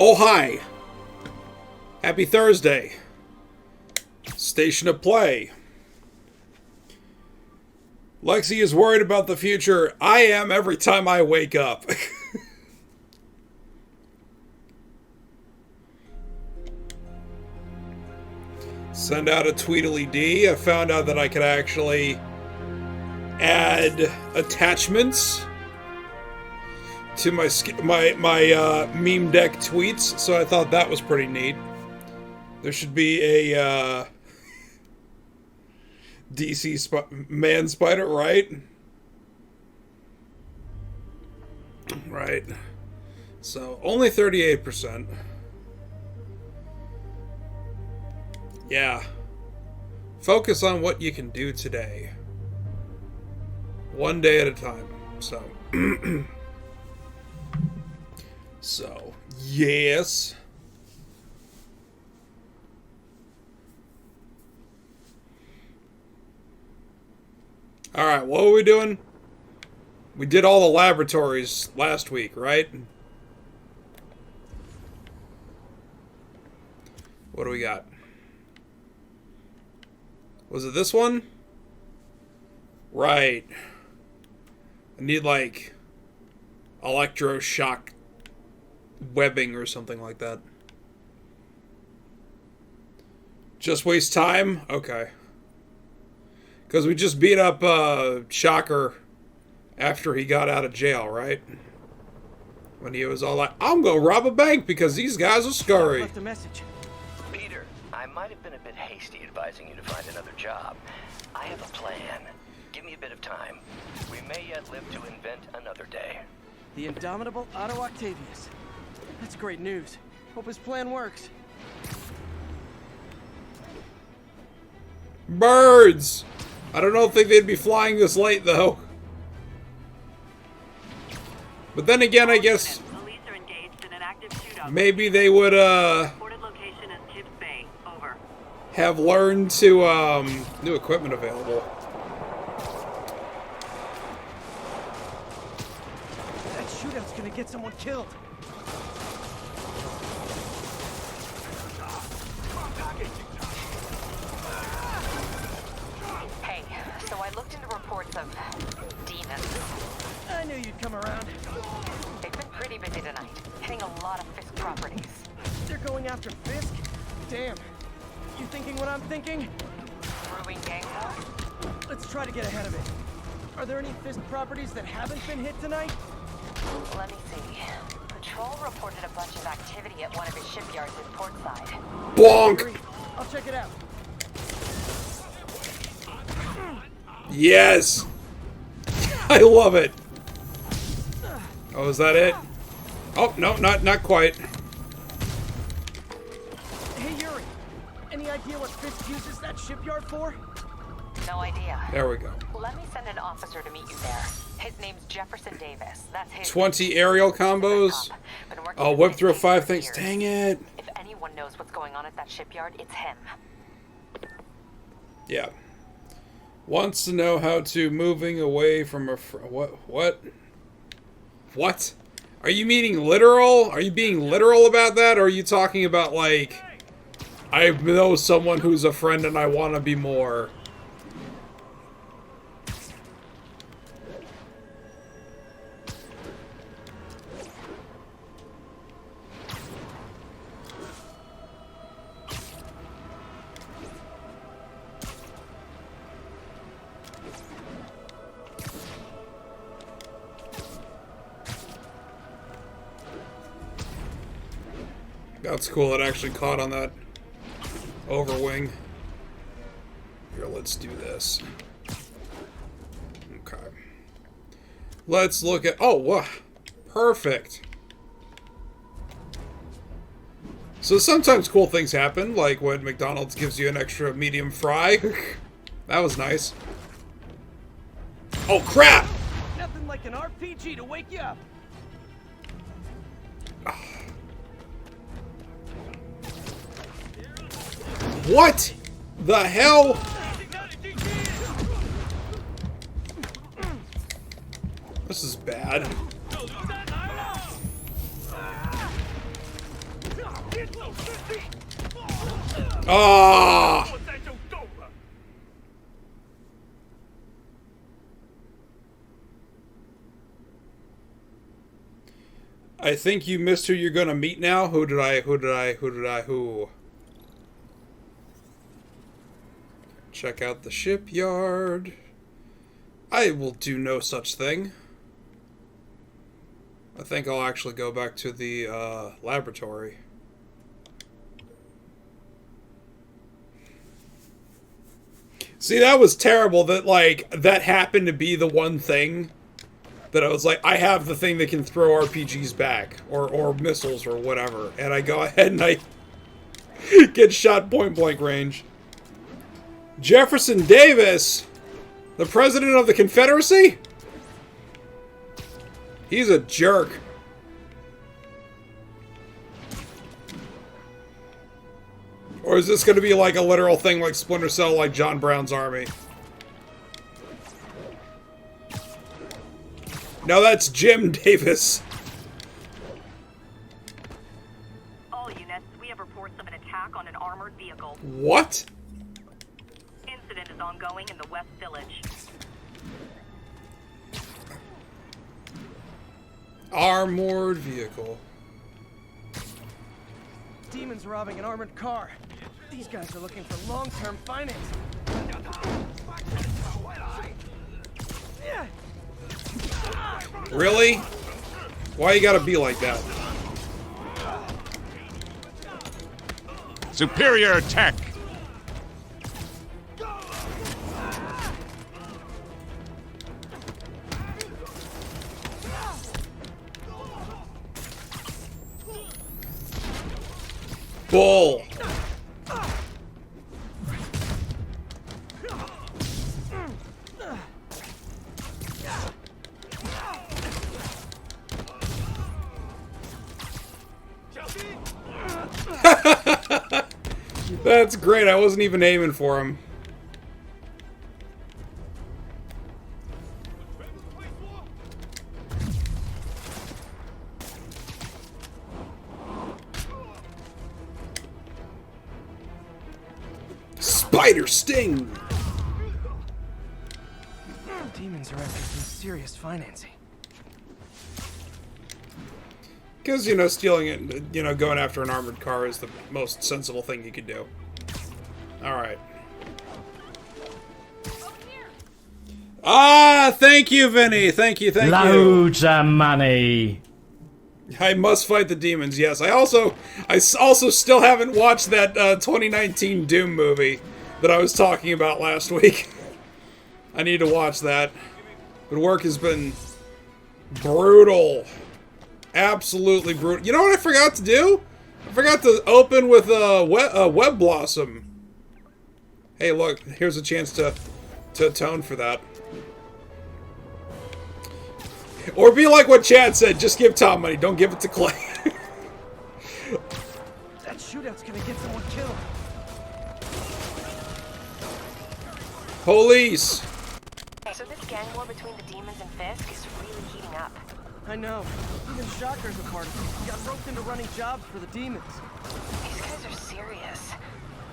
Oh, hi. Happy Thursday. Station of Play. Lexi is worried about the future. I am every time I wake up. Send out a Tweedledee. I found out that I could actually add attachments to my meme deck tweets, so I thought that was pretty neat. There should be a DC man spider, right? Right. So only 38%. Yeah. Focus on what you can do today. One day at a time. So. So, yes. Alright, what were we doing? We did all the laboratories last week, right? What do we got? Was it this one? Right. I need, like, electroshock webbing or something like that. Just waste time? Okay. Because we just beat up Shocker after he got out of jail, right? When he was all like, I'm gonna rob a bank because these guys are scurry. Left a message. Peter, I might have been a bit hasty advising you to find another job. I have a plan. Give me a bit of time. We may yet live to invent another day. The indomitable Otto Octavius. That's great news. Hope his plan works. Birds! I don't think they'd be flying this late, though. But then again, I guess maybe they would have learned to new equipment available. That shootout's gonna get someone killed. Hey, so I looked into reports of demons. I knew you'd come around. They've been pretty busy tonight, hitting a lot of Fisk properties. They're going after Fisk? Damn. You thinking what I'm thinking? Brewing gang war? Let's try to get ahead of it. Are there any Fisk properties that haven't been hit tonight? Let me see. Patrol reported a bunch of activity at one of his shipyards in Portside. Bonk! I'll check it out. Yes! I love it! Oh, is that it? Oh, no, not quite. Hey, Yuri. Any idea what Fisk uses that shipyard for? No idea. There we go. Let me send an officer to meet you there. His name's Jefferson Davis. That's his 20 aerial combos. Oh, whip through 5 things. Dang it. If anyone knows what's going on at that shipyard, it's him. Yeah. Wants to know how to moving away from a what? Are you meaning literal? Are you being literal about that? Or are you talking about, like, I know someone who's a friend and I want to be more? That's cool, it actually caught on that overwing. Here, let's do this. Okay. Let's look at... Oh, wow. Perfect. So sometimes cool things happen, like when McDonald's gives you an extra medium fry. That was nice. Oh, crap! Nothing like an RPG to wake you up. What the hell? This is bad. Ah! I think you missed who you're gonna meet now. Who? Check out the shipyard. I will do no such thing. I think I'll actually go back to the laboratory. See, that was terrible that, like, that happened to be the one thing that I was like, I have the thing that can throw RPGs back, or missiles, or whatever, and I go ahead and I get shot point blank range. Jefferson Davis, the President of the Confederacy? He's a jerk. Or is this going to be like a literal thing like Splinter Cell, like John Brown's Army? No, that's Jim Davis. All units, we have reports of an attack on an armored vehicle. What? Incident is ongoing in the West Village. Armored vehicle. Demons robbing an armored car. These guys are looking for long-term financing. Really? Why you gotta be like that? Superior tech. Bull. That's great. I wasn't even aiming for him. Spider sting. Demons are after some serious financing. Because, you know, stealing it, you know, going after an armored car is the most sensible thing you could do. Alright. Ah, thank you, Vinny. Thank you, thank you. Loads of money. I must fight the demons, yes. I also still haven't watched that 2019 Doom movie that I was talking about last week. I need to watch that. But work has been brutal. Absolutely brutal. You know what I forgot to do? I forgot to open with a web blossom. Hey, look, here's a chance to atone for that. Or be like what Chad said, just give Tom money, don't give it to Clay. That shootout's gonna get someone killed. Police! So this gang war between the demons and Fisk is really heating up. I know. Even Shocker's a part of it. He got roped into running jobs for the demons. These guys are serious.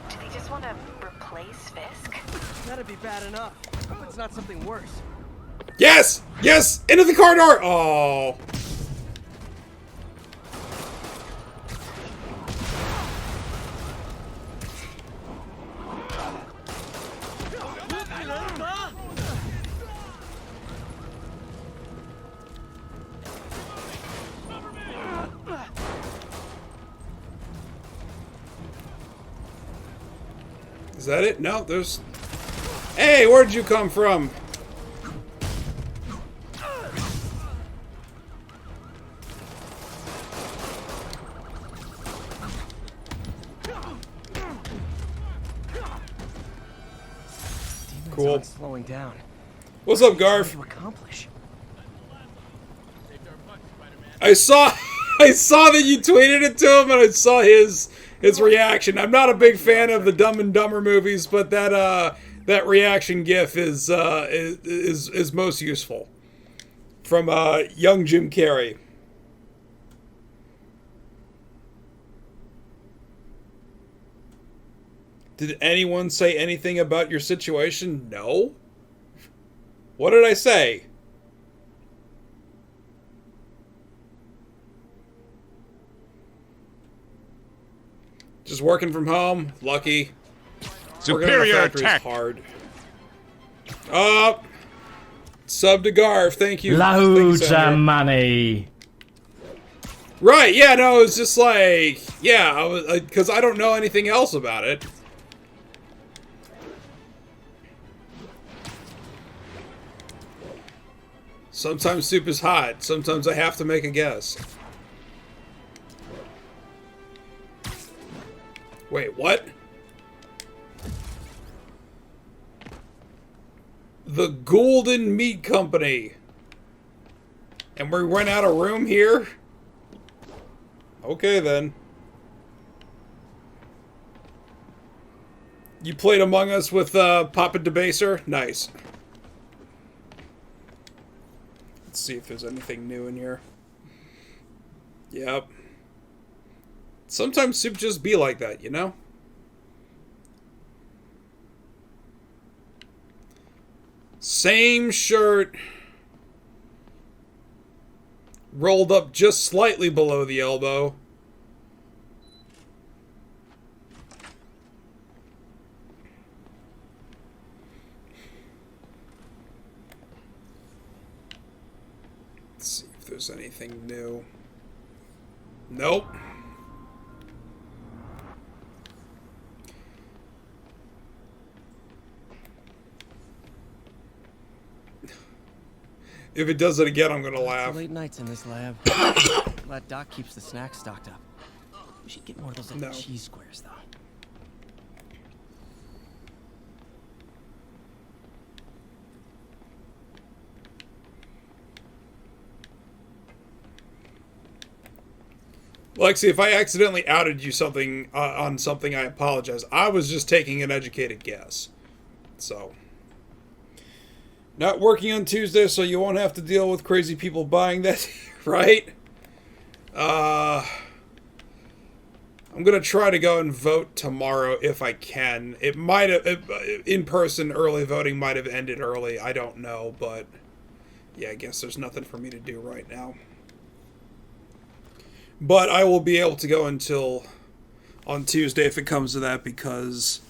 Do they just want to replace Fisk? That'd be bad enough. Hope it's not something worse. Yes! Yes! Into the corridor! Oh. Is that it? No, there's... Hey, where'd you come from? Cool. Slowing down. What's up, Garf? To accomplish. I saw that you tweeted it to him, and I saw his reaction. I'm not a big fan of the Dumb and Dumber movies, but that reaction GIF is most useful from young Jim Carrey. Did anyone say anything about your situation? No. What did I say? Just working from home. Lucky. Superior attack. Hard. Sub to Garv. Thank you. Loads of money. Right. Yeah. No. It's just like, yeah. I was because I don't know anything else about it. Sometimes soup is hot. Sometimes I have to make a guess. Wait, what? The Golden Meat Company. And we run out of room here? Okay, then. You played Among Us with Papa Debaser? Nice. Let's see if there's anything new in here. Yep. Sometimes soup just be like that, you know? Same shirt. Rolled up just slightly below the elbow. Let's see if there's anything new. Nope. If it does it again, I'm gonna laugh. Late nights in this lab. Glad Doc keeps the snacks stocked up. We should get more of those little cheese squares, though. Lexi, if I accidentally outed you something on something, I apologize. I was just taking an educated guess. So. Not working on Tuesday, so you won't have to deal with crazy people buying that, right? I'm gonna try to go and vote tomorrow if I can. It might have, in-person early voting might have ended early. I don't know, but yeah, I guess there's nothing for me to do right now. But I will be able to go until on Tuesday if it comes to that, because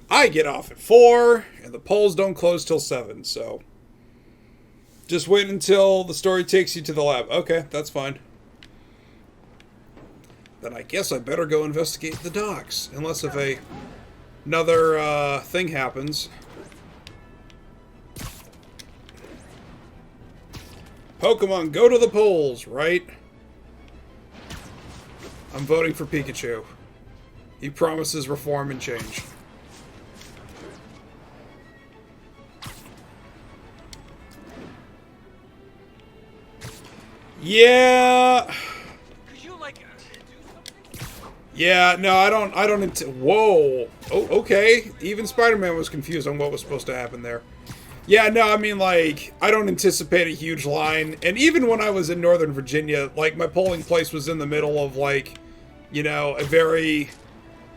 I get off at 4 and the polls don't close till 7, so. Just wait until the story takes you to the lab. Okay, that's fine. Then I guess I better go investigate the docks. Unless if another thing happens. Pokemon, go to the polls, right? I'm voting for Pikachu. He promises reform and change. Yeah. Yeah, no, I don't whoa. Oh, okay. Even Spider-Man was confused on what was supposed to happen there. Yeah, no, I mean, like, I don't anticipate a huge line. And even when I was in Northern Virginia, like, my polling place was in the middle of, like, you know, a very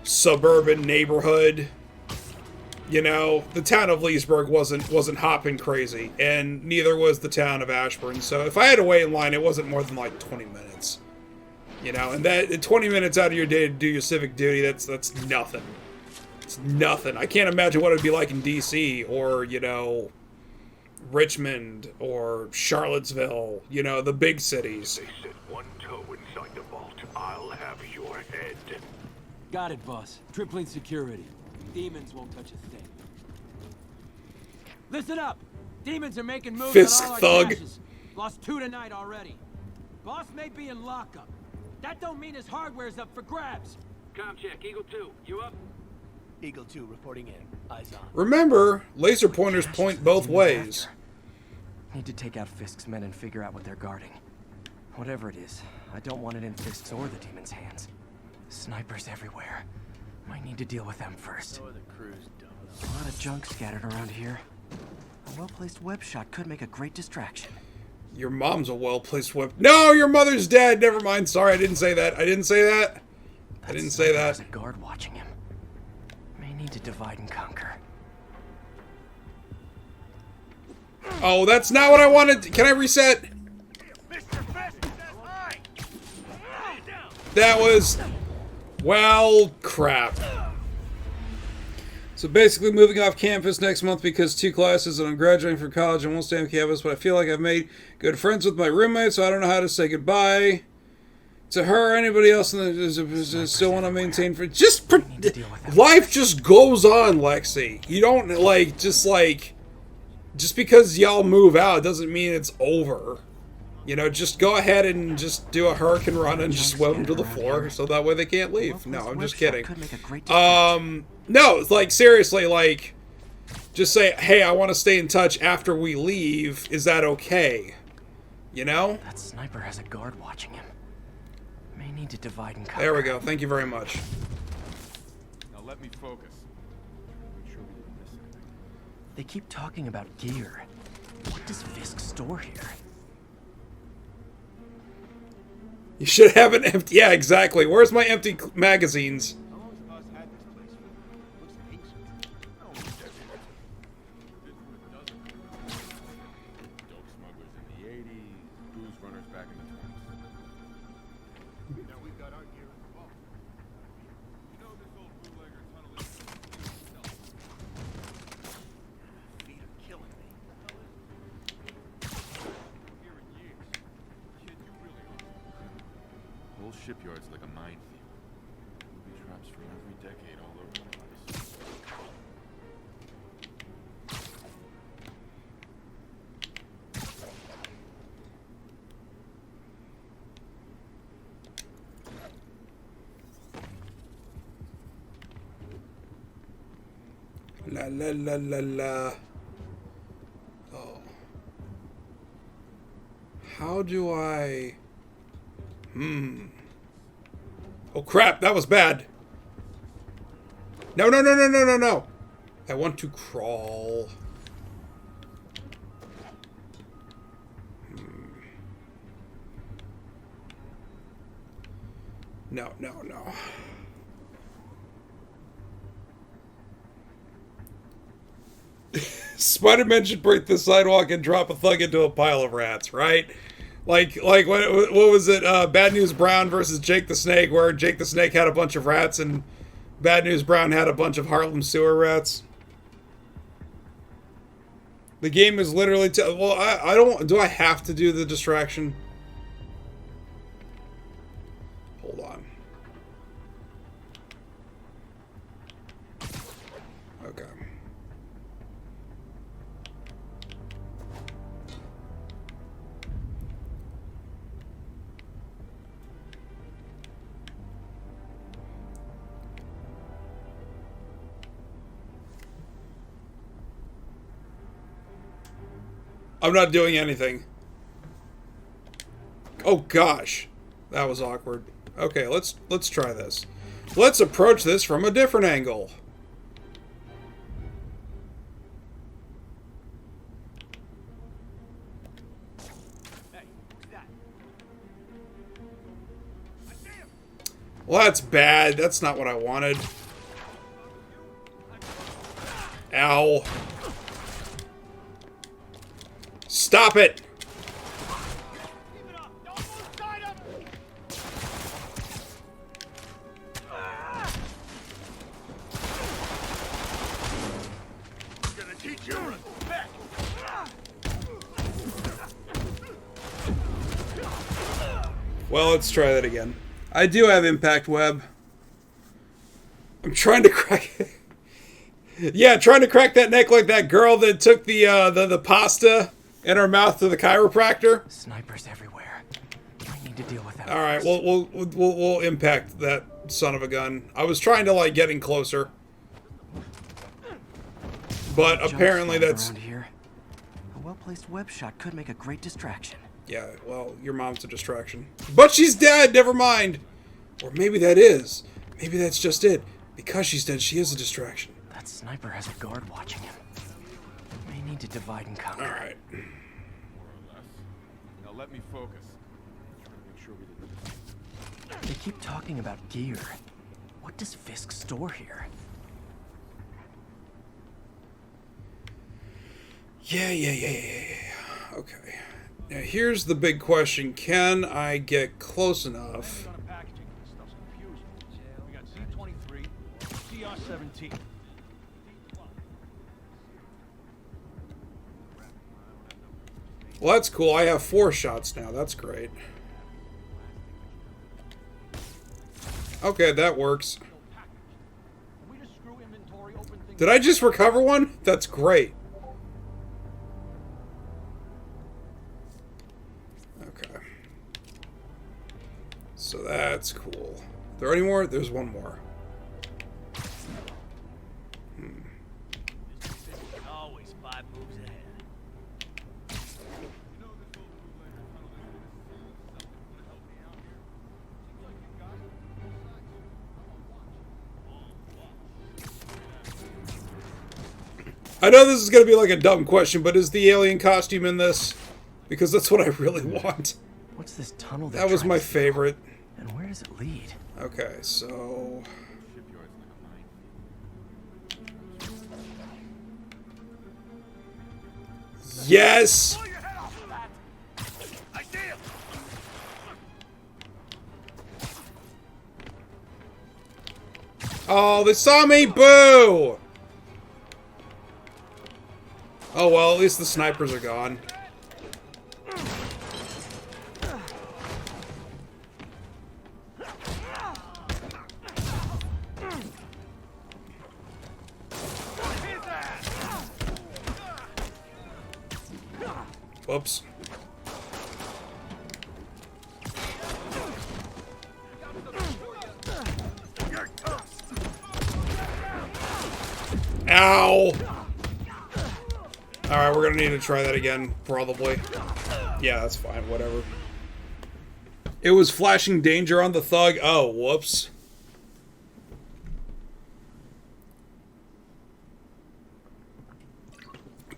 suburban neighborhood. You know, the town of Leesburg wasn't hopping crazy, and neither was the town of Ashburn. So if I had to wait in line, it wasn't more than like 20 minutes. You know, and that 20 minutes out of your day to do your civic duty, that's nothing. It's nothing. I can't imagine what it'd be like in DC or, you know, Richmond or Charlottesville, you know, the big cities. They set one toe inside the vault, I'll have your head. Got it, boss. Tripling security. Demons won't touch a thing. Listen up! Demons are making moves Fisk on all our thug. caches. Lost 2 tonight already. Boss may be in lockup. That don't mean his hardware's up for grabs. Com check, Eagle 2, you up? Eagle 2 reporting in. Eyes on. Remember, laser pointers point both ways. Need to take out Fisk's men and figure out what they're guarding. Whatever it is, I don't want it in Fisk's or the demon's hands. Snipers everywhere. Might need to deal with them first. So are the crew's dumb. A lot of junk scattered around here. A well-placed web shot could make a great distraction. Your mom's a well-placed web. No, your mother's dead. Never mind. Sorry, I didn't say that. I didn't say that. I didn't say that. There's a guard watching him. May need to divide and conquer. Oh, that's not what I wanted. Can I reset? That was... Well, crap. So basically moving off campus next month because 2 classes and I'm graduating from college and won't stay on campus, but I feel like I've made good friends with my roommate, so I don't know how to say goodbye to her or anybody else and still want to maintain for life just goes on, Lexi. You don't just because y'all move out doesn't mean it's over. You know, just go ahead and just do a hurricane run and just weld them to the floor so that way they can't leave. No, I'm just kidding. No, it's like, seriously, like, just say, hey, I want to stay in touch after we leave. Is that okay? You know? That sniper has a guard watching him. May need to divide and conquer. There we go. Thank you very much. Now let me focus. Make sure we didn't miss anything. They keep talking about gear. What does Fisk store here? You should have an empty... Yeah, exactly. Where's my empty magazines? How long has Oz had this place for? Looks ancient. I don't think that's it. Been through a dozen. Dope smugglers in the 80s, booze runners back in the 20s. Now we've got our gear in the vault. You know this old bootlegger tunnel is himself. Feet are killing me. Here in years. Kid, you really are. Whole shipyard's like a minefield. Booby traps from every decade all over the place. La la la la la. Oh. How do I... Oh crap, that was bad. No, no, no, no, no, no, no. I want to crawl. No, no, no. Spider-Man should break the sidewalk and drop a thug into a pile of rats, right? Like what was it? Bad News Brown versus Jake the Snake, where Jake the Snake had a bunch of rats and Bad News Brown had a bunch of Harlem sewer rats. The game is literally... well, I don't... Do I have to do the distraction? Hold on. Okay. I'm not doing anything. Oh gosh, that was awkward. Okay, let's try this. Let's approach this from a different angle. Well, that's bad. That's not what I wanted. Ow. Stop it! Gonna teach you respect. Well, let's try that again. I do have impact web. I'm trying to crack it. Yeah, trying to crack that neck like that girl that took the pasta in her mouth to the chiropractor. Snipers everywhere. I need to deal with them. All right, we'll impact that son of a gun. I was trying to like getting closer, but apparently that's around here. A well-placed web shot could make a great distraction. Yeah. Well, your mom's a distraction, but she's dead. Never mind. Or maybe that is. Maybe that's just it. Because she's dead, she is a distraction. That sniper has a guard watching him. May need to divide and conquer. All right. More or less. Now let me focus. Try to make sure we didn't miss. They keep talking about gear. What does Fisk store here? Yeah. Okay. Now here's the big question. Can I get close enough? We got C-23, CR-17. Well, that's cool. I have 4 shots now. That's great. Okay, that works. Did I just recover one? That's great. Okay. So that's cool. Are there any more? There's one more. Always 5 moves ahead. I know this is going to be like a dumb question, but is the alien costume in this? Because that's what I really want. What's this tunnel? That was my favorite. And where does it lead? Okay, so... Yes! Oh, they saw me! Boo! Oh well, at least the snipers are gone. Whoops. Ow! Alright, we're gonna need to try that again, probably. Yeah, that's fine, whatever. It was flashing danger on the thug. Oh, whoops.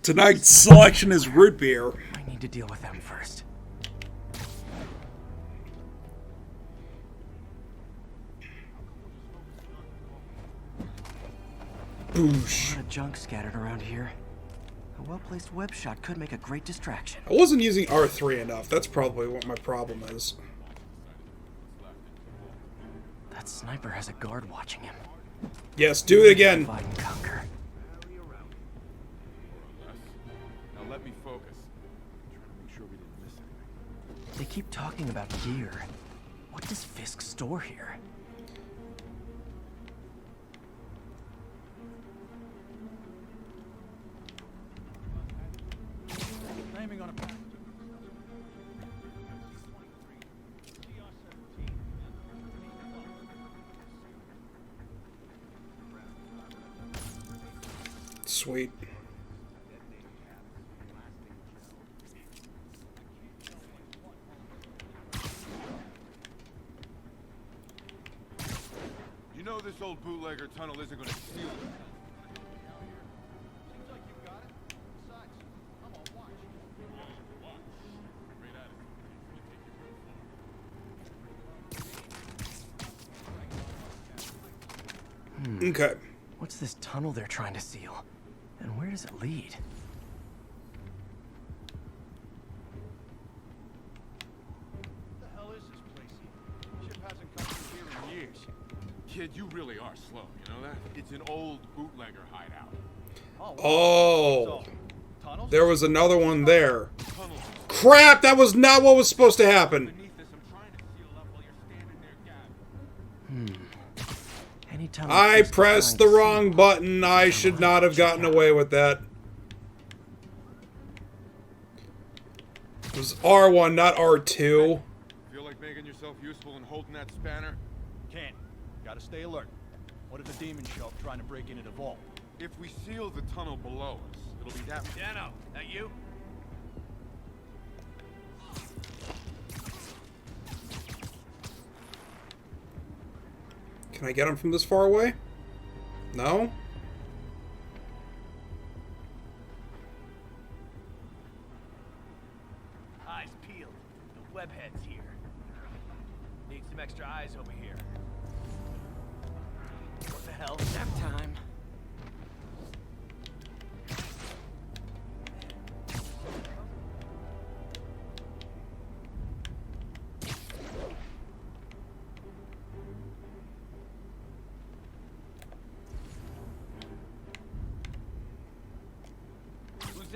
Tonight's selection is root beer. I need to deal with them first. Boosh. A lot of junk scattered around here. A well-placed web shot could make a great distraction. I wasn't using R3 enough. That's probably what my problem is. That sniper has a guard watching him. Yes, do it again. Divide and conquer. Now let me focus. I'm trying to make sure we didn't miss anything. They keep talking about gear. What does Fisk store here? Aiming on a package. Sweet. You know this old bootlegger tunnel isn't going to seal it. Seems like you got it. Besides, I'm on watch. Okay. What's this tunnel they're trying to seal? And where does it lead? What the hell is this place? Ship hasn't come through here in years. Kid, you really are slow, you know that? It's an old bootlegger hideout. Oh. Tunnels? There was another one there. Tunnels. Crap, that was not what was supposed to happen. Beneath this, I'm trying to seal up while you're standing there, Gab. Any tunnel I Fisk is pressed the trying to wrong seal. button. I should not have gotten away with that. It was R1, not R2. Feel like making yourself useful and holding that spanner? Can't. Gotta stay alert. What if the demons show up trying to break into the vault? If we seal the tunnel below us, it'll be that... Dano, that you? Can I get him from this far away? No? Eyes peeled. The webhead's here. Need some extra eyes over here. What the hell? Nap time.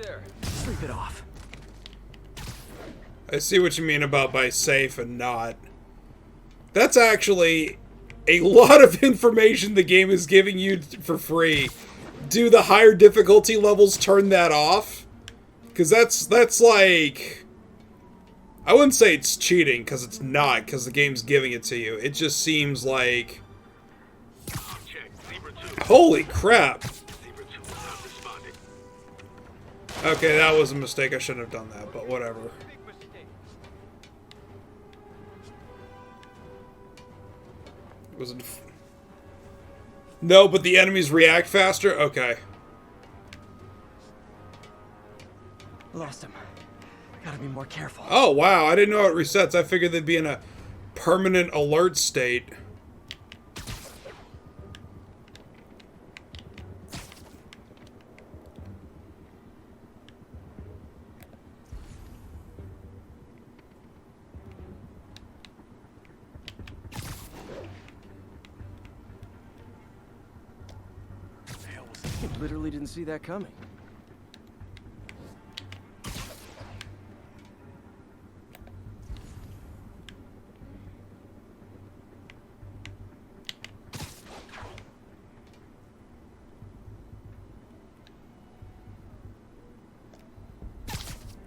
there. Sleep it off. I see what you mean about by safe and not. That's actually a lot of information the game is giving you for free. Do the higher difficulty levels turn that off? Because that's like... I wouldn't say it's cheating, because it's not, because the game's giving it to you. It just seems like... Holy crap! Okay, that was a mistake. I shouldn't have done that, but whatever. Was it... No, but the enemies react faster? Okay. Lost him. Gotta be more careful. Oh, wow. I didn't know it resets. I figured they'd be in a permanent alert state. Literally didn't see that coming.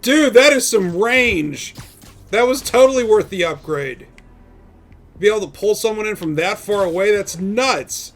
Dude, that is some range. That was totally worth the upgrade. Be able to pull someone in from that far away, that's nuts.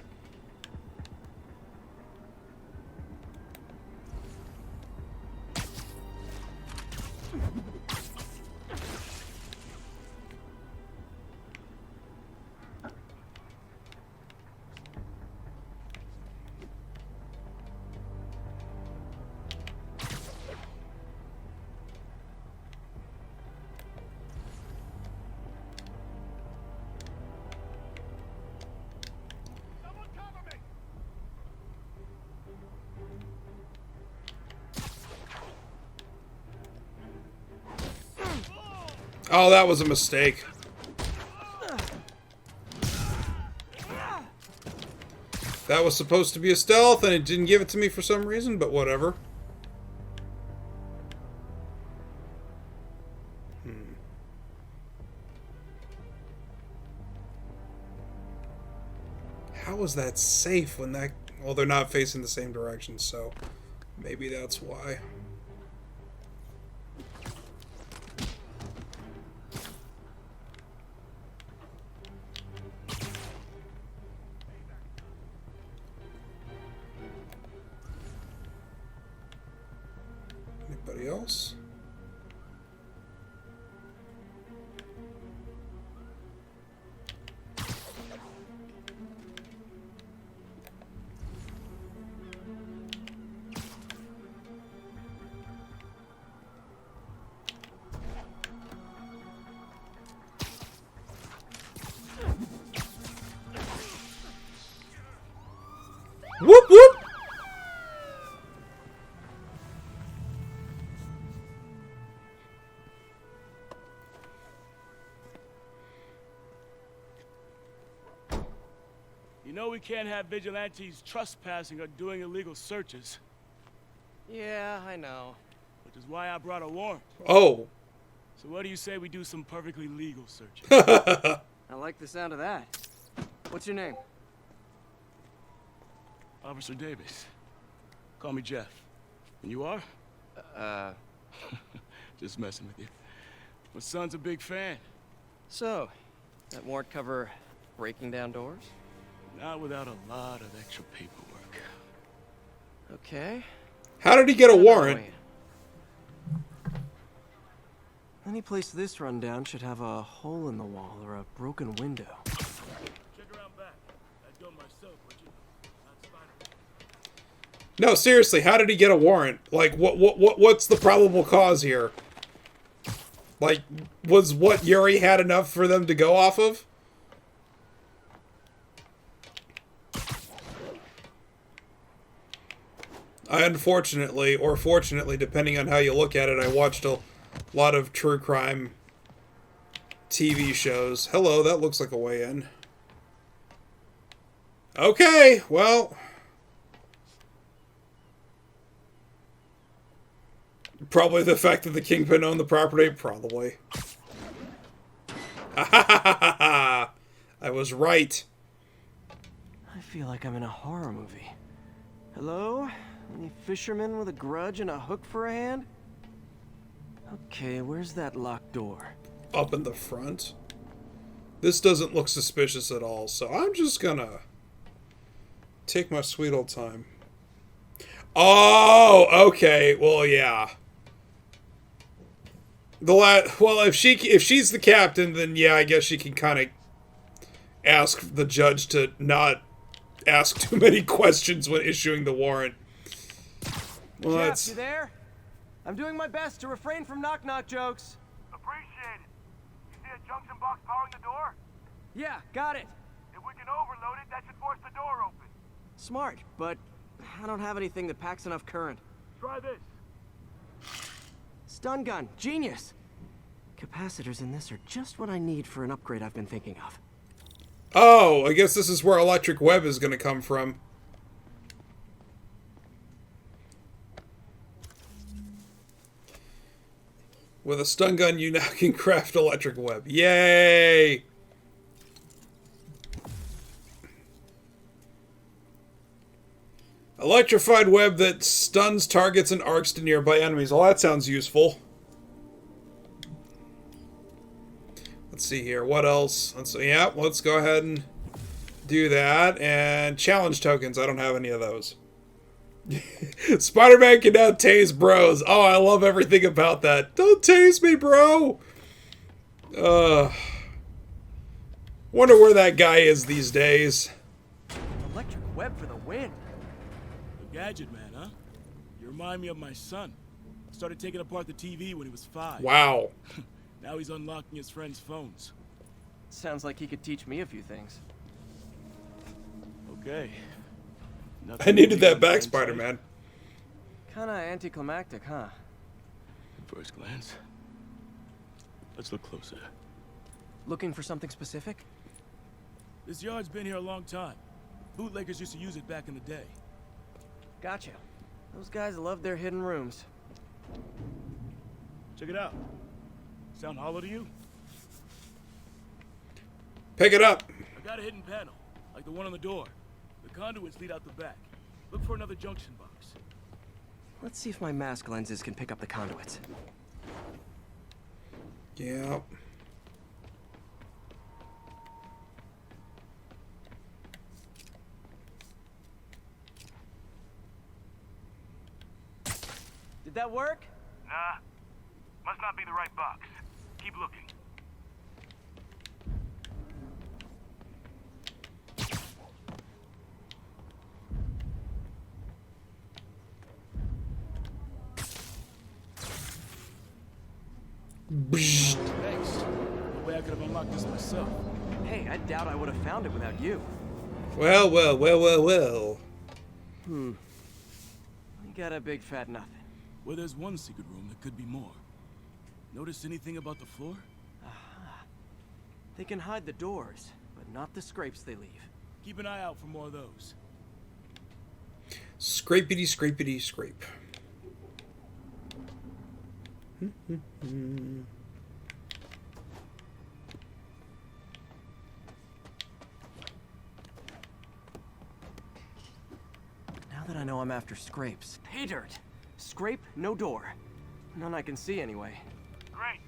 Oh, that was a mistake. That was supposed to be a stealth, and it didn't give it to me for some reason, but whatever. How was that safe when that... Well, they're not facing the same direction, so maybe that's why. Anybody else? Whoop whoop! You know we can't have vigilantes trespassing or doing illegal searches. Yeah, I know. Which is why I brought a warrant. Oh. So what do you say we do some perfectly legal searches? I like the sound of that. What's your name? Officer Davis. Call me Jeff. And you are? Just messing with you. My son's a big fan. So, that warrant cover breaking down doors? Not without a lot of extra paperwork. Okay. How did he get a warrant? Any place this rundown should have a hole in the wall or a broken window. Check around back. I'd go myself, but you know, not Spider-Man. No, seriously, how did he get a warrant? Like, what's the probable cause here? Like, was what Yuri had enough for them to go off of? I unfortunately, or fortunately, depending on how you look at it, I watched a lot of true crime TV shows. Hello, that looks like a way in. Okay, well... probably the fact that the Kingpin owned the property. Probably. I was right. I feel like I'm in a horror movie. Hello? Any fisherman with a grudge and a hook for a hand? Okay, where's that locked door? Up in the front. This doesn't look suspicious at all, so I'm just gonna take my sweet old time. Oh, okay. Well, yeah. Well, if she's the captain, then yeah, I guess she can kind of ask the judge to not ask too many questions when issuing the warrant. Well, Jeff, that's... you there? I'm doing my best to refrain from knock-knock jokes. Appreciate it. You see a junction box powering the door? Yeah, got it. If we can overload it, that should force the door open. Smart, but I don't have anything that packs enough current. Try this. Stun gun, genius. Capacitors in this are just what I need for an upgrade I've been thinking of. Oh, I guess this is where electric web is going to come from. With a stun gun, you now can craft electric web. Yay! Electrified web that stuns targets and arcs to nearby enemies. Well, that sounds useful. Let's see here. What else? Let's go ahead and do that. And challenge tokens. I don't have any of those. Spider-Man can now tase bros. Oh, I love everything about that. Don't tase me, bro. Wonder where that guy is these days. Electric web for the win. A gadget man, huh? You remind me of my son. Started taking apart the TV when he was 5. Wow. Now he's unlocking his friends' phones. Sounds like he could teach me a few things. Okay. I needed that back, Spider-Man. Kinda anticlimactic, huh? At first glance. Let's look closer. Looking for something specific? This yard's been here a long time. Bootleggers used to use it back in the day. Gotcha. Those guys love their hidden rooms. Check it out. Sound hollow to you? Pick it up. I got a hidden panel, like the one on the door. The conduits lead out the back. Look for another junction box. Let's see if my mask lenses can pick up the conduits. Yeah. Did that work? Nah. Must not be the right box. Keep looking. Thanks. No way I could have unlocked this myself. Hey, I doubt I would have found it without you. Well, well, well, well, well. You got a big fat nothing. Well, there's one secret room that could be more. Notice anything about the floor? They can hide the doors, but not the scrapes they leave. Keep an eye out for more of those. Scrapity, scrapity, scrape. Now that I know I'm after scrapes. Pay dirt! Scrape, no door. None I can see anyway. Great.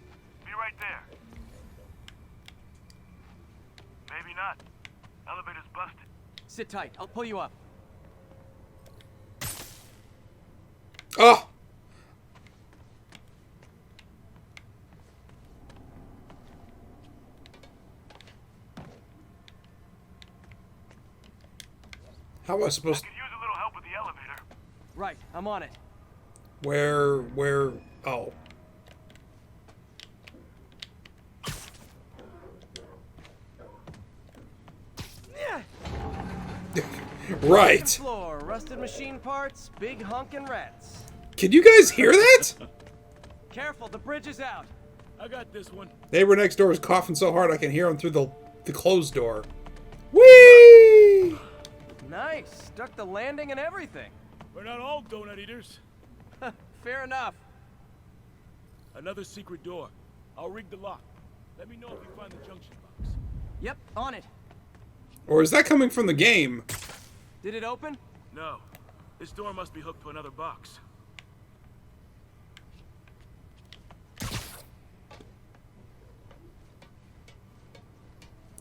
Be right there. Maybe not. Elevator's busted. Sit tight, I'll pull you up. Oh! How am I supposed to... Could use a little help with the elevator. Right, I'm on it. Where... Oh. Right. Floor, rusted machine parts, big honkin' rats. Can you guys hear that? Careful, the bridge is out. I got this one. Neighbor next door is coughing so hard I can hear him through the closed door. Whee! Nice, stuck the landing and everything. We're not all donut eaters. Fair enough. Another secret door. I'll rig the lock. Let me know if you find the junction box. Yep, on it. Or is that coming from the game? Did it open? No. This door must be hooked to another box.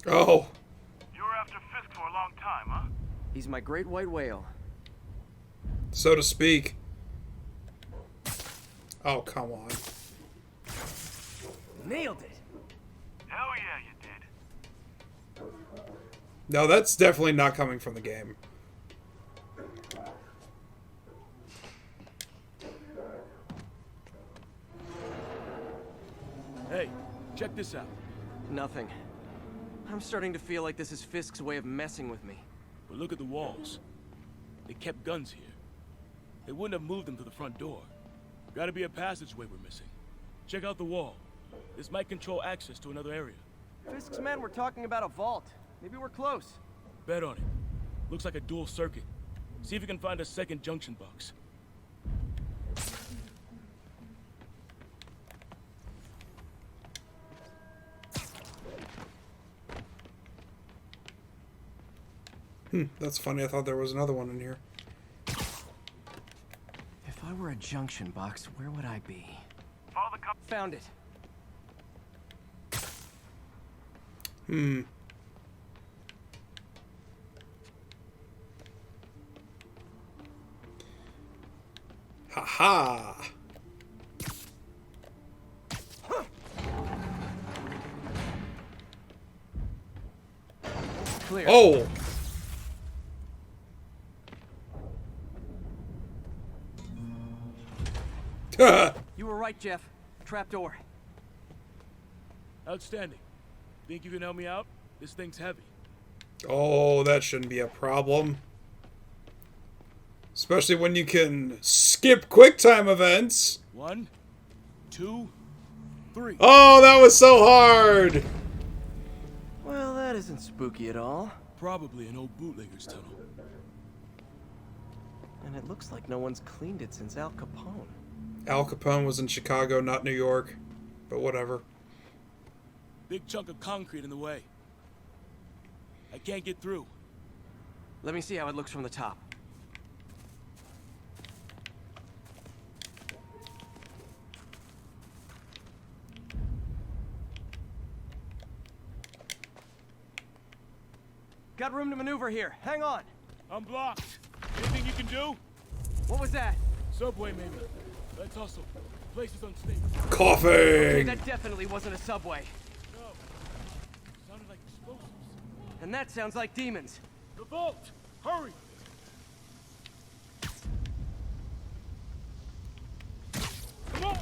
Oh. You were after Fisk for a long time, huh? He's my great white whale. So to speak. Oh, come on. Nailed it. Hell yeah, you did. No, that's definitely not coming from the game. Hey, check this out. Nothing. I'm starting to feel like this is Fisk's way of messing with me. But look at the walls. They kept guns here. They wouldn't have moved them to the front door. Gotta be a passageway we're missing. Check out the wall. This might control access to another area. Fisk's men were talking about a vault. Maybe we're close. Bet on it. Looks like a dual circuit. See if you can find a second junction box. That's funny. I thought there was another one in here. If I were a junction box, where would I be? Follow the Found it. Ha-ha! Clear. Oh! You were right, Jeff. Trapdoor. Outstanding. Think you can help me out? This thing's heavy. Oh, that shouldn't be a problem. Especially when you can skip QuickTime events. 1, 2, 3. Oh, that was so hard! Well, that isn't spooky at all. Probably an old bootlegger's tunnel. And it looks like no one's cleaned it since Al Capone. Al Capone was in Chicago, not New York. But whatever. Big chunk of concrete in the way. I can't get through. Let me see how it looks from the top. Got room to maneuver here. Hang on. I'm blocked. Anything you can do? What was that? Subway, maybe. Let's hustle. Place is unstable. Coughing! That definitely wasn't a subway. No. Sounded like explosives. And that sounds like demons. The vault! Hurry! Come on!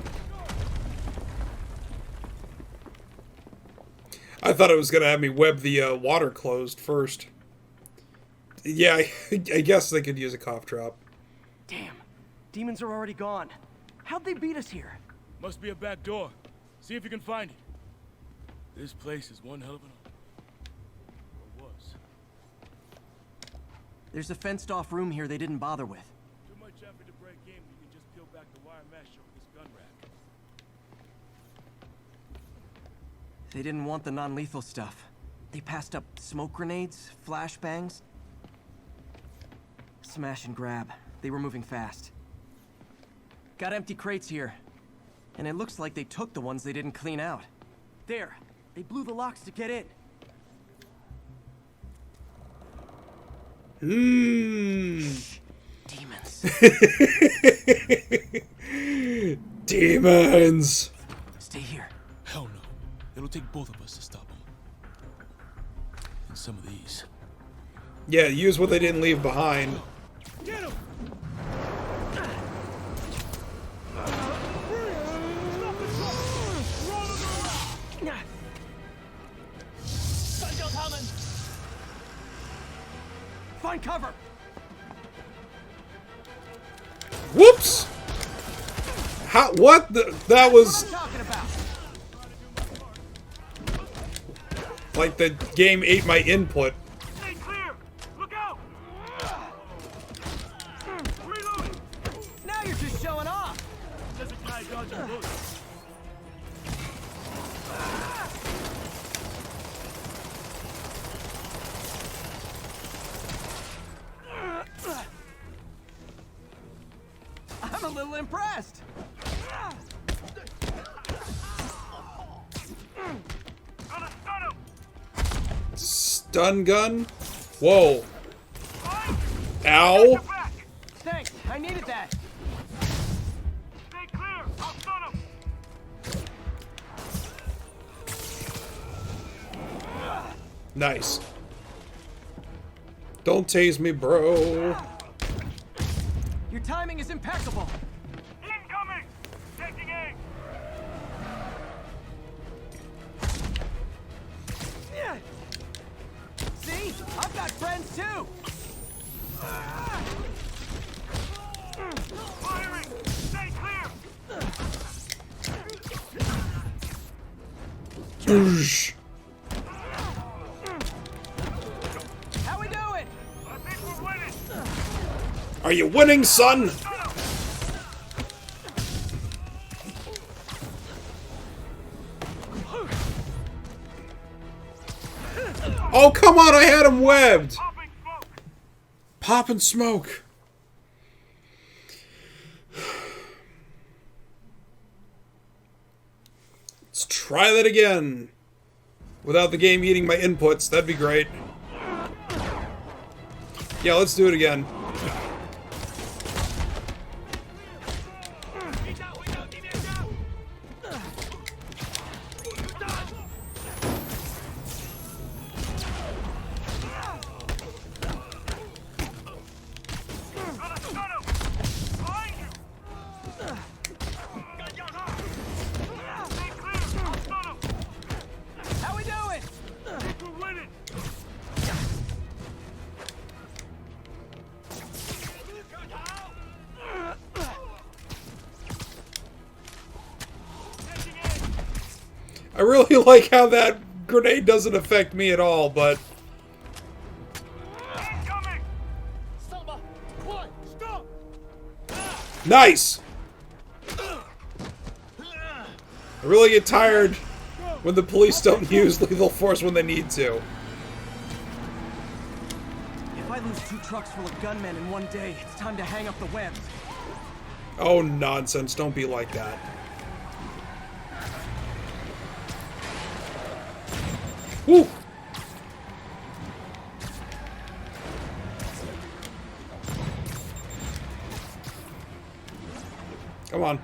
I thought it was going to have me web the water closed first. Yeah, I guess they could use a cough drop. Damn. Demons are already gone. How'd they beat us here? Must be a back door. See if you can find it. This place is one hell of an... Or was. There's a fenced-off room here they didn't bother with. Too much effort to break in when you can just peel back the wire mesh over this gun rack. They didn't want the non-lethal stuff. They passed up smoke grenades, flashbangs. Smash and grab. They were moving fast. Got empty crates here. And it looks like they took the ones they didn't clean out. There. They blew the locks to get in. Shh. Demons. Demons! Stay here. Hell no. It'll take both of us to stop them. And some of these. Yeah, use what they didn't leave behind. Get him! Find cover! Whoops! How? What? That was... What are you talking about? like the game ate my input. Stay clear! Look out! Reloading! Now you're just showing off! There's a guy dodging bullets. a little impressed. Stun gun? Whoa. Ow. Thanks, I needed that. Stay clear. I'll stun him. Nice. Don't tase me, bro. Your timing is impeccable. Incoming. Taking aim. See? I've got friends too. Firing. Stay clear. Boosh. How we doing? I think we're winning. Are you winning, son? Oh, come on, I had him webbed. Popping smoke. Popping smoke. Let's try that again. Without the game eating my inputs, that'd be great. Yeah, let's do it again. Gotta stun him. Behind you. Stay clear. I'll stun him. How we doing? We're winning. Taking aim. I really like how that grenade doesn't affect me at all, but... Incoming. Stop. What? Stop. Nice! I really get tired when the police don't use lethal force when they need to. If I lose 2 trucks full of gunmen in one day, it's time to hang up the webs. Oh, nonsense. Don't be like that. Woo! Come on.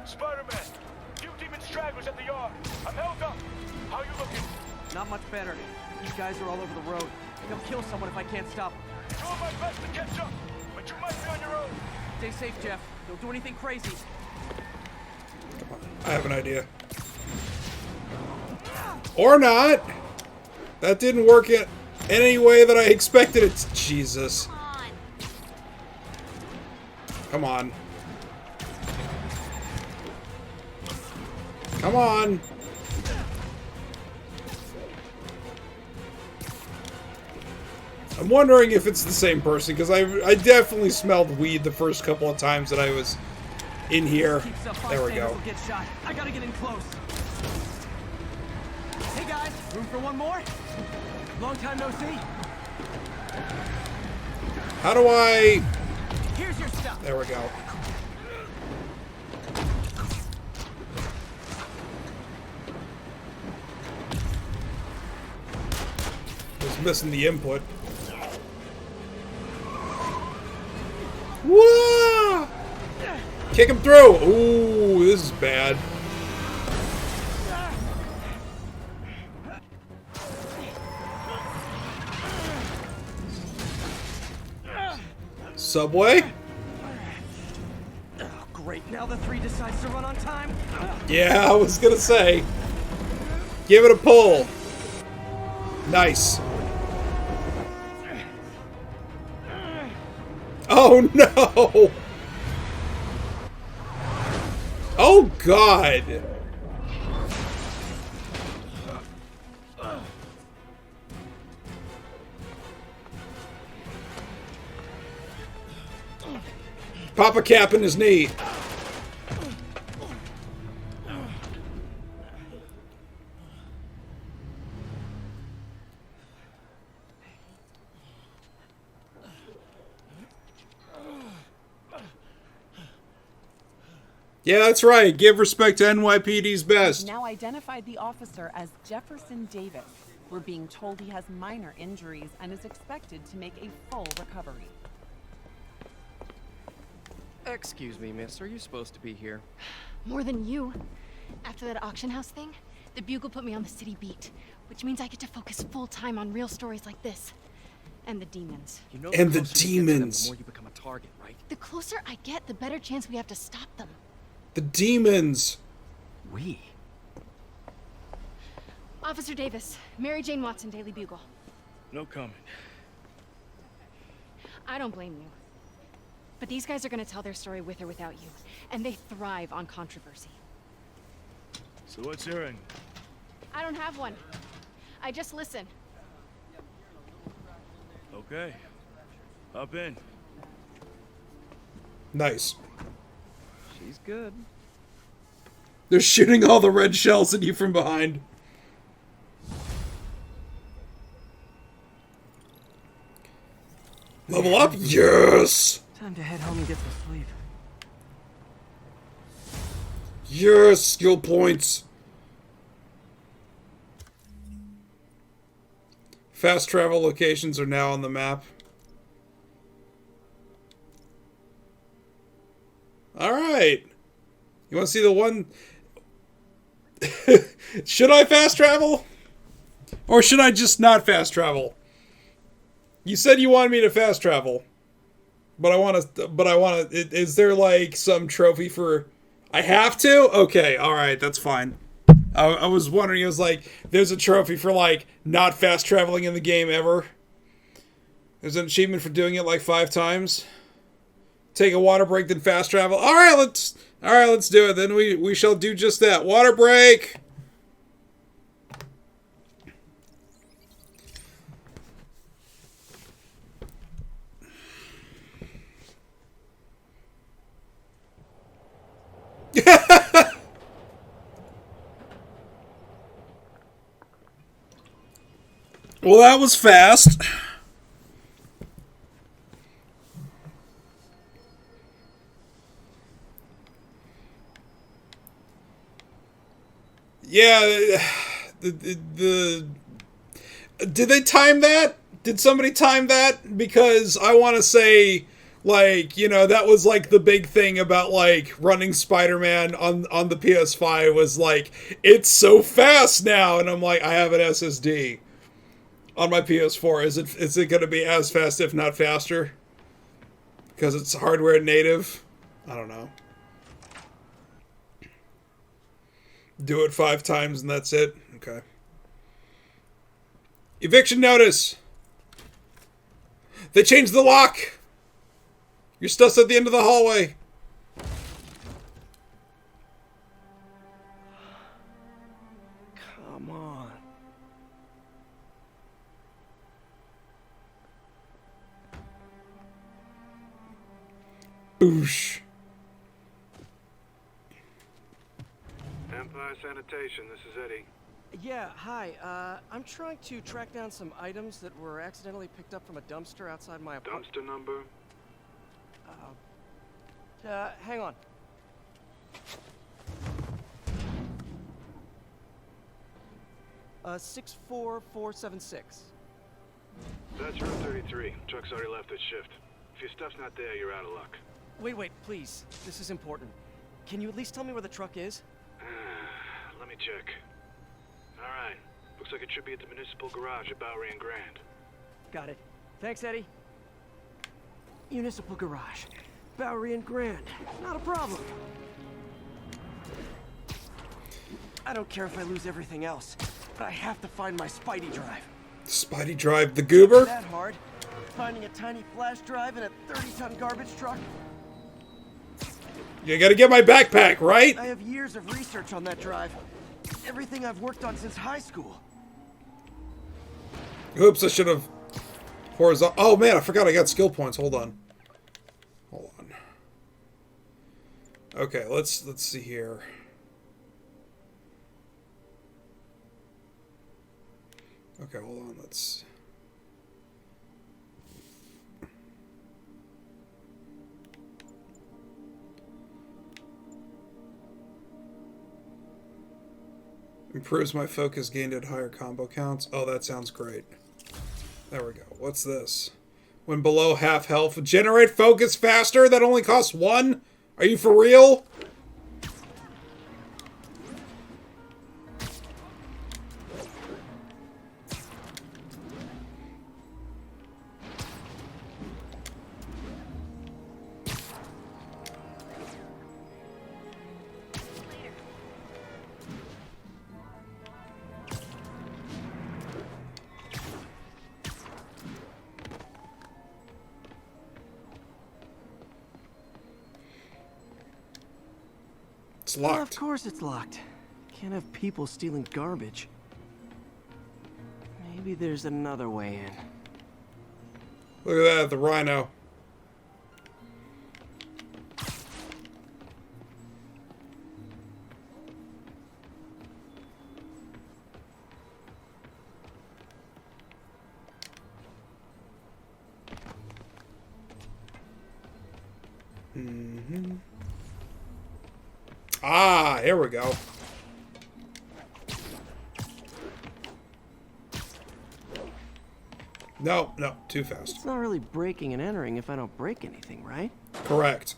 Spider-Man. Few demon stragglers at the yard. I'm held up. How you looking? Not much better. These guys are all over the road. They'll kill someone if I can't stop them. Doing my best to catch up, but you might be on your own. Stay safe, Jeff. Don't do anything crazy. I have an idea. Or not. That didn't work in any way that I expected it to. Jesus. Come on. Come on. I'm wondering if it's the same person, because I definitely smelled weed the first couple of times that I was in here. There we go. Get shot. I gotta get in close. Hey guys, room for one more? Long time no see. How do I... Here's your stuff. There we go. Was missing the input. Whoa! Kick him through! Ooh, this is bad. Subway? Oh, great. Now the 3 decides to run on time. Yeah, I was gonna say. Give it a pull. Nice. Oh no! Oh god! Pop a cap in his knee. Yeah, that's right. Give respect to NYPD's best. Now identified the officer as Jefferson Davis. We're being told he has minor injuries and is expected to make a full recovery. Excuse me, miss. Are you supposed to be here? More than you. After that auction house thing, the Bugle put me on the city beat, which means I get to focus full time on real stories like this. And the demons. You know, and the closer you get to them, demons. the more you become a target, right? The closer I get, the better chance we have to stop them. The demons. We? Officer Davis, Mary Jane Watson, Daily Bugle. No comment. I don't blame you. But these guys are gonna tell their story with or without you, and they thrive on controversy. So what's your end? I don't have one. I just listen. Okay. Hop in. Nice. She's good. They're shooting all the red shells at you from behind. Level up? Yes! Time to head home and get some sleep. Yes! Skill points! Fast travel locations are now on the map. Alright. You want to see the one... Should I fast travel? Or should I just not fast travel? You said you wanted me to fast travel. But I want to... Is there like some trophy for... I have to? Okay, alright, that's fine. I was wondering, it was like, there's a trophy for like not fast traveling in the game ever. There's an achievement for doing it like 5 times. Take a water break, then fast travel. Alright, let's do it. Then we shall do just that. Water break! Well, that was fast. Yeah, did they time that? Did somebody time that? Because I want to say, like, you know, that was like the big thing about like running Spider-Man on the PS5 was like, it's so fast now, and I'm like, I have an SSD on my PS4. Is it going to be as fast, if not faster? Because it's hardware native? I don't know. Do it 5 times and that's it? Okay. Eviction notice! They changed the lock! Your stuff's at the end of the hallway. Come on. Boosh. Empire Sanitation, this is Eddie. Yeah, hi. I'm trying to track down some items that were accidentally picked up from a dumpster outside my apartment. Dumpster number? Hang on. Uh, 64476. That's room 33. Truck's already left its shift. If your stuff's not there, you're out of luck. Wait, please. This is important. Can you at least tell me where the truck is? Let me check. Alright. Looks like it should be at the municipal garage at Bowery and Grand. Got it. Thanks, Eddie. Municipal garage. Bowery and Grand. Not a problem. I don't care if I lose everything else, but I have to find my Spidey drive. Spidey drive the goober? That hard? Finding a tiny flash drive in a 30-ton garbage truck? You gotta get my backpack, right? I have years of research on that drive. Everything I've worked on since high school. Oops, I should have... Horizontal... Oh, man, I forgot I got skill points. Hold on. Okay, let's see here. Okay, hold on. Let's... Improves my focus gained at higher combo counts. Oh, that sounds great. There we go. What's this? When below half health, generate focus faster? That only costs 1? Are you for real? It's locked. Well, of course it's locked. Can't have people stealing garbage. Maybe there's another way in. Look at that, the rhino. Ah, here we go. No, too fast. It's not really breaking and entering if I don't break anything, right? Correct.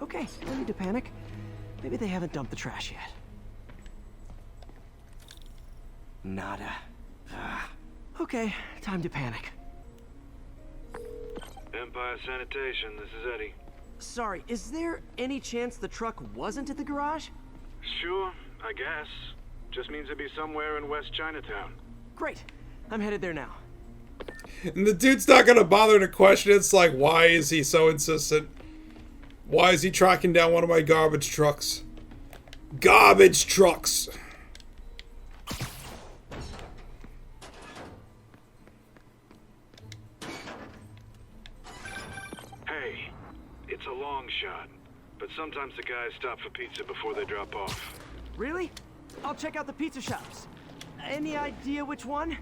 Okay, no need to panic. Maybe they haven't dumped the trash yet. Nada. Okay, time to panic. Empire Sanitation, this is Eddie. Sorry, is there any chance the truck wasn't at the garage? Sure, I guess. Just means it'd be somewhere in West Chinatown. Great. I'm headed there now. And the dude's not gonna bother to question it. It's like, why is he so insistent? Why is he tracking down one of my garbage trucks? Garbage trucks! Hey, it's a long shot, but sometimes the guys stop for pizza before they drop off. Really? I'll check out the pizza shops. Any idea which one?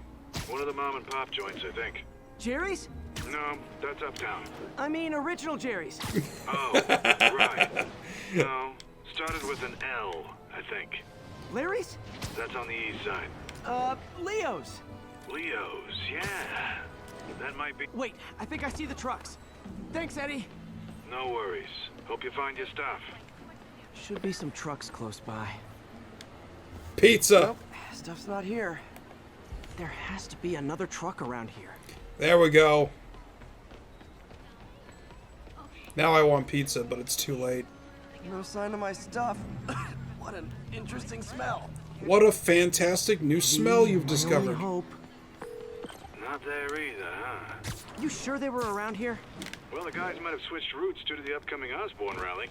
One of the mom and pop joints, I think. Jerry's? No, that's uptown. I mean original Jerry's. Oh, right. No, started with an L, I think. Larry's? That's on the east side. Leo's. Leo's, yeah. That might be... Wait, I think I see the trucks. Thanks, Eddie. No worries. Hope you find your stuff. Should be some trucks close by. Pizza! Nope, stuff's not here. There has to be another truck around here. There we go. Now I want pizza, but it's too late. No sign of my stuff. What an interesting smell. What a fantastic new smell you've discovered. Hope. Not there either, huh? You sure they were around here? Well, the guys might have switched routes due to the upcoming Osborne rally.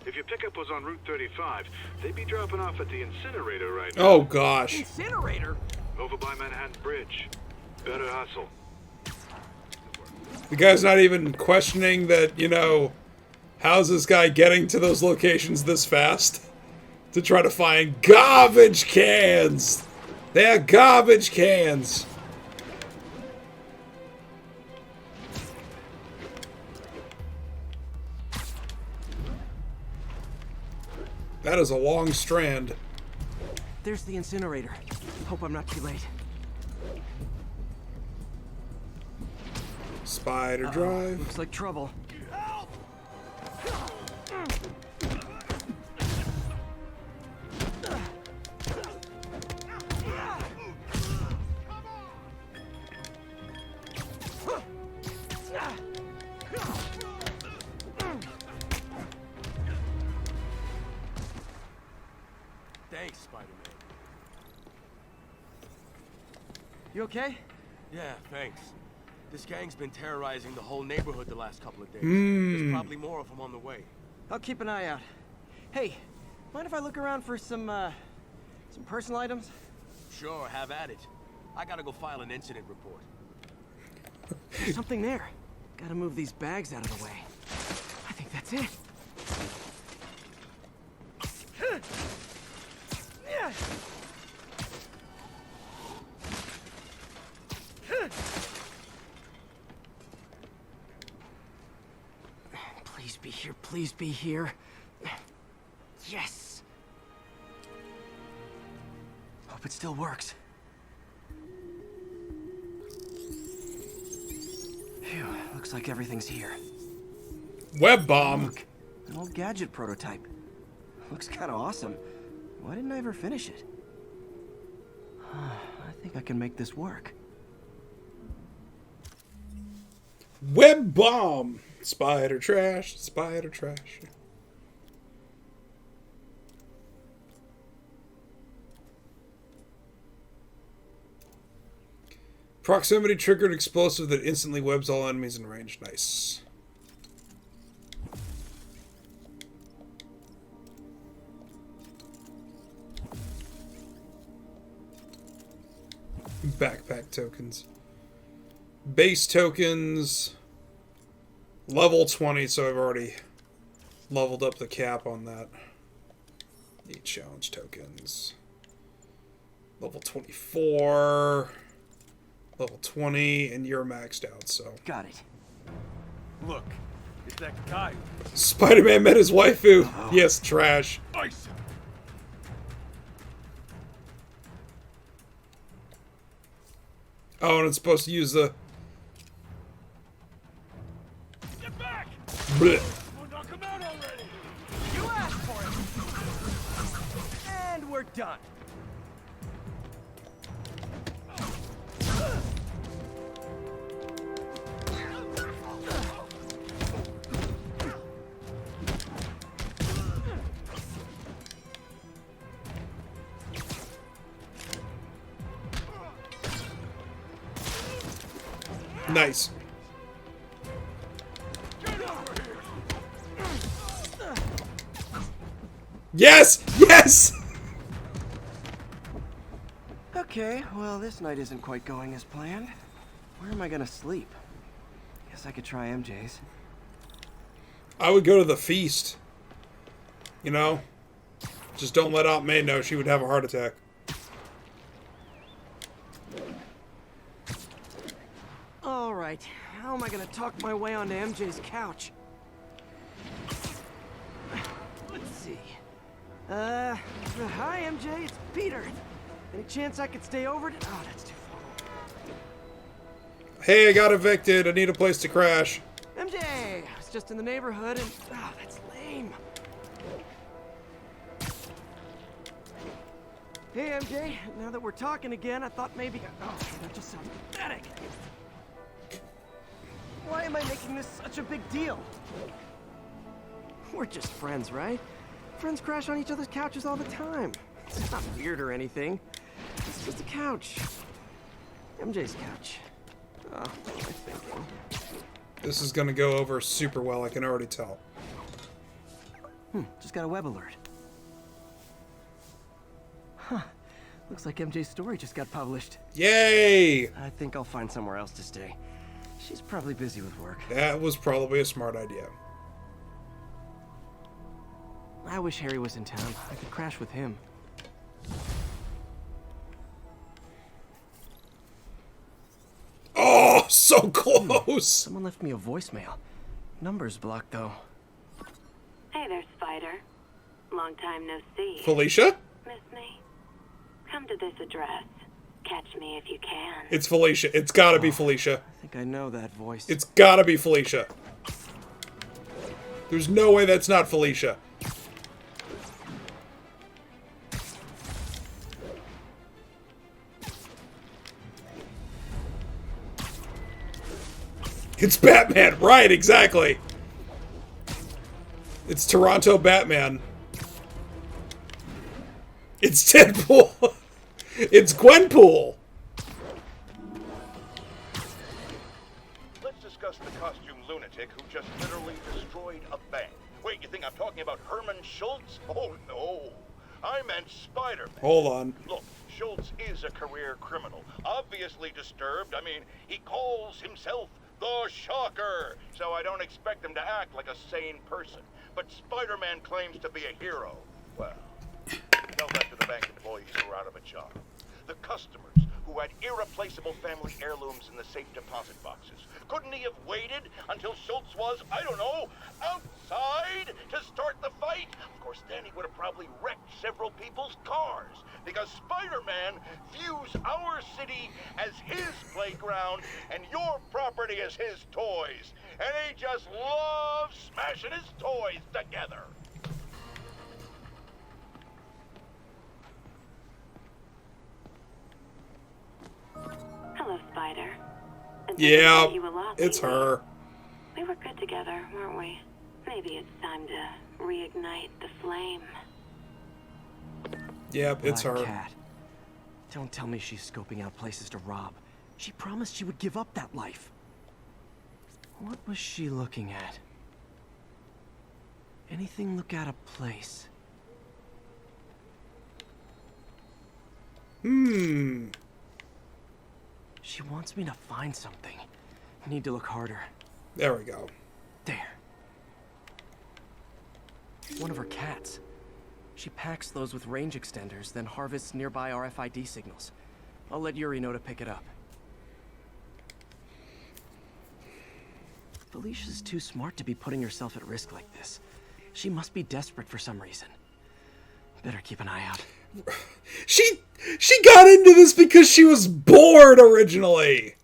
If your pickup was on Route 35, they'd be dropping off at the incinerator right now. Oh, gosh. Incinerator? Over by Manhattan Bridge. Better hustle. The guy's not even questioning that, you know, how's this guy getting to those locations this fast? To try to find garbage cans! They're garbage cans! That is a long strand. There's the incinerator. Hope I'm not too late. Spider drive. Looks like trouble. Thanks, Spider-Man. You okay? Yeah, thanks. This gang's been terrorizing the whole neighborhood the last couple of days. There's probably more of them on the way. I'll keep an eye out. Hey, mind if I look around for some personal items? Sure, have at it. I gotta go file an incident report. There's something there. Gotta move these bags out of the way. I think that's it. Please be here, please be here. Yes! Hope it still works. Phew, looks like everything's here. Web bomb. Look, an old gadget prototype. Looks kind of awesome. Why didn't I ever finish it? I think I can make this work. Web bomb. Spider trash. Spider trash. Proximity triggered explosive that instantly webs all enemies in range. Nice. Backpack tokens. Base tokens. Level 20, so I've already leveled up the cap on that. Need challenge tokens. Level 24. Level 20, and you're maxed out, so. Got it. Look, it's that guy. Spider-Man met his waifu. Oh. Yes, trash. Ice. Oh, and it's supposed to use the... Get back! Blech. We'll knock him out already! You asked for it! And we're done. Nice. Yes! Yes! Okay, well, this night isn't quite going as planned. Where am I gonna sleep? Guess I could try MJ's. I would go to the feast. You know? Just don't let Aunt May know, she would have a heart attack. Alright, how am I gonna talk my way onto MJ's couch? Let's see. Hi MJ, it's Peter. Any chance I could stay over? Oh, that's too far. Hey, I got evicted. I need a place to crash. MJ, I was just in the neighborhood and... Oh, that's lame. Hey MJ, now that we're talking again, I thought maybe... Oh, that just sounds pathetic. Why am I making this such a big deal? We're just friends, right? Friends crash on each other's couches all the time. It's not weird or anything. It's just a couch. MJ's couch. Oh, what am I thinking? This is gonna go over super well, I can already tell. Just got a web alert. Huh. Looks like MJ's story just got published. Yay! I think I'll find somewhere else to stay. She's probably busy with work. That was probably a smart idea. I wish Harry was in town. I could crash with him. Oh, so close! Someone left me a voicemail. Number's blocked, though. Hey there, Spider. Long time no see. Felicia? Miss me? Come to this address. Catch me if you can. It's Felicia. It's gotta be Felicia. I think I know that voice. It's gotta be Felicia. There's no way that's not Felicia. It's Batman, right, exactly. It's Toronto Batman. It's Deadpool. It's Gwenpool. Let's discuss the costume lunatic who just literally destroyed a bank. Wait, you think I'm talking about Herman Schultz? Oh, no. I meant Spider-Man. Hold on. Look, Schultz is a career criminal. Obviously disturbed. I mean, he calls himself the Shocker. So I don't expect him to act like a sane person. But Spider-Man claims to be a hero. Well, tell that to the bank employees who are out of a job. The customers who had irreplaceable family heirlooms in the safe deposit boxes. Couldn't he have waited until Schultz was, I don't know, outside to start the fight? Of course, then he would have probably wrecked several people's cars because Spider-Man views our city as his playground and your property as his toys. And he just loves smashing his toys together. Hello, Spider. Yeah, it's her. We were good together, weren't we? Maybe it's time to reignite the flame. Yep, it's her. Cat. Don't tell me she's scoping out places to rob. She promised she would give up that life. What was she looking at? Anything look out of place? She wants me to find something. I need to look harder. There we go. There. One of her cats. She packs those with range extenders, then harvests nearby RFID signals. I'll let Yuri know to pick it up. Felicia's too smart to be putting herself at risk like this. She must be desperate for some reason. Better keep an eye out. She got into this because she was bored originally.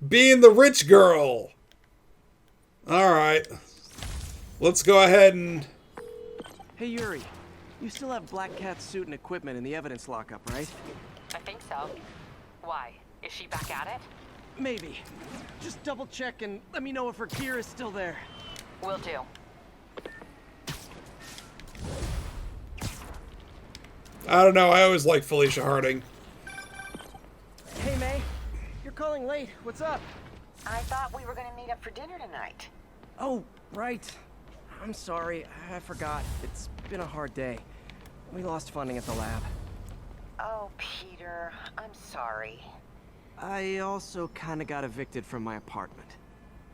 Being the rich girl. Alright. Let's go ahead and... Hey Yuri, you still have Black Cat's suit and equipment in the evidence lockup, right? I think so. Why? Is she back at it? Maybe. Just double check and let me know if her gear is still there. Will do. I don't know, I always liked Felicia Harding. Hey May, you're calling late. What's up? I thought we were gonna meet up for dinner tonight. Oh, right. I'm sorry, I forgot. It's been a hard day. We lost funding at the lab. Oh, Peter, I'm sorry. I also kinda got evicted from my apartment.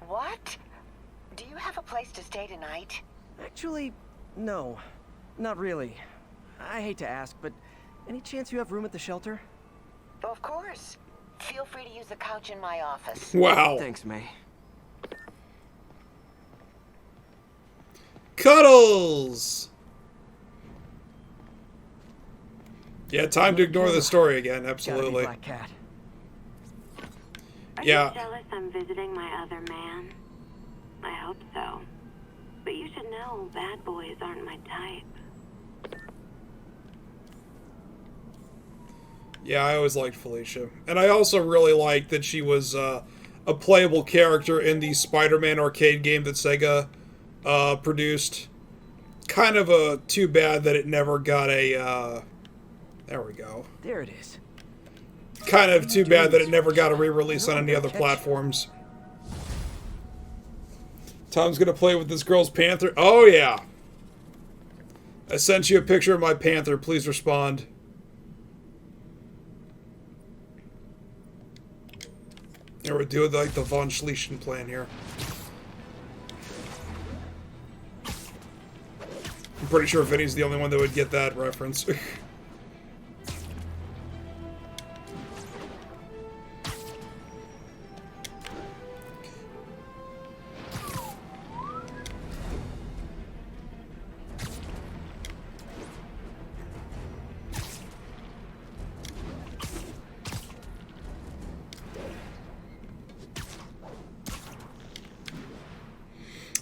What? Do you have a place to stay tonight? Actually, no. Not really. I hate to ask, but any chance you have room at the shelter? Of course. Feel free to use the couch in my office. Wow. Thanks, May. Cuddles! Yeah, time to ignore the story again, absolutely. Black Cat. Are Yeah. you jealous I'm visiting my other man? I hope so. But you should know bad boys aren't my type. Yeah, I always liked Felicia. And I also really liked that she was a playable character in the Spider-Man arcade game that Sega produced. Kind of a too bad that it never got a... there we go. There it is. Kind of too bad that it never got a re-release on any other platforms. Tom's gonna play with this girl's panther. Oh, yeah. I sent you a picture of my panther. Please respond. Yeah, we're doing like the Von Schlichten plan here. I'm pretty sure Vinny's the only one that would get that reference.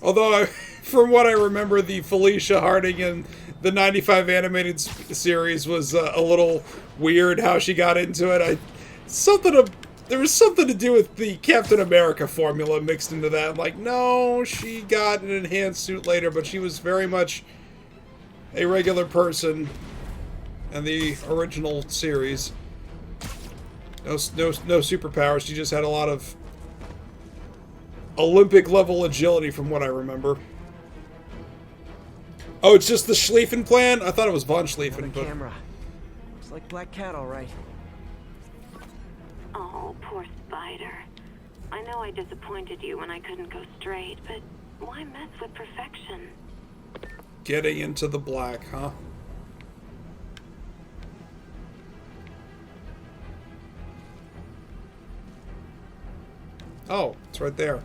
Although, from what I remember, the Felicia Harding in the 95 animated series was a little weird how she got into it. There was something to do with the Captain America formula mixed into that. I'm like, no, she got an enhanced suit later, but she was very much a regular person in the original series. No superpowers. She just had a lot of Olympic level agility from what I remember. Oh, it's just the Schlieffen plan? I thought it was Von Schlieffen, but... Camera. Looks like Black Cat, all right. Oh, poor Spider. I know I disappointed you when I couldn't go straight, but why mess with perfection? Getting into the black, huh? Oh, it's right there.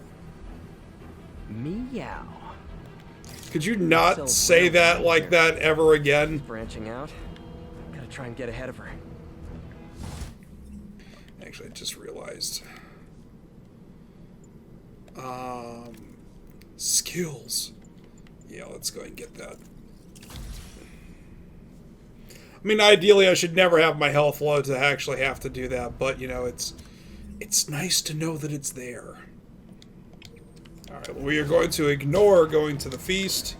Meow. Could you not say that like that ever again? Branching out. Gotta try and get ahead of her. Actually, I just realized. Skills. Yeah, let's go and get that. I mean, ideally, I should never have my health low to actually have to do that, but, you know, it's nice to know that it's there. Alright, we are going to ignore going to the feast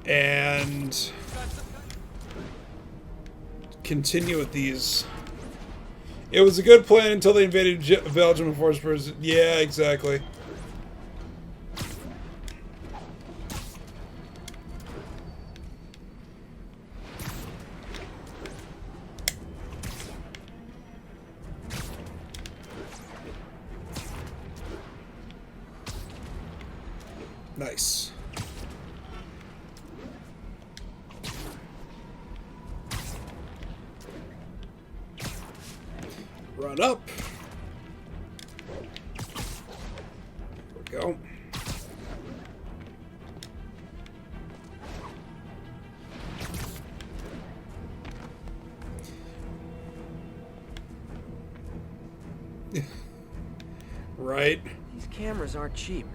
and continue with these. It was a good plan until they invaded Belgium and forced Spurs. Yeah, exactly. Nice. Run up. There we go. Right. These cameras aren't cheap.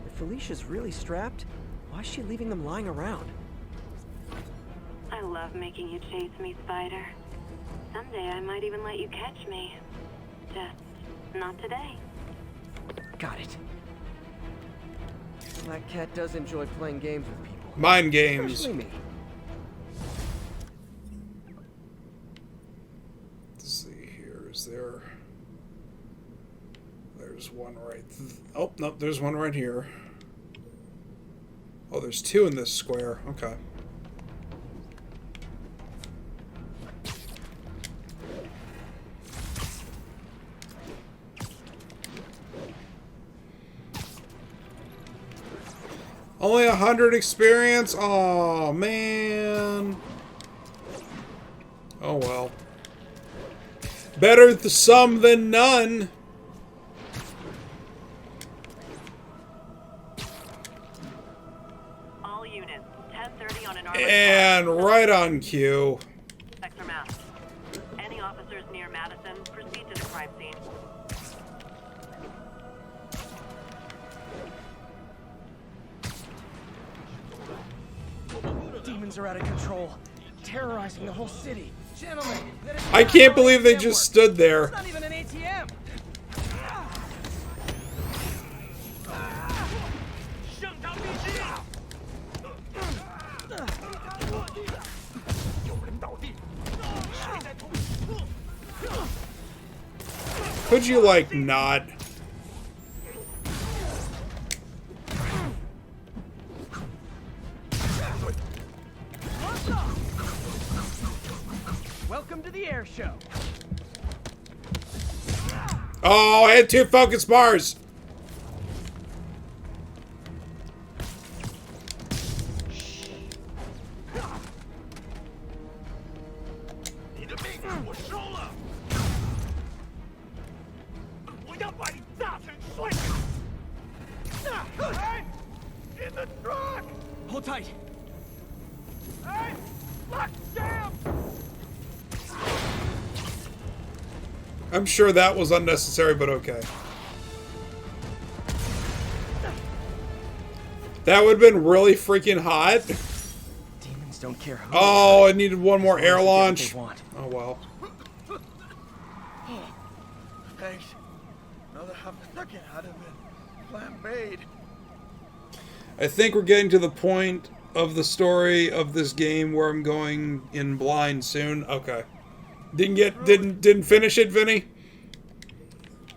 If Felicia's really strapped, why is she leaving them lying around? I love making you chase me, Spider. Someday I might even let you catch me. Just not today. Got it. Black Cat does enjoy playing games with people. Mind games. Especially me. Let's see here. Is there... There's one right... Oh, no, there's one right here. Oh, there's two in this square. Okay. Only 100 experience? Oh man. Oh well. Better some than none. All units, 10:30 on an armored And right on cue. Sector map. Any officers near Madison, proceed to the crime scene. Demons are out of control, terrorizing the whole city. Gentlemen, I can't believe they just stood there. It's not even an ATM. Could you, like, not? Welcome to the air show. Oh, I had 2 focus bars. In the truck! Hold tight. Hey! Lock down! I'm sure that was unnecessary, but okay. That would have been really freaking hot. Demons don't care who. Oh, I needed one more air launch. Oh well. Thanks. Another half a second I'd have been flambéed. I think we're getting to the point of the story of this game where I'm going in blind soon. Okay. Didn't finish it, Vinny?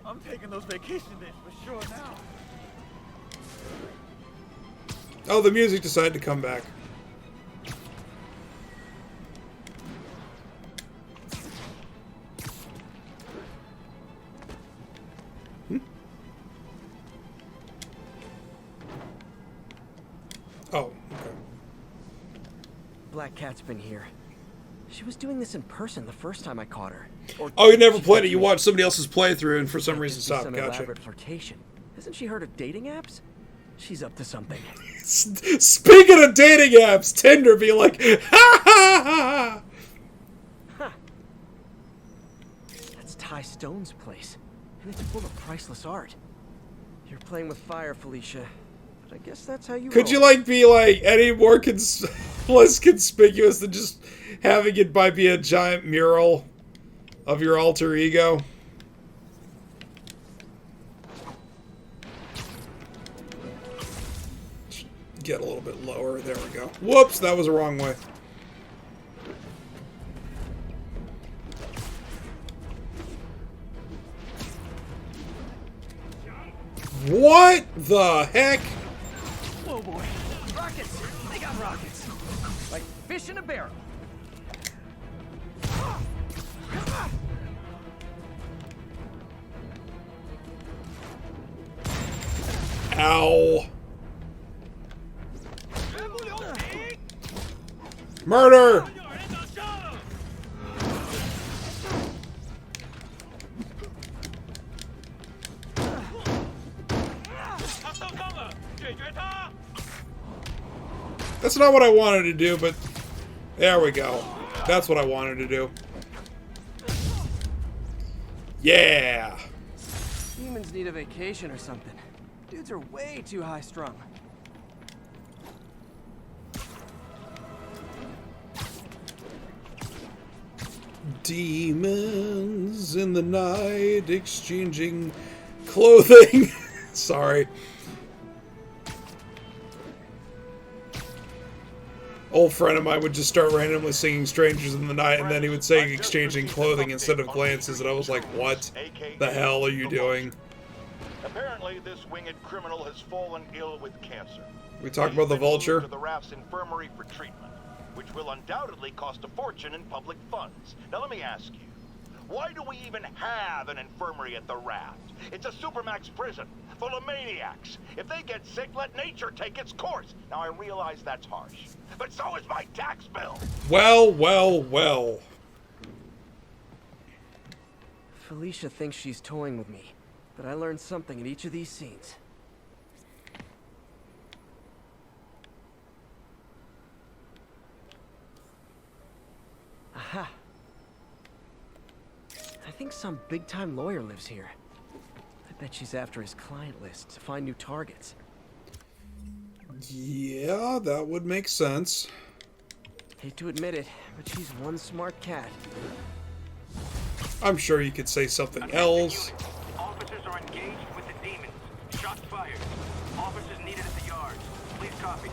I'm taking those vacation days for sure now. Oh, the music decided to come back. Oh, okay. Black Cat's been here. She was doing this in person the first time I caught her. Oh, you never played it. You watched somebody else's playthrough and for some reason stopped. Some Gotcha. elaborate flirtation. Hasn't she heard of dating apps? She's up to something. Speaking of dating apps, Tinder be like, ha ha ha! Huh. That's Ty Stone's place, and it's full of priceless art. You're playing with fire, Felicia, but I guess that's how you Could roll. you, like, be, like, any more less conspicuous than just having it by be a giant mural of your alter ego? Get a little bit lower. There we go. Whoops, that was the wrong way. What the heck? Whoa, boy. Rockets! They got rockets! Like fish in a barrel. Ow. Murder! That's not what I wanted to do, but there we go. That's what I wanted to do. Yeah! Demons need a vacation or something. Dudes are way too high-strung. Demons in the night exchanging clothing. Sorry. Old friend of mine would just start randomly singing Strangers in the Night, and then he would say exchanging clothing instead of glances, and I was like, what the hell are you doing? Apparently, this winged criminal has fallen ill with cancer. We talk about the Vulture? To the Raft's infirmary for treatment, which will undoubtedly cost a fortune in public funds. Now let me ask you, why do we even have an infirmary at the Raft? It's a supermax prison, full of maniacs. If they get sick, let nature take its course. Now I realize that's harsh, but so is my tax bill. Well, well, well. Felicia thinks she's toying with me, but I learned something in each of these scenes. Aha. I think some big-time lawyer lives here. I bet she's after his client list to find new targets. Yeah, that would make sense. Hate to admit it, but she's one smart cat. I'm sure you could say something else. Officers are engaged with the demons. Shots fired. Officers needed at the yards. Please copy.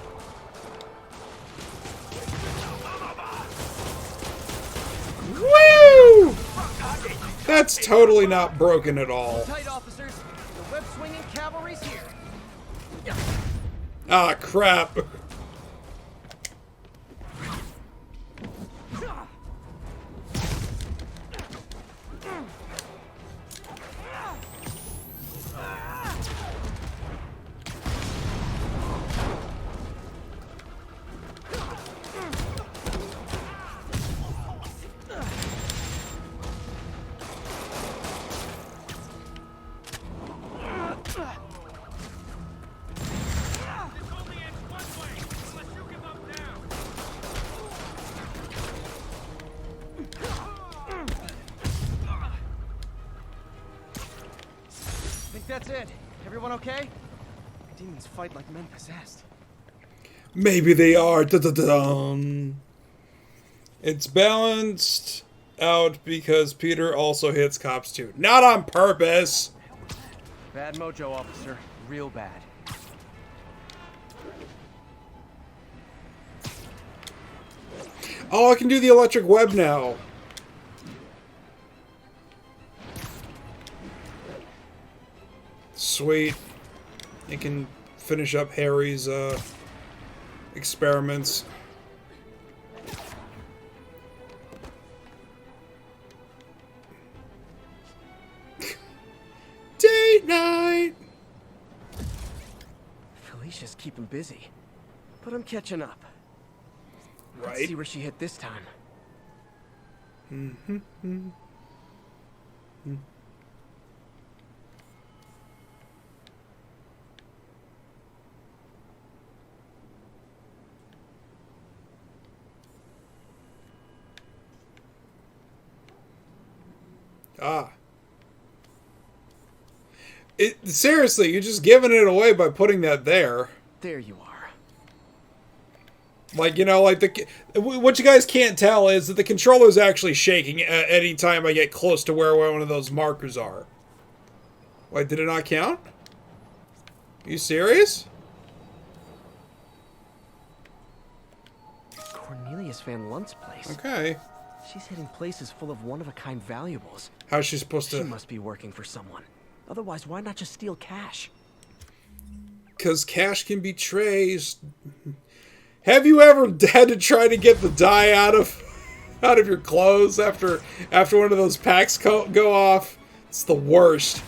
Woo! That's totally not broken at all. Tight, officers. The web-swinging cavalry's here. Ah, crap. That's it. Everyone okay? Demons fight like men possessed. Maybe they are. Dun-dun-dun. It's balanced out because Peter also hits cops too. Not on purpose. Bad mojo, officer. Real bad. Oh, I can do the electric web now. Sweet. It can finish up Harry's experiments. Date night! Felicia's keeping busy, but I'm catching up. Right. Let's see where she hit this time. Ah. Seriously, you're just giving it away by putting that there. There you are. Like, you know, like what you guys can't tell is that the controller is actually shaking any time I get close to where one of those markers are. Wait, did it not count? Are you serious? Cornelius Van Lunt's place. Okay. She's hitting places full of one-of-a-kind valuables. How's she supposed to... She must be working for someone. Otherwise, why not just steal cash? Because cash can be traced. Have you ever had to try to get the dye out of your clothes after one of those packs go off? It's the worst.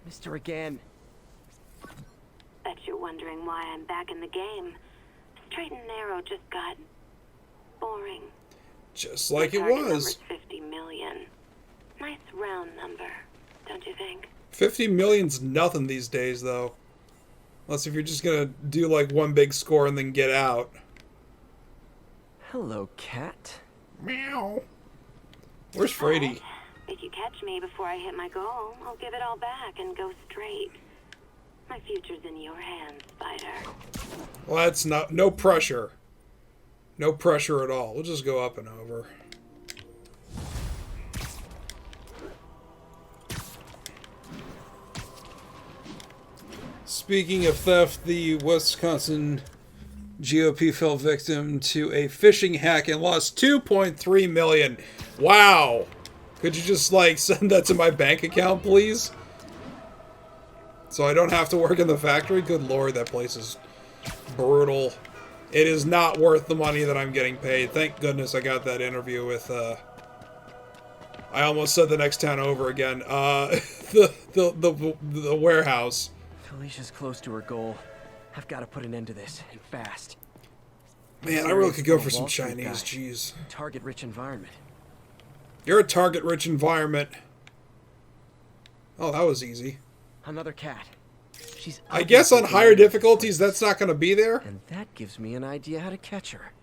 Mr. Again. Bet you're wondering why I'm back in the game. Straight and narrow just got boring. Just like it My target was. number's 50 million. Nice round number, don't you think? 50 million's nothing these days, though. Unless if you're just gonna do like one big score and then get out. Hello, cat. Meow. Where's Freddy? If you catch me before I hit my goal, I'll give it all back and go straight. My future's in your hands, Spider. Well, that's no pressure. No pressure at all. We'll just go up and over. Speaking of theft, the Wisconsin GOP fell victim to a phishing hack and lost $2.3 million. Wow. Could you just, like, send that to my bank account, please? So I don't have to work in the factory? Good lord, that place is brutal. It is not worth the money that I'm getting paid. Thank goodness I got that interview with, I almost said the next town over again. The warehouse. Felicia's close to her goal. I've got to put an end to this, and fast. Man, I really could go for some Chinese, jeez. Target-rich environment. You're a target-rich environment. Oh, that was easy. Another cat. She's I guess on higher difficulties, that's not going to be there. And that gives me an idea how to catch her.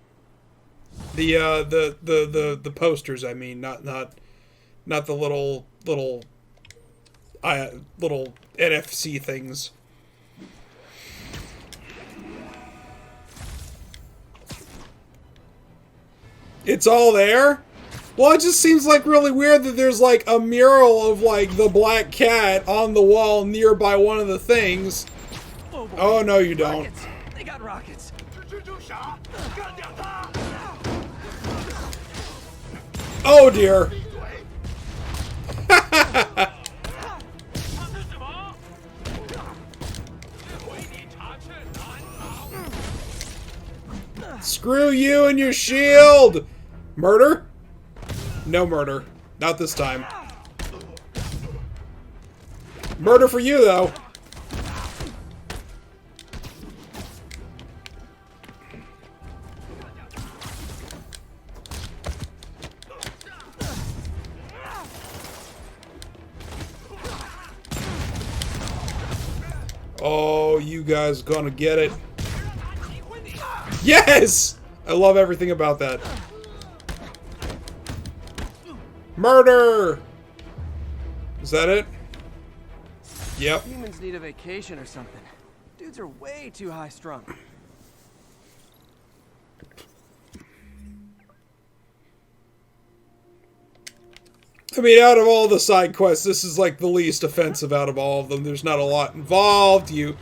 The posters, I mean, not the little NFC things. It's all there? Well, it just seems like really weird that there's like a mural of like the black cat on the wall nearby one of the things. Oh, no, you don't. Rockets. They got rockets. Oh, dear. Screw you and your shield! Murder? No murder. Not this time. Murder for you, though. Oh, you guys gonna get it. Yes! I love everything about that. Murder! Is that it? Yep. Humans need a vacation or something. Dudes are way too high-strung. I mean, out of all the side quests, this is like the least offensive out of all of them. There's not a lot involved. You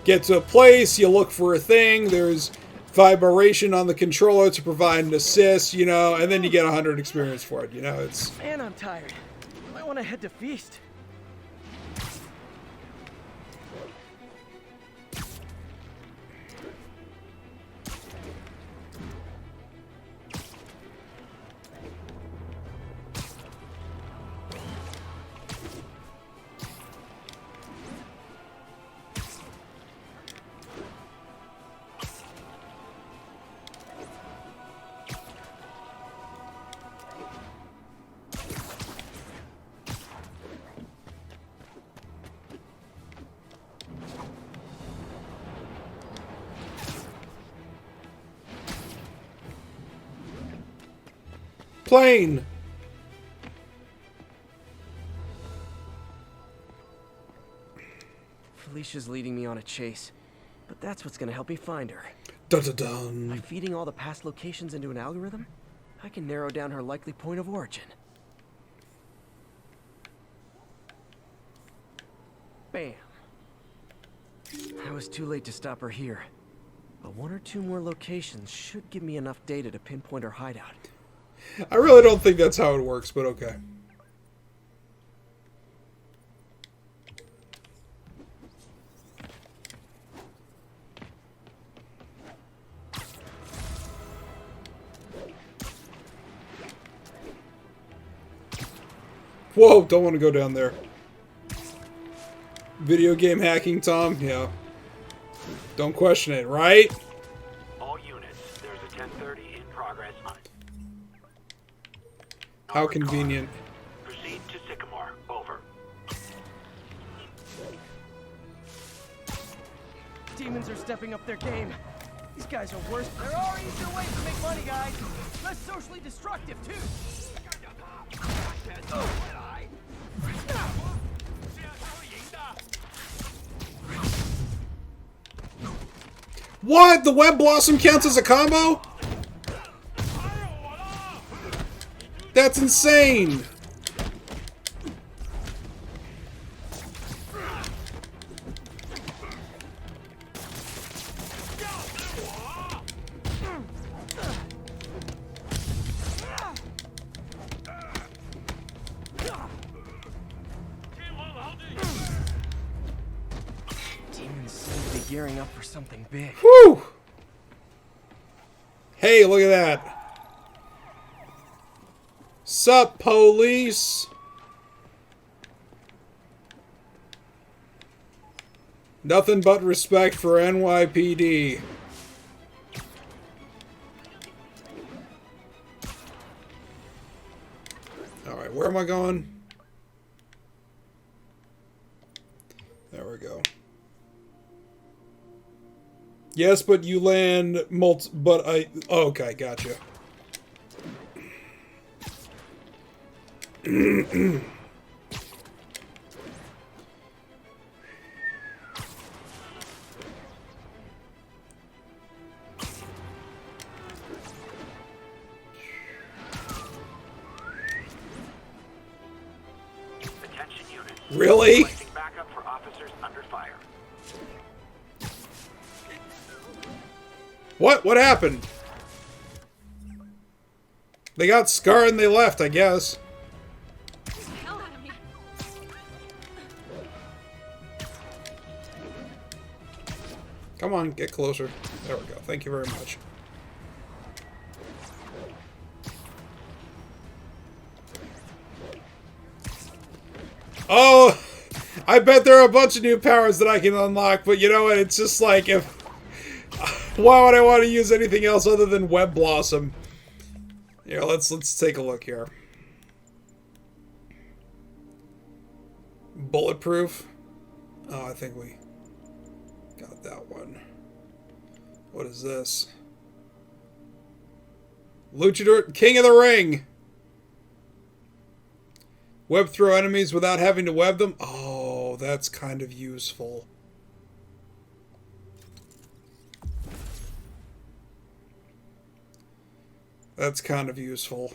get to a place, you look for a thing, there's vibration on the controller to provide an assist, you know, and then you get 100 experience for it, you know, it's... Man, I'm tired. I might want to head to Feast. plane. Felicia's leading me on a chase, but that's what's gonna help me find her. Dun-dun-dun. By feeding all the past locations into an algorithm, I can narrow down her likely point of origin. Bam. I was too late to stop her here, but one or two more locations should give me enough data to pinpoint her hideout. I really don't think that's how it works, but okay. Whoa, don't want to go down there. Video game hacking, Tom? Yeah. Don't question it, right? All units, there's a 1030 in progress on it. How convenient. Proceed to Sycamore. Over. Demons are stepping up their game. These guys are worse. There are easier ways to make money, guys. Less socially destructive, too. What? The Web Blossom counts as a combo? That's insane! Demons seem to be gearing up for something big. Whew! Hey, look at that. Sup, police? Nothing but respect for NYPD. Alright, where am I going? There we go. Yes, but you land but I... Oh, okay, gotcha. Attention units. Really? Placing backup for officers under fire. What? What happened? They got Scar and they left, I guess. Come on, get closer. There we go. Thank you very much. Oh, I bet there are a bunch of new powers that I can unlock, but you know what? It's just like, if... Why would I want to use anything else other than Web Blossom? Here, let's take a look here. Bulletproof? Oh, I think we got that one. What is this? Luchador, King of the Ring! Web throw enemies without having to web them? Oh, that's kind of useful. That's kind of useful.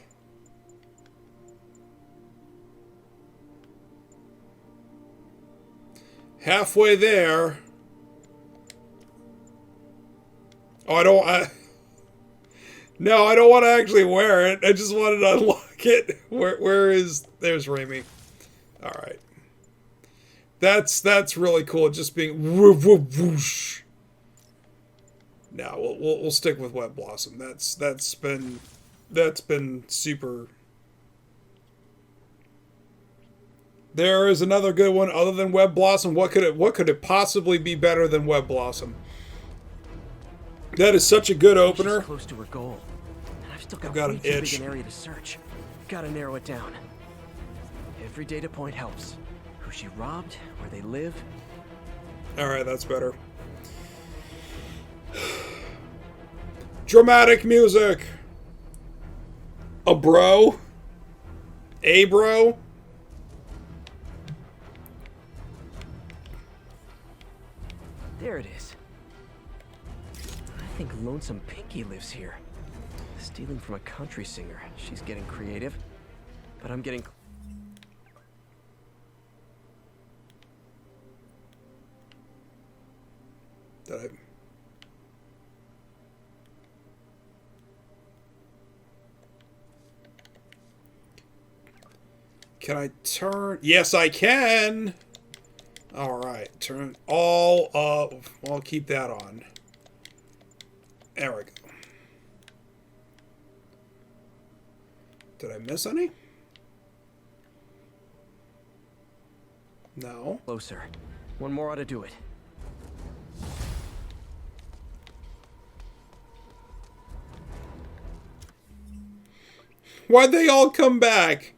Halfway there. Oh, no, I don't want to actually wear it. I just wanted to unlock it. Where is... There's Raimi. Alright. That's really cool. Just being... whoosh. No, we'll stick with Web Blossom. That's been super... There is another good one other than Web Blossom. What could it possibly be better than Web Blossom? That is such a good opener. She's close to her goal. And I've still got an way too itch. big an area to search. Gotta narrow it down. Every data point helps. Who she robbed, where they live. Alright, that's better. Dramatic music! A bro? A bro? There it is. I think Lonesome Pinky lives here. Stealing from a country singer. She's getting creative. But I'm getting... Did I... Can I turn... Yes, I can! Alright, turn all up. I'll keep that on. There we go. Did I miss any? No. Closer. One more ought to do it. Why'd they all come back?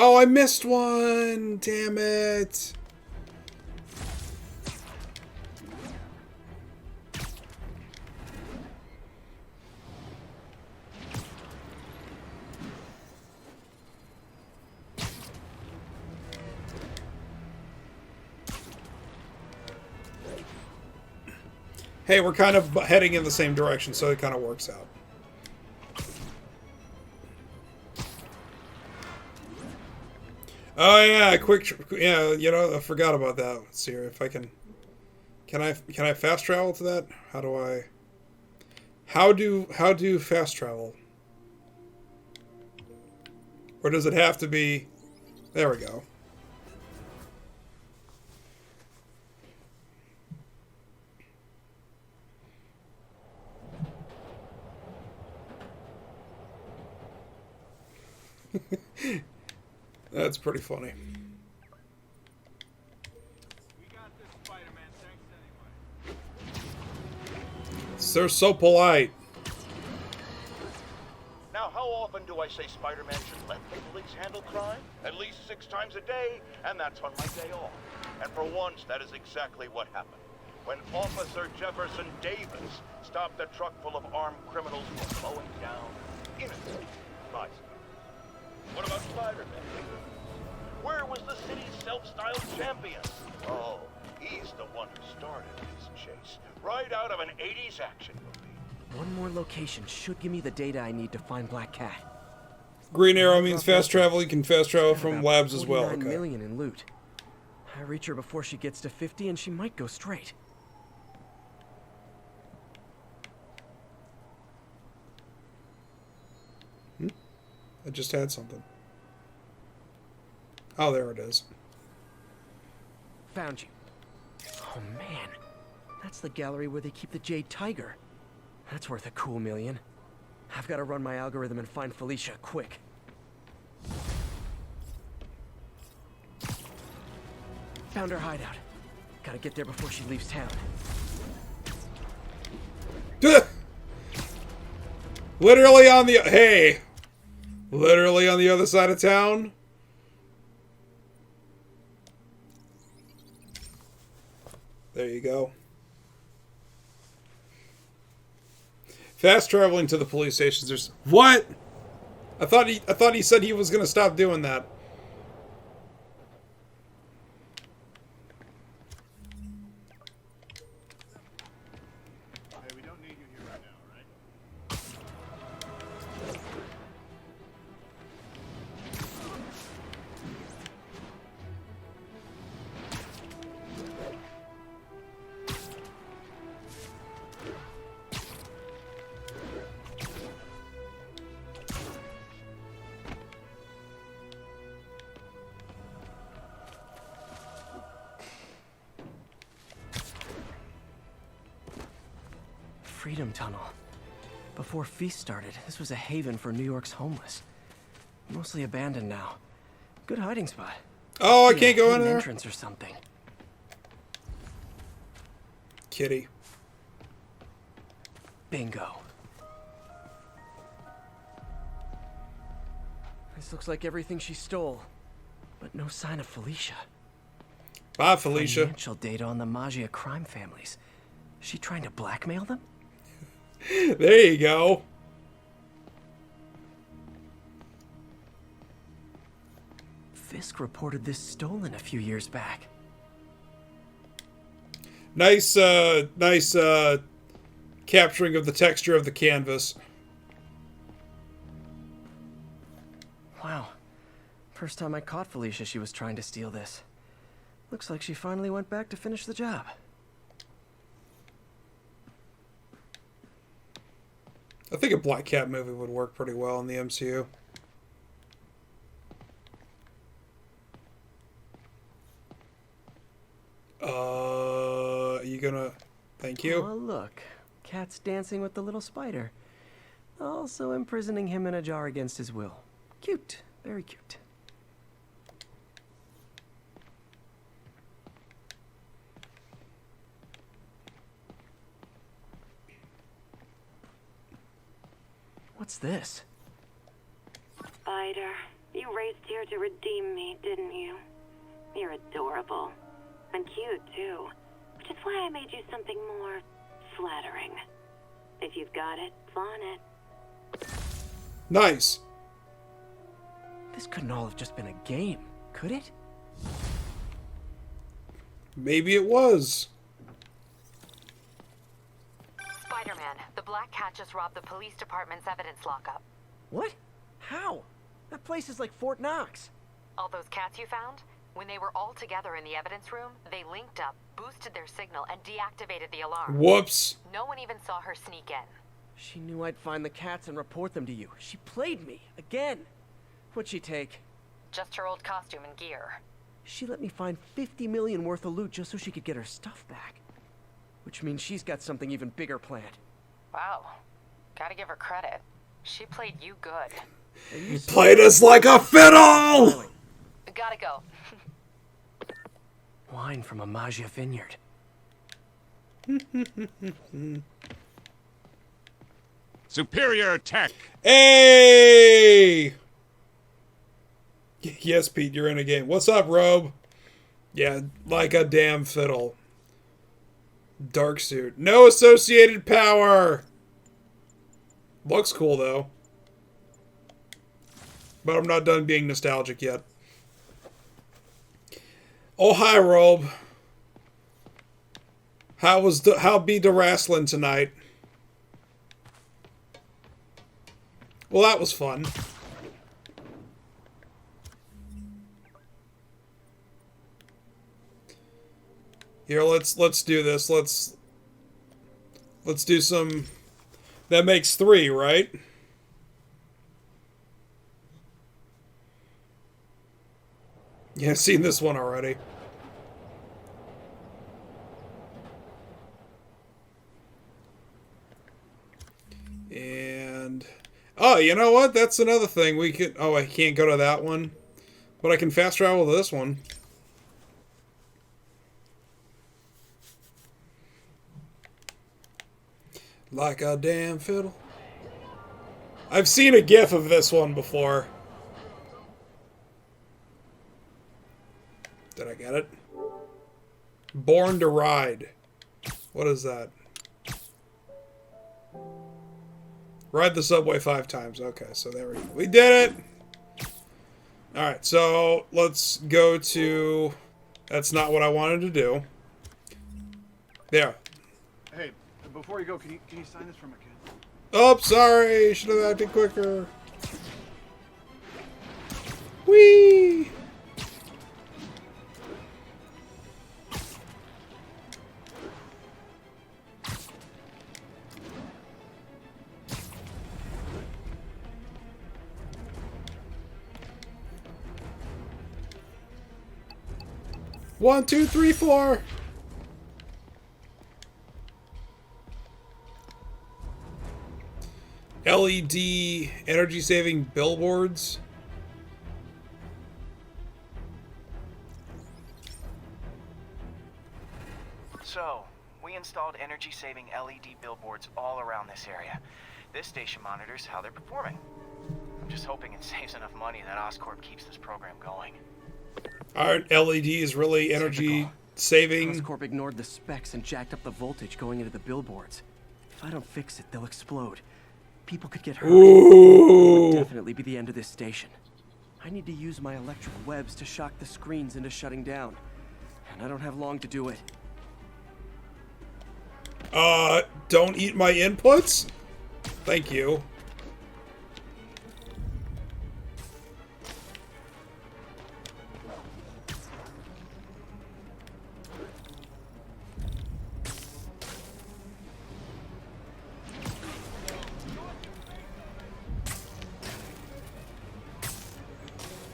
Oh, I missed one! Damn it! Hey, we're kind of heading in the same direction, so it kind of works out. Oh yeah, yeah, you know, I forgot about that. Let's see here if I can I fast travel to that? How do fast travel? Or does it have to be... There we go. That's pretty funny. They're so polite. Now, how often do I say Spider-Man should let the police handle crime? At least 6 times a day, and that's on my day off. And for once, that is exactly what happened. When Officer Jefferson Davis stopped a truck full of armed criminals from mowing down innocent bystanders. What about Spider-Man? Where was the city's self-styled champion? Oh, he's the one who started this chase, right out of an 80s action movie. One more location should give me the data I need to find Black Cat. Green arrow means fast travel. You can fast travel from labs as well. 49 million in loot. I reach her before she gets to 50 and she might go straight. I just had something. Oh, there it is. Found you. Oh man, that's the gallery where they keep the Jade Tiger. That's worth a cool million. I've got to run my algorithm and find Felicia, quick. Found her hideout. Gotta get there before she leaves town. Literally on the... Hey! Literally on the other side of town? There you go. Fast traveling to the police stations. There's... What? I thought he said he was going to stop doing that. Hey, we don't need you here right now, right? Freedom Tunnel. Before Feast started, this was a haven for New York's homeless. Mostly abandoned now. Good hiding spot. Oh, I can't go in there? Entrance or something. Kitty. Bingo. This looks like everything she stole, but no sign of Felicia. Bye, Felicia. Financial data on the Maggia crime families. Is she trying to blackmail them? There you go. Fisk reported this stolen a few years back. Nice capturing of the texture of the canvas. Wow. First time I caught Felicia, she was trying to steal this. Looks like she finally went back to finish the job. I think a Black Cat movie would work pretty well in the MCU. You gonna... Thank you. Oh, look. Cat's dancing with the little spider. Also imprisoning him in a jar against his will. Cute. Very cute. What's this? Spider, you raced here to redeem me, didn't you? You're adorable. And cute, too. Which is why I made you something more flattering. If you've got it, flaunt it. Nice. This couldn't all have just been a game, could it? Maybe it was. Spider-Man, the Black Cat just robbed the police department's evidence lockup. What? How? That place is like Fort Knox. All those cats you found? When they were all together in the evidence room, they linked up, boosted their signal, and deactivated the alarm. Whoops. No one even saw her sneak in. She knew I'd find the cats and report them to you. She played me, again. What'd she take? Just her old costume and gear. She let me find 50 million worth of loot just so she could get her stuff back. Which means she's got something even bigger planned. Wow. Gotta give her credit. She played you good. You played us like a fiddle! Gotta go. Wine from a Magia vineyard. Superior tech. Hey! Yes, Pete, you're in a game. What's up, Robe? Yeah, like a damn fiddle. Dark suit. No associated power! Looks cool, though. But I'm not done being nostalgic yet. Oh, hi, Robe. How be the wrestling tonight? Well, that was fun. Here, let's do this. Let's do some. That makes 3, right? Yeah, I've seen this one already. And oh, you know what? That's another thing we could. Oh, I can't go to that one, but I can fast travel to this one. Like a damn fiddle. I've seen a GIF of this one before. Did I get it? Born to Ride. What is that? Ride the subway 5 times. Okay, so there we go. We did it! Alright, so let's go to... That's not what I wanted to do. There. Hey, before you go, can you sign this for my kid? Oh, sorry! Should have acted quicker. Whee! One, two, three, four. LED energy saving billboards. So, we installed energy saving LED billboards all around this area. This station monitors how they're performing. I'm just hoping it saves enough money that Oscorp keeps this program going. Aren't LEDs really energy saving? Oscorp ignored the specs and jacked up the voltage going into the billboards. If I don't fix it, they'll explode. People could get hurt. Ooh. It would definitely be the end of this station. I need to use my electric webs to shock the screens into shutting down. And I don't have long to do it. Don't eat my inputs? Thank you.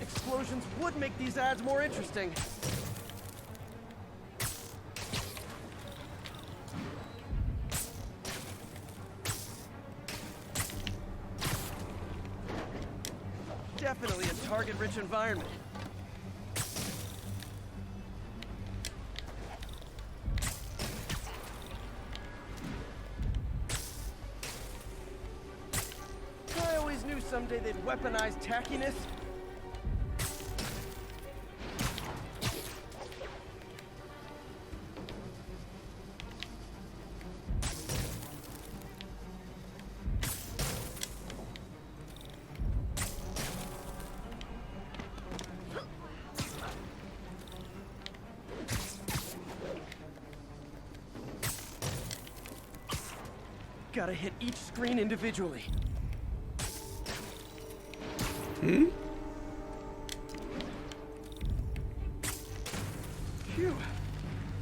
Explosions would make these ads more interesting. Definitely a target-rich environment. I always knew someday they'd weaponize tackiness. Gotta hit each screen individually. Hmm? Phew.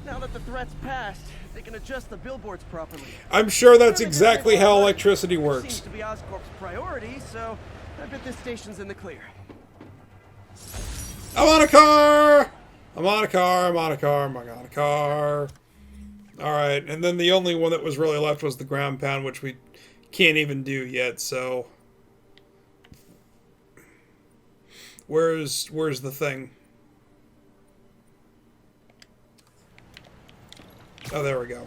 Now that the threat's passed, they can adjust the billboards properly. I'm sure that's exactly how electricity works. Seems to be Oscorp's priority, so I bet this station's in the clear. I'm on a car! I'm on a car, I'm on a car, I'm on a car. Alright, and then the only one that was really left was the ground pound, which we can't even do yet, so... Where's the thing? Oh, there we go.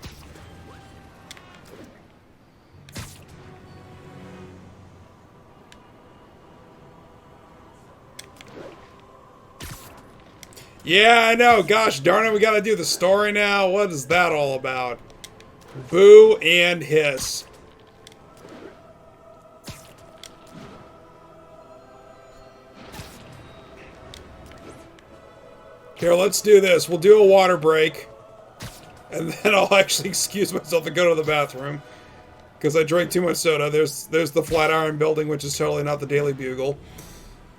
Yeah, I know. Gosh darn it, we gotta do the story now. What is that all about? Boo and hiss. Here, let's do this. We'll do a water break. And then I'll actually excuse myself and go to the bathroom. Because I drank too much soda. There's the Flatiron Building, which is totally not the Daily Bugle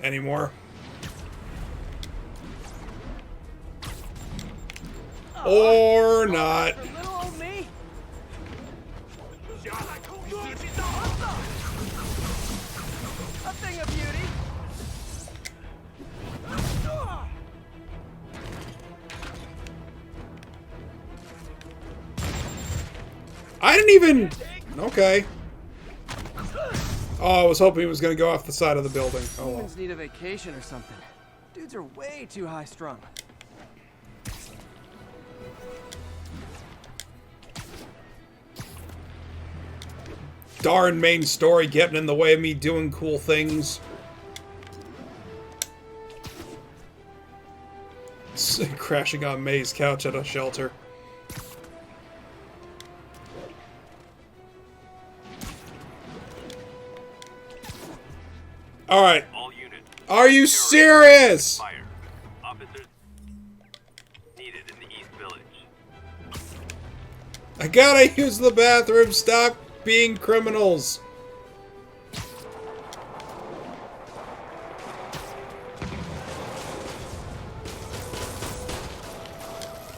anymore. Or not. I didn't even... Okay. Oh, I was hoping he was going to go off the side of the building. Oh well. Humans need a vacation or something. Dudes are way too high-strung. Darn main story getting in the way of me doing cool things. Crashing on May's couch at a shelter. Alright. Are you serious? Officers needed in the East Village. I gotta use the bathroom. Stop being criminals.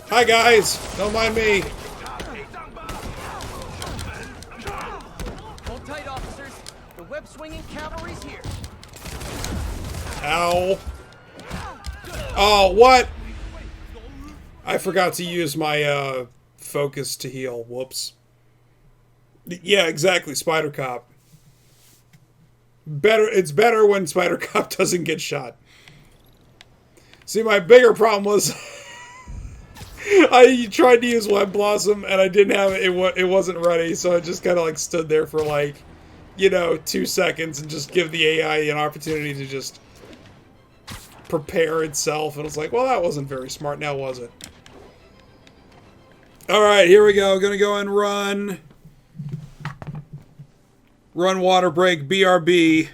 Hi guys, don't mind me. Hold tight, officers. The web-swinging cavalry's here. Ow. Oh, what? I forgot to use my focus to heal. Whoops. Yeah, exactly. Spider Cop. It's better when Spider Cop doesn't get shot. See, my bigger problem was I tried to use Web Blossom and I didn't have it. It wasn't ready, so I just kind of like stood there for like, 2 seconds and just give the AI an opportunity to just prepare itself. And it's like, well, that wasn't very smart, now was it? All right, here we go. Gonna go and run Run, water break, BRB.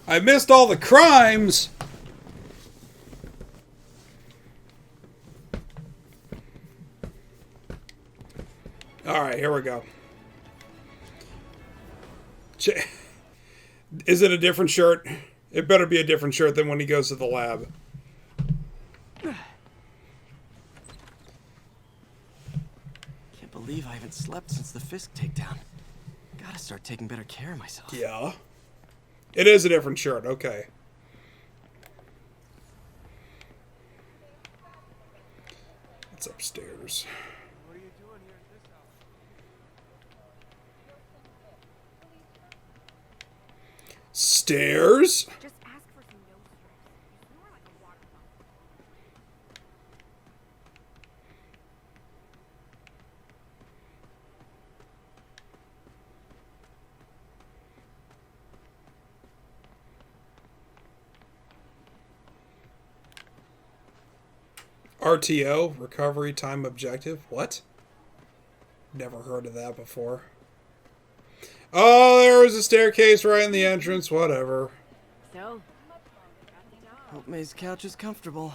I missed all the crimes. All right, here we go. Is it a different shirt? It better be a different shirt than when he goes to the lab. Can't believe I haven't slept since the Fisk takedown. Gotta start taking better care of myself. Yeah. It is a different shirt, okay. It's upstairs. What are you doing here at this house? Stairs? Just ask for some no strips. You snore like a water pump. RTO, recovery time objective. What? Never heard of that before. Oh, there was a staircase right in the entrance. Whatever. So, Hope May's couch is comfortable.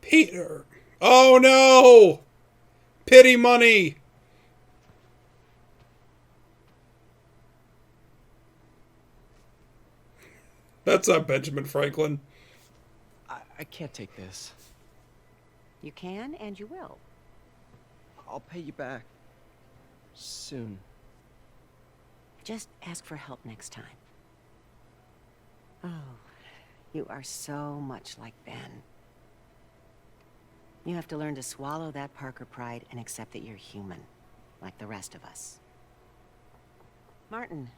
Peter. Oh no! Pity money. That's not Benjamin Franklin. I can't take this. you can and you will. I'll pay you back. Soon. Just ask for help next time. Oh, you are so much like Ben. You have to learn to swallow that Parker pride and accept that you're human, like the rest of us. Martin.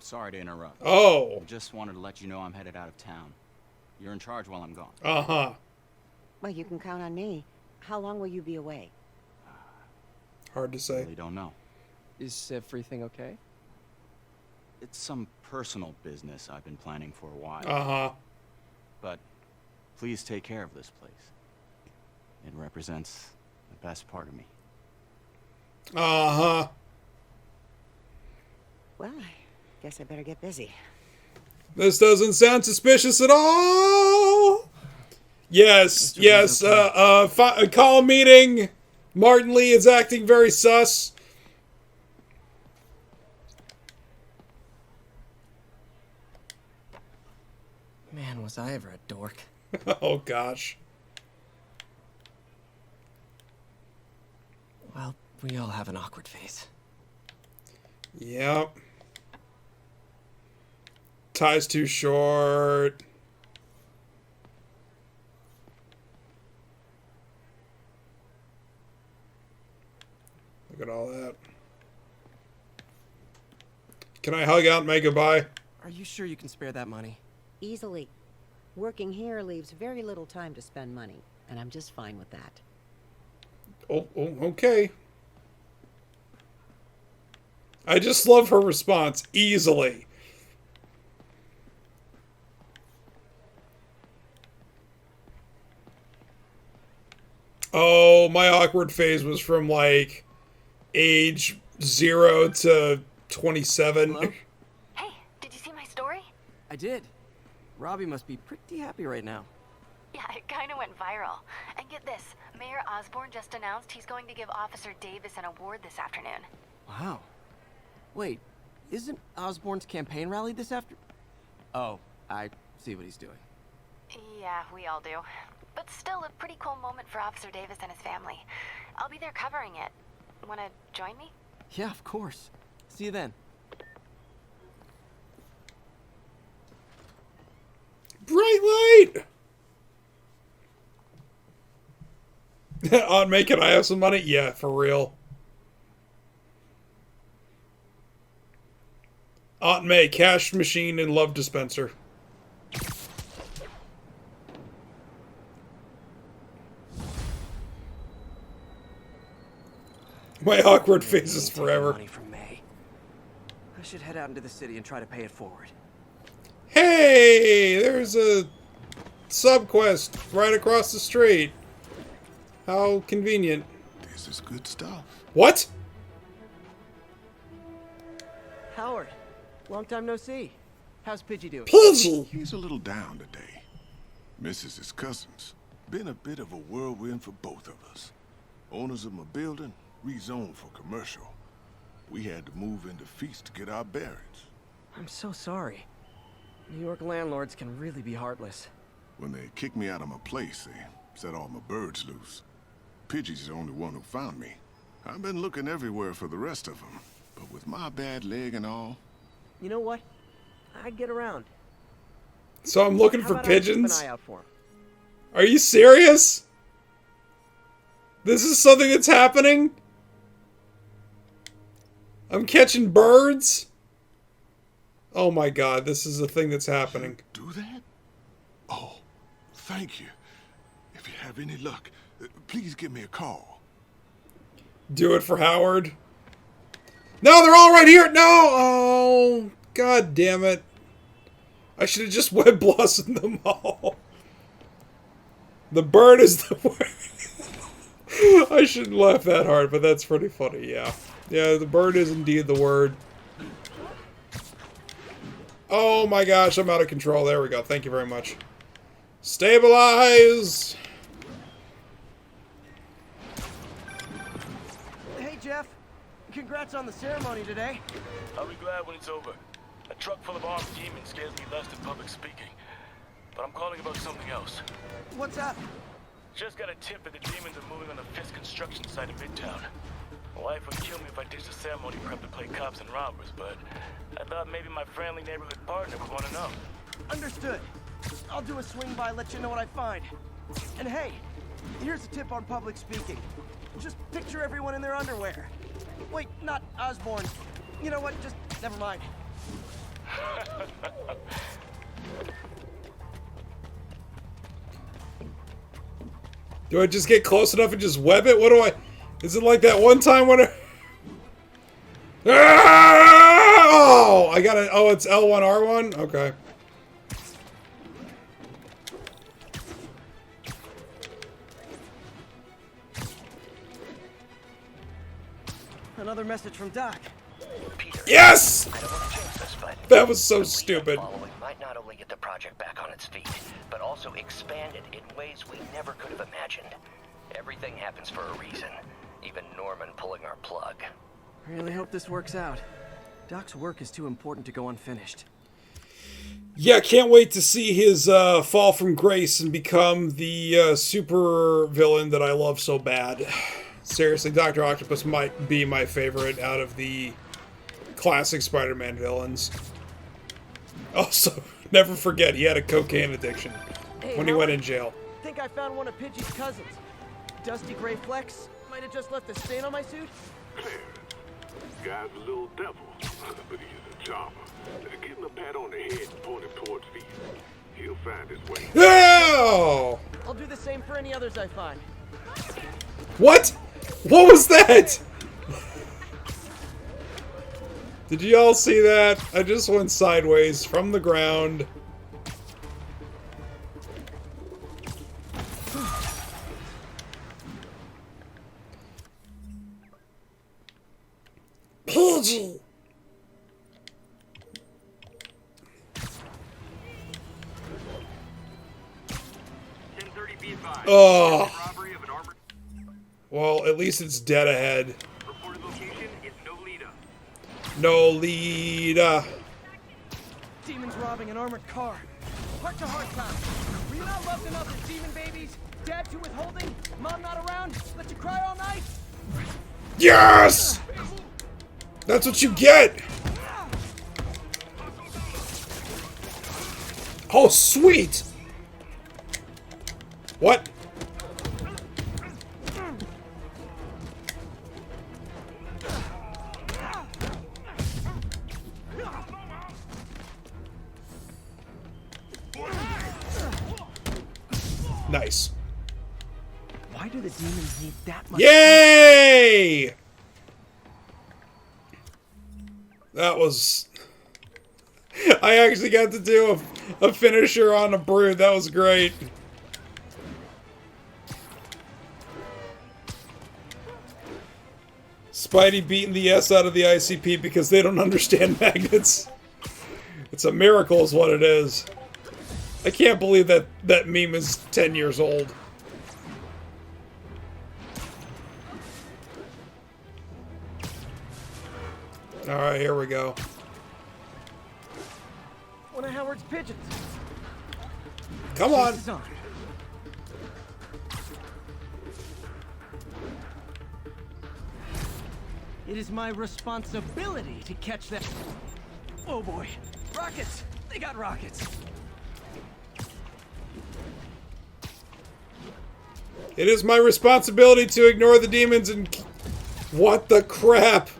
Sorry to interrupt. Oh. Just wanted to let you know I'm headed out of town. You're in charge while I'm gone. Uh-huh. Well, you can count on me. How long will you be away? Hard to say. Really don't know. Is everything okay? It's some personal business I've been planning for a while. Uh-huh. But please take care of this place. It represents the best part of me. Uh-huh. Well, I guess I better get busy. This doesn't sound suspicious at all. Yes, yes. Call a meeting. Martin Lee is acting very sus. Man, was I ever a dork. Oh, gosh. Well, we all have an awkward phase. Yep. Tie's too short. Look at all that. Can I hug out and make goodbye? Are you sure you can spare that money? Easily. Working here leaves very little time to spend money, and I'm just fine with that. Oh, okay. I just love her response. Easily. Oh, my awkward phase was from, like, age 0 to 27. Hello? Hey, did you see my story? I did. Robbie must be pretty happy right now. Yeah, it kind of went viral. And get this, Mayor Osborne just announced he's going to give Officer Davis an award this afternoon. Wow. Wait, isn't Osborne's campaign rally this after... Oh, I see what he's doing. Yeah, we all do. But still a pretty cool moment for Officer Davis and his family. I'll be there covering it. Wanna join me? Yeah, of course. See you then. Bright light! Aunt May, can I have some money? Yeah, for real. Aunt May, cash machine and love dispenser. My awkward faces forever. Money from May. I should head out into the city and try to pay it forward. Hey, there's a sub-quest right across the street. How convenient. This is good stuff. What? Howard, long time no see. How's Pidgey doing? Pidgey! He's a little down today. Misses his cousins. Been a bit of a whirlwind for both of us. Owners of my building rezoned for commercial. We had to move into Feast to get our bearings. I'm so sorry. New York landlords can really be heartless. When they kicked me out of my place, they set all my birds loose. Pidgey's the only one who found me. I've been looking everywhere for the rest of them, but with my bad leg and all... You know what? I'd get around. So I'm looking How for about I keep pigeons? an eye out for 'em? Are you serious? This is something that's happening? I'm catching birds? Oh my god, this is a thing that's happening. Do that? Oh, thank you. If you have any luck, please give me a call. Do it for Howard. No, they're all right here. No! Oh, god damn it. I should have just web blossomed them all. The bird is the word. I shouldn't laugh that hard, but that's pretty funny, yeah. Yeah, the bird is indeed the word. Oh my gosh, I'm out of control. There we go. Thank you very much. Stabilize! Hey, Jeff. Congrats on the ceremony today. I'll be glad when it's over. A truck full of armed demons scares me less than public speaking. But I'm calling about something else. What's up? Just got a tip that the demons are moving on the Fisk construction site in Midtown. My wife would kill me if I ditched the ceremony prep to play cops and robbers, but I thought maybe my friendly neighborhood partner would want to know. Understood. I'll do a swing by, let you know what I find. And hey, here's a tip on public speaking. Just picture everyone in their underwear. Wait, not Osborne. You know what? Just never mind. Do I just get close enough and just web it? What do I... Is it like that one time when I... Ah! Oh, I got it. Oh, it's L1, R1? Okay. Another message from Doc. Yes! I don't want to jinx this, but That was so stupid. following might not only get the project back on its feet, but also expand it in ways we never could have imagined. Everything happens for a reason, even Norman pulling our plug. Really hope this works out. Doc's work is too important to go unfinished. Yeah, can't wait to see his fall from grace and become the super villain that I love so bad. Seriously, Dr. Octopus might be my favorite out of the classic Spider-Man villains. Also, never forget, he had a cocaine addiction when he went in jail. Think I found one of Pidgey's cousins. Dusty Gray Flex might have just left a stain on my suit. Guy's a little devil, but he's a charmer. Give him a pat on the head and point him towards V. He'll find his way. No! I'll do the same for any others I find. What? What was that? Did you all see that? I just went sideways from the ground. Pidgey! Oh. Well, at least it's dead ahead. No leader. Demons robbing an armored car. Heart to heart time. Were you not loved enough as demon babies? Dad too withholding? Mom not around? Let you cry all night? Yes! That's what you get! Oh, sweet! What? Nice. Why do the demons need that much? Yay! That was... I actually got to do a finisher on a brood. That was great. Spidey beating the S out of the ICP because they don't understand magnets. It's a miracle is what it is. I can't believe that that meme is 10 years old. Alright, here we go. One of Howard's pigeons. Come on. It is my responsibility to catch that. Oh boy. Rockets! They got rockets! It is my responsibility to ignore the demons and... What the crap?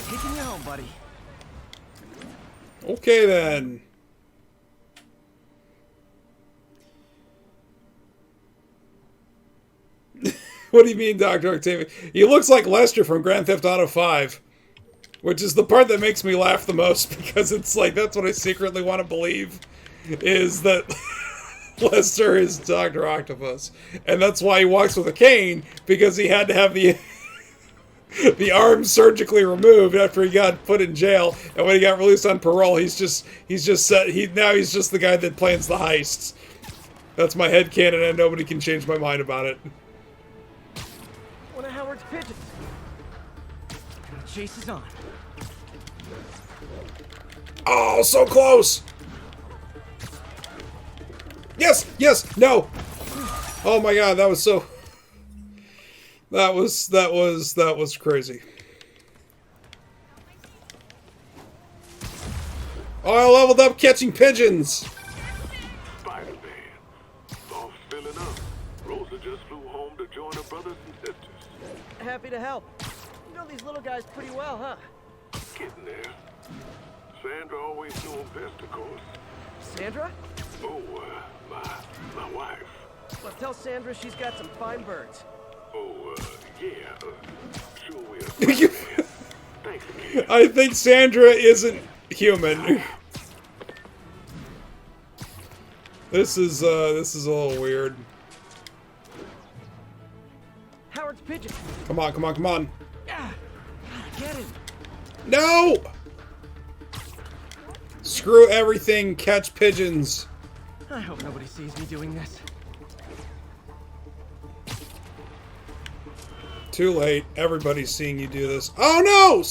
Taking you home, buddy. Okay then. What do you mean, Dr. Octavian? He looks like Lester from Grand Theft Auto 5. Which is the part that makes me laugh the most, because it's like, that's what I secretly want to believe, is that Lester is Dr. Octopus. And that's why he walks with a cane, because he had to have the the arm surgically removed after he got put in jail, and when he got released on parole, he's just now he's just the guy that plans the heists. That's my headcanon, and nobody can change my mind about it. One of Howard's pigeons. And the chase is on. Oh, so close! Yes, yes, no! Oh my god, that was so... That was crazy. Oh, I leveled up catching pigeons! Spider-Man. Thoughts filling up. Rosa just flew home to join her brothers and sisters. Happy to help. You know these little guys pretty well, huh? Getting there. Sandra always knew him best, of course. Sandra? Oh, my wife. Well, tell Sandra she's got some fine birds. Oh, yeah. Sure will. Thanks. I think Sandra isn't human. This is a little weird. Howard's pigeon. Come on, come on, come on. Get him. No! Screw everything, catch pigeons. I hope nobody sees me doing this. Too late. Everybody's seeing you do this. Oh no!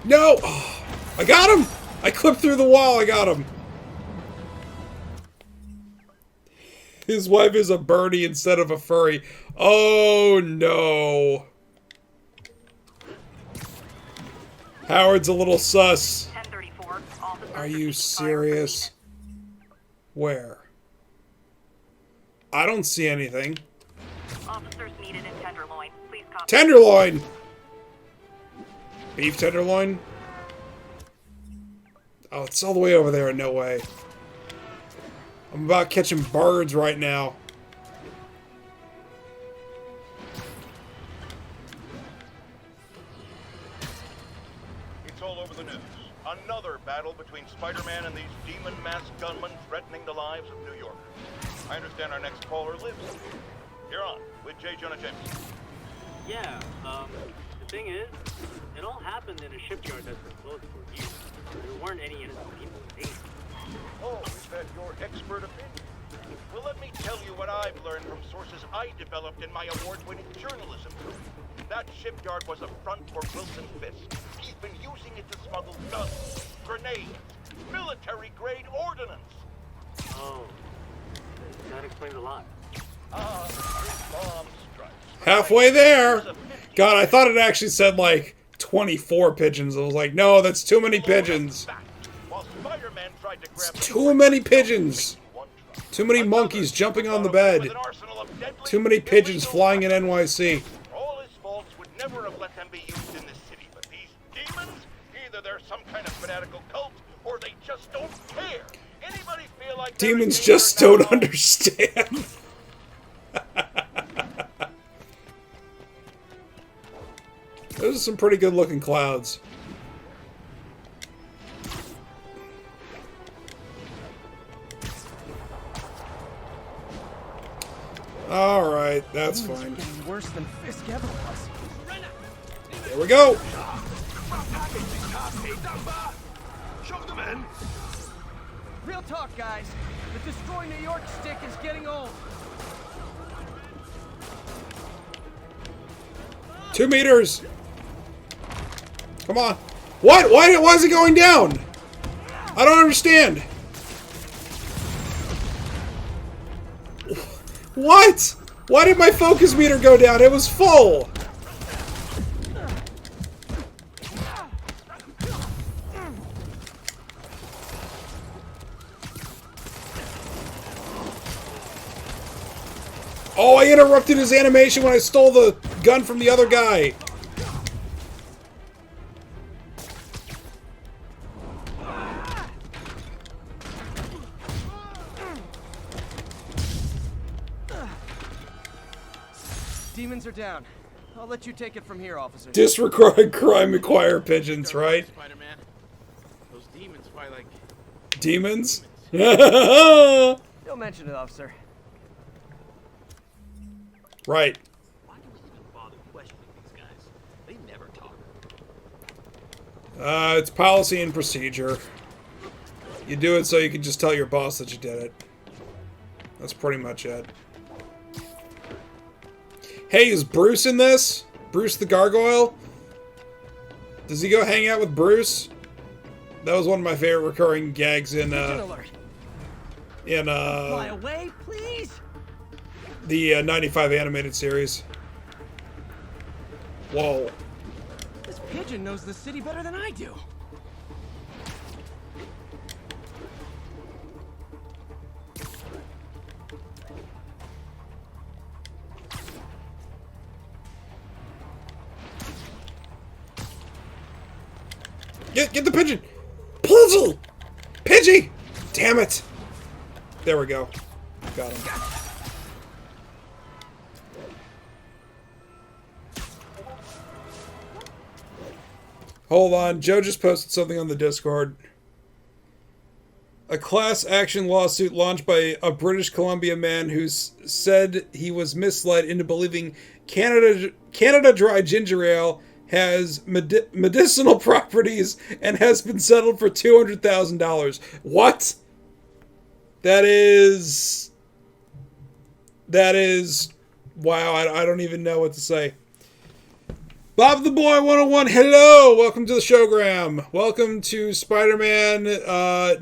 No! Oh, I got him! I clipped through the wall, I got him. His wife is a birdie instead of a furry. Oh no. Howard's a little sus. Are you serious? Where? I don't see anything. Officers needed in Tenderloin. Please copy. Tenderloin! Beef tenderloin? Oh, it's all the way over there. No way. I'm about catching birds right now. It's all over the news. Another battle between Spider-Man and these demon-masked gunmen threatening the lives of New Yorkers. I understand our next caller lives here. You're on with J. Jonah Jameson. Yeah, the thing is, it all happened in a shipyard that's been closed for years. There weren't any innocent people in danger. Oh, is that your expert opinion? Well, let me tell you what I've learned from sources I developed in my award-winning journalism career. That shipyard was a front for Wilson Fisk. He's been using it to smuggle guns, grenades, military-grade ordnance. Oh, that explains a lot. Bomb strikes. Halfway there. God, I thought it actually said like 24 pigeons. I was like, no, that's too many pigeons. It's too many pigeons. Too many monkeys jumping on the bed. Too many pigeons flying in NYC. All his faults would never have let them be used in this city, but these demons, either they're some kind of fanatical cult, or they just don't care. Anybody feel like demons just don't understand. Those are some pretty good looking clouds. Alright, that's fine. Worse than Fisk ever was. Here we go. Real talk, guys. The Destroy New York stick is getting old. 2 meters. Come on. What? Why is it going down? I don't understand. What? Why did my focus meter go down? It was full. Oh, I interrupted his animation when I stole the gun from the other guy. Demons are down. I'll let you take it from here, officer. Disregard crime acquire pigeons, right? Spider-Man. Those demons fly like demons? Don't mention it, officer. Right. Why do we even bother questioning these guys? They never talk. It's policy and procedure. You do it so you can just tell your boss that you did it. That's pretty much it. Hey, is Bruce in this? Bruce the Gargoyle? Does he go hang out with Bruce? That was one of my favorite recurring gags in Fly away, please. The 95 animated series. Whoa. This pigeon knows the city better than I do. Get the pigeon! Puzzle! Pidgey! Damn it! There we go. Got him. Hold on, Joe just posted something on the Discord. A class action lawsuit launched by a British Columbia man who said he was misled into believing Canada Dry Ginger Ale has medicinal properties and has been settled for $200,000. What? That is... Wow, I don't even know what to say. Bob the Boy 101, hello! Welcome to the showgram. Welcome to Spider-Man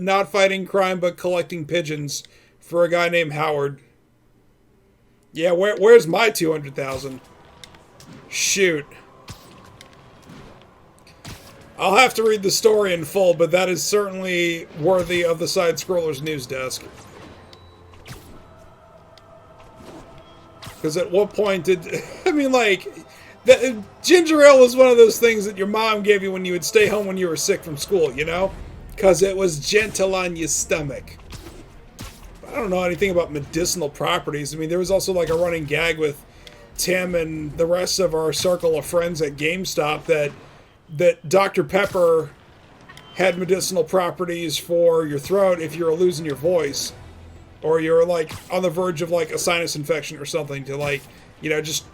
not fighting crime but collecting pigeons for a guy named Howard. Yeah, where's my 200,000? Shoot. I'll have to read the story in full, but that is certainly worthy of the Side-Scroller's news desk. Because at what point did... I mean, like... ginger ale was one of those things that your mom gave you when you would stay home when you were sick from school, you know? Because it was gentle on your stomach. I don't know anything about medicinal properties. I mean, there was also like a running gag with Tim and the rest of our circle of friends at GameStop that Dr. Pepper had medicinal properties for your throat if you were losing your voice. Or you're like on the verge of like a sinus infection or something to like, you know, just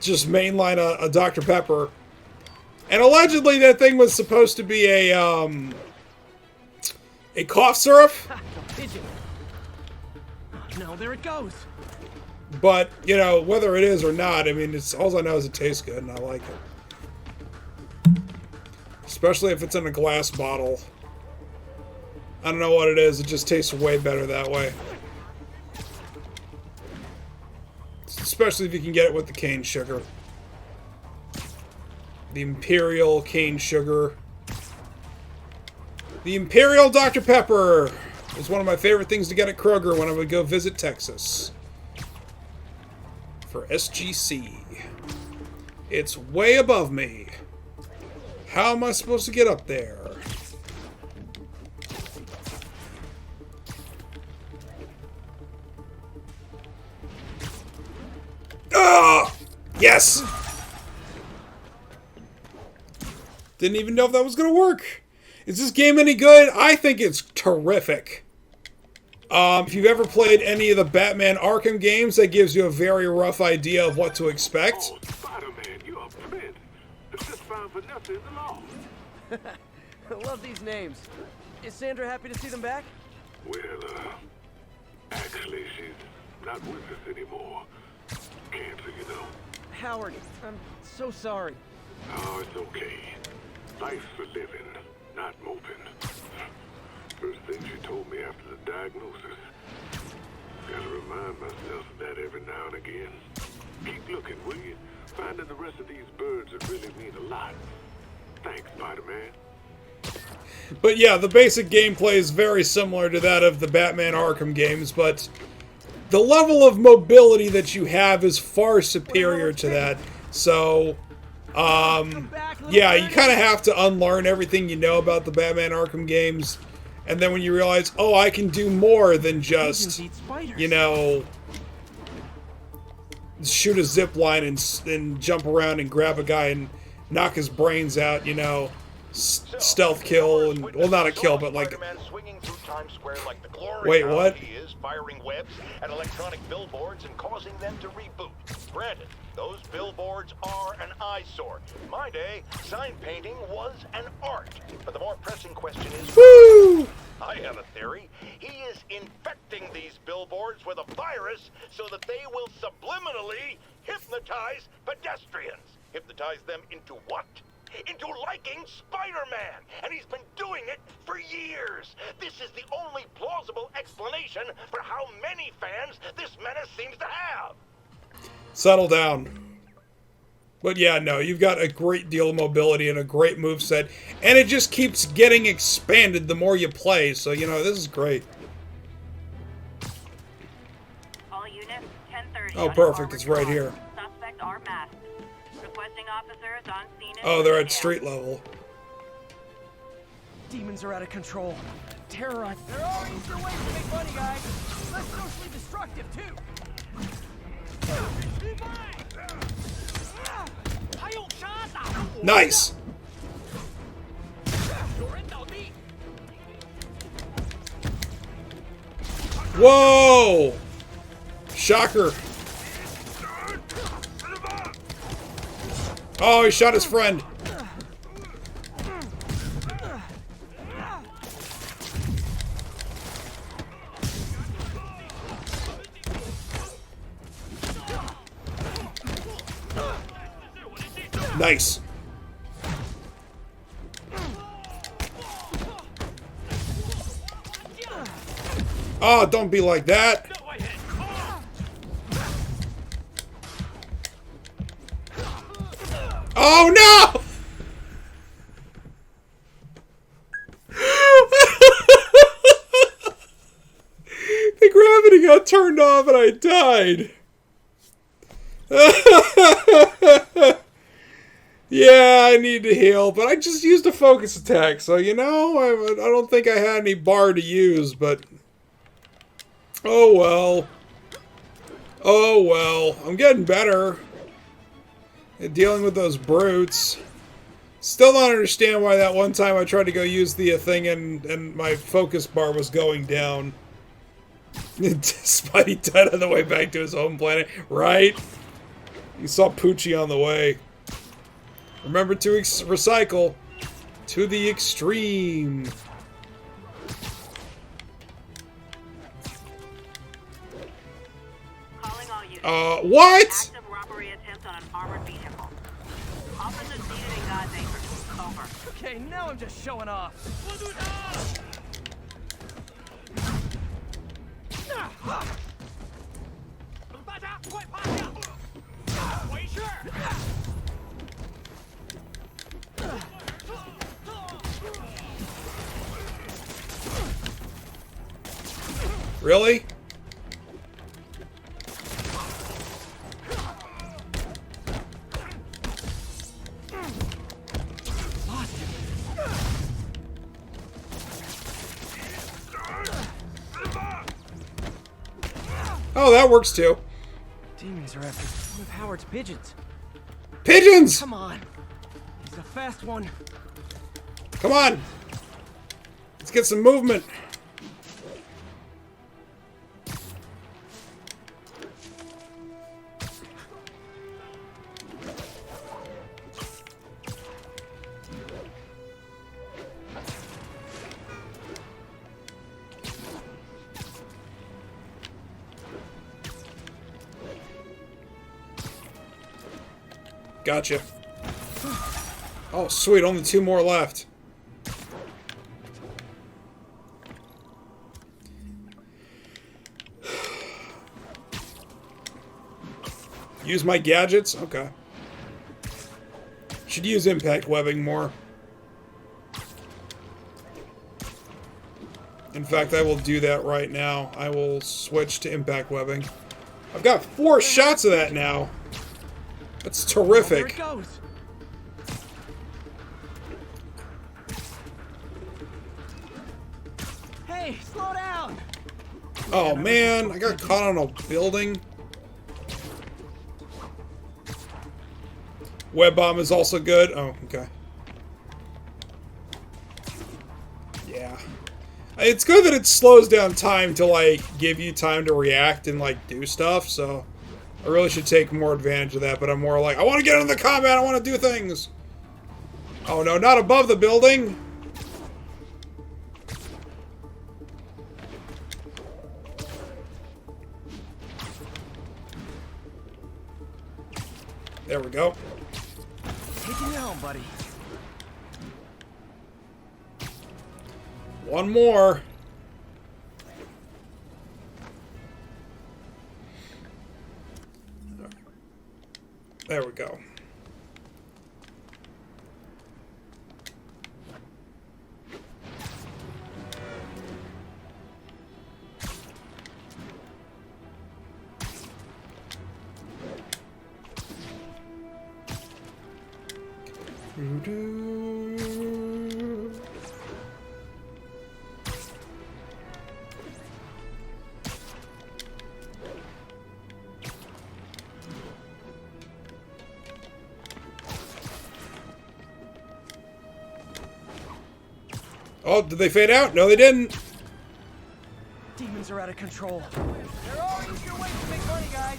mainline a Dr. Pepper. And allegedly that thing was supposed to be a cough syrup. No, there it goes. But, you know, whether it is or not, I mean, it's all I know is it tastes good and I like it. Especially if it's in a glass bottle. I don't know what it is, it just tastes way better that way. Especially if you can get it with the cane sugar. The Imperial cane sugar. The Imperial Dr. Pepper is one of my favorite things to get at Kroger when I would go visit Texas. For SGC. It's way above me. How am I supposed to get up there? Ah! Yes! Didn't even know if that was going to work. Is this game any good? I think it's terrific. If you've ever played any of the Batman Arkham games, that gives you a very rough idea of what to expect. Oh, Spider-Man, you're a prince. It's just fine Vanessa in the law. I love these names. Is Sandra happy to see them back? Well, actually, she's not with us anymore. Cancer, you know. Howard, I'm so sorry. Oh, it's okay. Life's for living, not moping. First thing she told me after the diagnosis. Gotta remind myself of that every now and again. Keep looking, will you? Finding the rest of these birds would really mean a lot. Thanks, Spider-Man. But yeah, the basic gameplay is very similar to that of the Batman Arkham games, but the level of mobility that you have is far superior to that. So, yeah, you kind of have to unlearn everything you know about the Batman Arkham games. And then when you realize, oh, I can do more than just, you know, shoot a zip line and jump around and grab a guy and knock his brains out, you know, stealth kill, and, well, not a kill, but like... Wait, what? He is firing webs at electronic billboards and causing them to reboot. Granted, those billboards are an eyesore. In my day, sign painting was an art. But the more pressing question is... Woo! I have a theory. He is infecting these billboards with a virus so that they will subliminally hypnotize pedestrians. Hypnotize them into what? Into liking Spider-Man! And he's been doing it for years! This is the only plausible explanation for how many fans this menace seems to have! Settle down. But yeah, no, you've got a great deal of mobility and a great moveset, and it just keeps getting expanded the more you play, so, you know, this is great. All units, 10:30. Oh, perfect, it's right here. Suspects are masked. Requesting officers on scene. Oh, they're at street level. Demons are out of control. Terrorize. There are easier ways to make money, guys. Less socially destructive, too. Nice. Whoa! Shocker. Oh, he shot his friend. Nice. Oh, don't be like that. Oh no! The gravity got turned off and I died. Yeah, I need to heal, but I just used a focus attack, so you know, I don't think I had any bar to use, but oh well. Oh well. I'm getting better at dealing with those brutes. Still don't understand why that one time I tried to go use the thing and my focus bar was going down. Spidey died on the way back to his home planet, right? You saw Poochie on the way. Remember to recycle to the extreme. What? Active robbery attempt on an armored vehicle. Officers needed in God's acres. Over. Okay, now I'm just showing off. Really? Oh, that works too. Demons are after one of Howard's pigeons. Pigeons! Come on. He's a fast one. Come on. Let's get some movement. Gotcha. Oh, sweet. Only 2 more left. Use my gadgets? Okay. Should use impact webbing more. In fact, I will do that right now. I will switch to impact webbing. I've got 4 shots of that now. That's terrific. There it goes. Hey, slow down. Oh man, I got caught on a building. Web bomb is also good. Oh, okay. Yeah. It's good that it slows down time to like give you time to react and like do stuff, so I really should take more advantage of that, but I'm more like, I want to get into the combat, I want to do things. Oh no, not above the building. There we go. Taking you home, buddy. One more. There we go. Oh, did they fade out? No, they didn't. Demons are out of control. There are easier ways to make money, guys.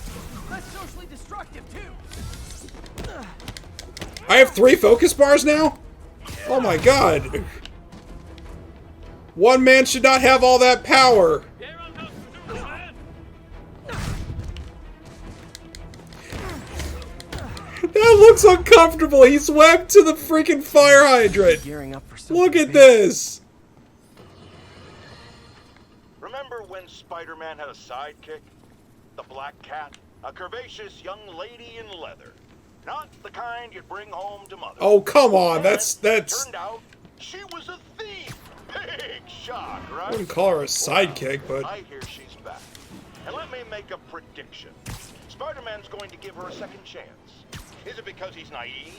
Less socially destructive, too. I have 3 focus bars now? Oh my god. One man should not have all that power. That looks uncomfortable. He's webbed to the freaking fire hydrant. Look at this. Remember when Spider-Man had a sidekick? The Black Cat? A curvaceous young lady in leather. Not the kind you'd bring home to mother. Oh, come on. That's... Turned out she was a thief. Big shock, right? I wouldn't call her a sidekick, but... I hear she's back. And let me make a prediction. Spider-Man's going to give her a second chance. Is it because he's naive?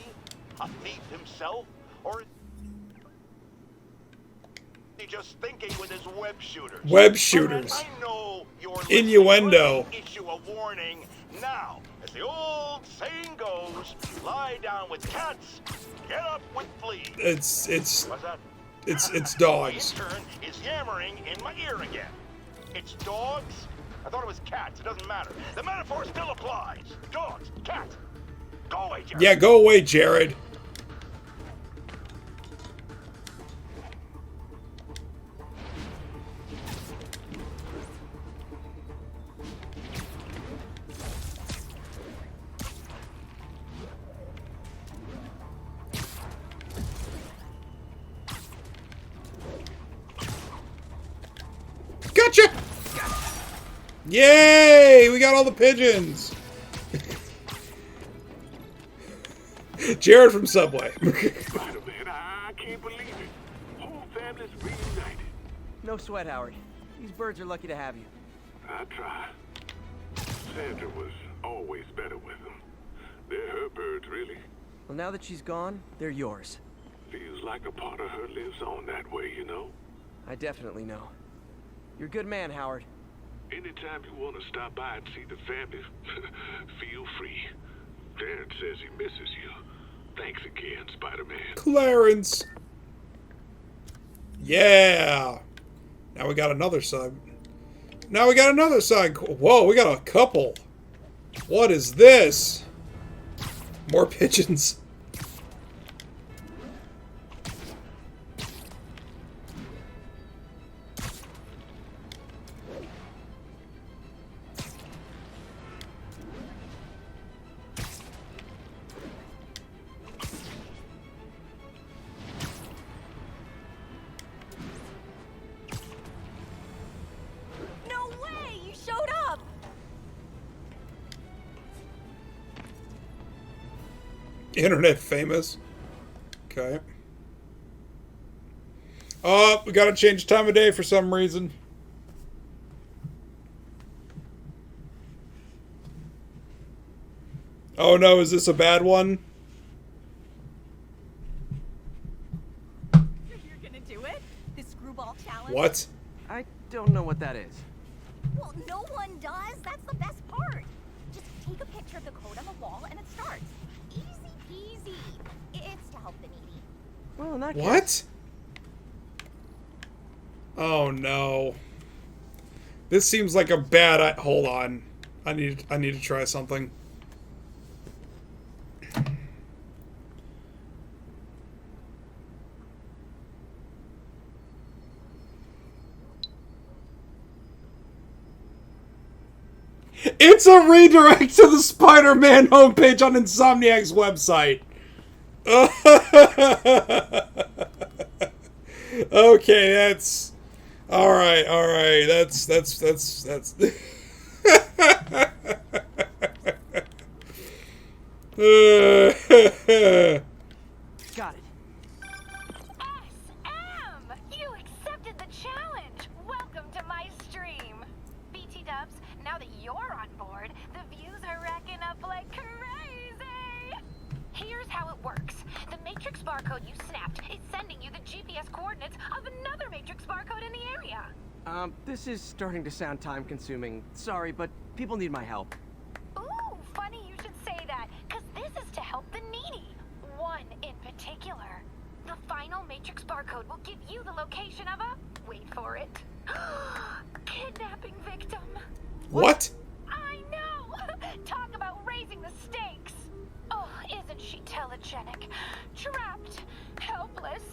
A thief himself? Or is he just thinking with his web shooters? Web shooters. I know you're Innuendo. issue a warning now. As the old saying goes, lie down with cats, get up with fleas. What's that? It's dogs. The intern is yammering in my ear again. It's dogs? I thought it was cats. It doesn't matter. The metaphor still applies. Dogs, cats. Go away, Jared. Yeah, go away, Jared. Gotcha! Yay! We got all the pigeons! Jared from Subway. Spider-Man, I can't believe it. Whole family's reunited. No sweat, Howard. These birds are lucky to have you. I try. Sandra was always better with them. They're her birds, really. Well, now that she's gone, they're yours. Feels like a part of her lives on that way, you know? I definitely know. You're a good man, Howard. Anytime you want to stop by and see the family, feel free. Darren says he misses you. Thanks again, Spider-Man. Clarence. Yeah. Now we got another side. Now we got another side. Whoa, we got a couple. What is this? More pigeons. Internet famous. Okay. Oh, we gotta change time of day for some reason. Oh no, is this a bad one? You're gonna do it? This screwball challenge? What? I don't know what that is. Well, no one does. That's the best part. Just take a picture of the code on the wall and it starts. Easy peasy. It's to help the needy. Well, in that What? case... Oh no. This seems like a bad... Hold on. I need to try something. It's a redirect to the Spider-Man homepage on Insomniac's website. Okay, that's... Alright, that's... Got it. SM! You accepted the challenge! Welcome to my stream! BT Dubs, now that you're on board, the views are racking up like crazy! Here's how it works. The Matrix barcode you snapped is sending you the GPS coordinates of another Matrix barcode in the area. This is starting to sound time-consuming. Sorry, but people need my help. Ooh, funny you should say that, because this is to help the needy. One in particular. The final Matrix Matrix barcode will give you the location of a... Wait for it. Kidnapping victim. What? I know! Talk about raising the stakes. Oh, isn't she telegenic? Trapped. Helpless.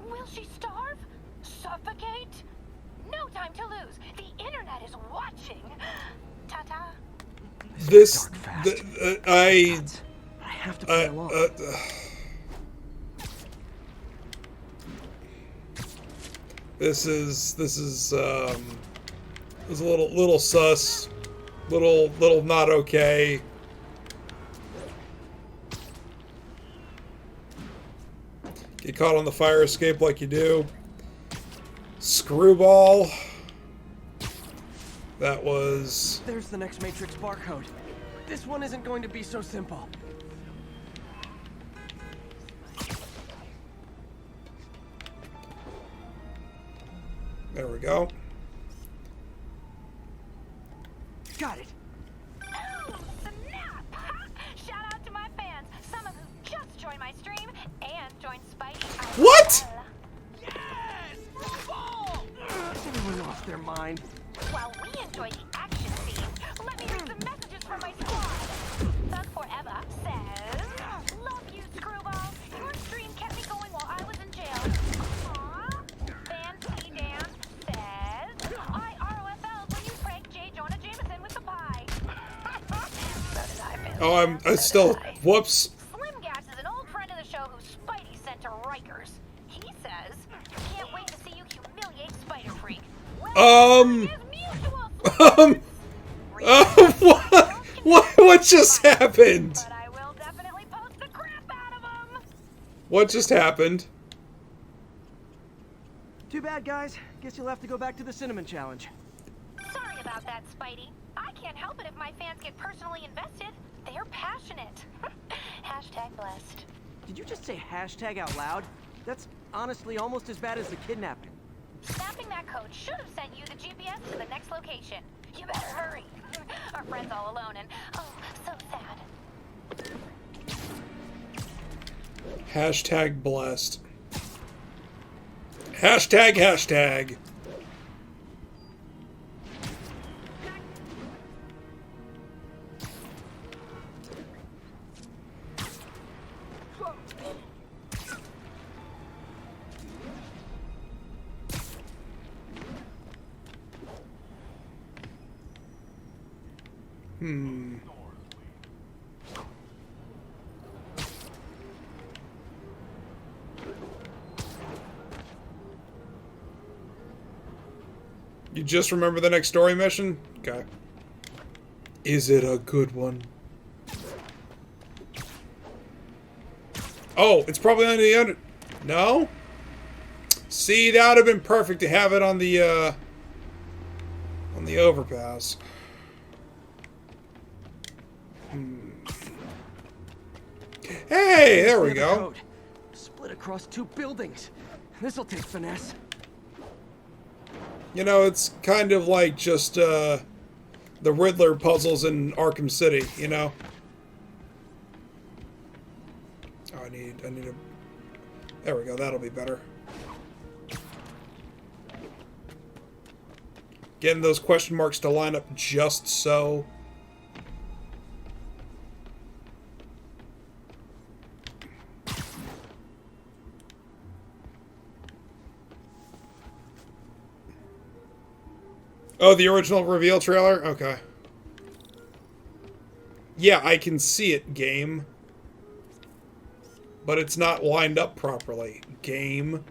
Will she starve? Suffocate? No time to lose. The internet is watching. Ta-ta. This... I have to play along. This is a little sus, little not okay. Get caught on the fire escape like you do. Screwball. That was... There's the next Matrix barcode. This one isn't going to be so simple. There we go. Got it. Oh, snap! Shout out to my fans, some of who just joined my stream and joined Spidey. What? Yes! Everyone lost their mind. While we enjoy the action scenes, let me read some messages from my squad. Thug Forever says, "Love you, Screwball. Your stream kept me going while I was in jail." Aww. Fancy Dan says, "I ROFL'd when you pranked J. Jonah Jameson with the pie." Oh, I still... Whoops. Slim Gas is an old friend of the show who Spidey sent to Rikers. He says, "Can't wait to see you humiliate Spider-Freak." What just happened? What just happened? Too bad, guys. Guess you'll have to go back to the cinnamon challenge. Sorry about that, Spidey. I can't help it if my fans get personally invested. They're passionate. Hashtag blessed. Did you just say hashtag out loud? That's honestly almost as bad as the kidnapping. Snapping that code should have sent you the GPS to the next location. You better hurry. Our friend's all alone and, oh, so sad. Hashtag blessed. Hashtag. You just remember the next story mission? Okay. Is it a good one? Oh, it's probably on the under... No? See, that would have been perfect to have it on the overpass. Hey, there we go. Split across 2 buildings. This'll take finesse. You know, it's kind of like just the Riddler puzzles in Arkham City, you know? Oh, I need a... There we go, that'll be better. Getting those question marks to line up just so. Oh, the original reveal trailer? Okay. Yeah, I can see it, game. But it's not lined up properly. Game.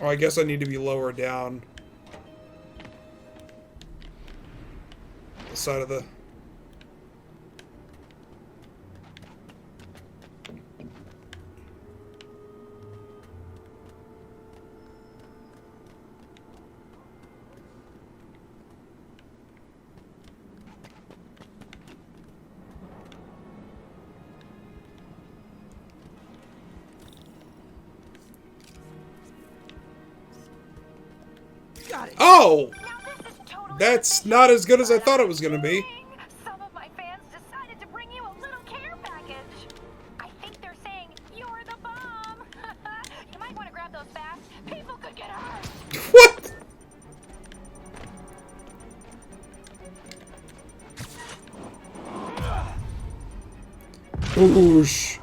Oh, I guess I need to be lower down. The side of the... Oh! That's not as good as I thought it was going to be. Some of my fans decided to bring you a little care package. People could get hurt. What? Oosh.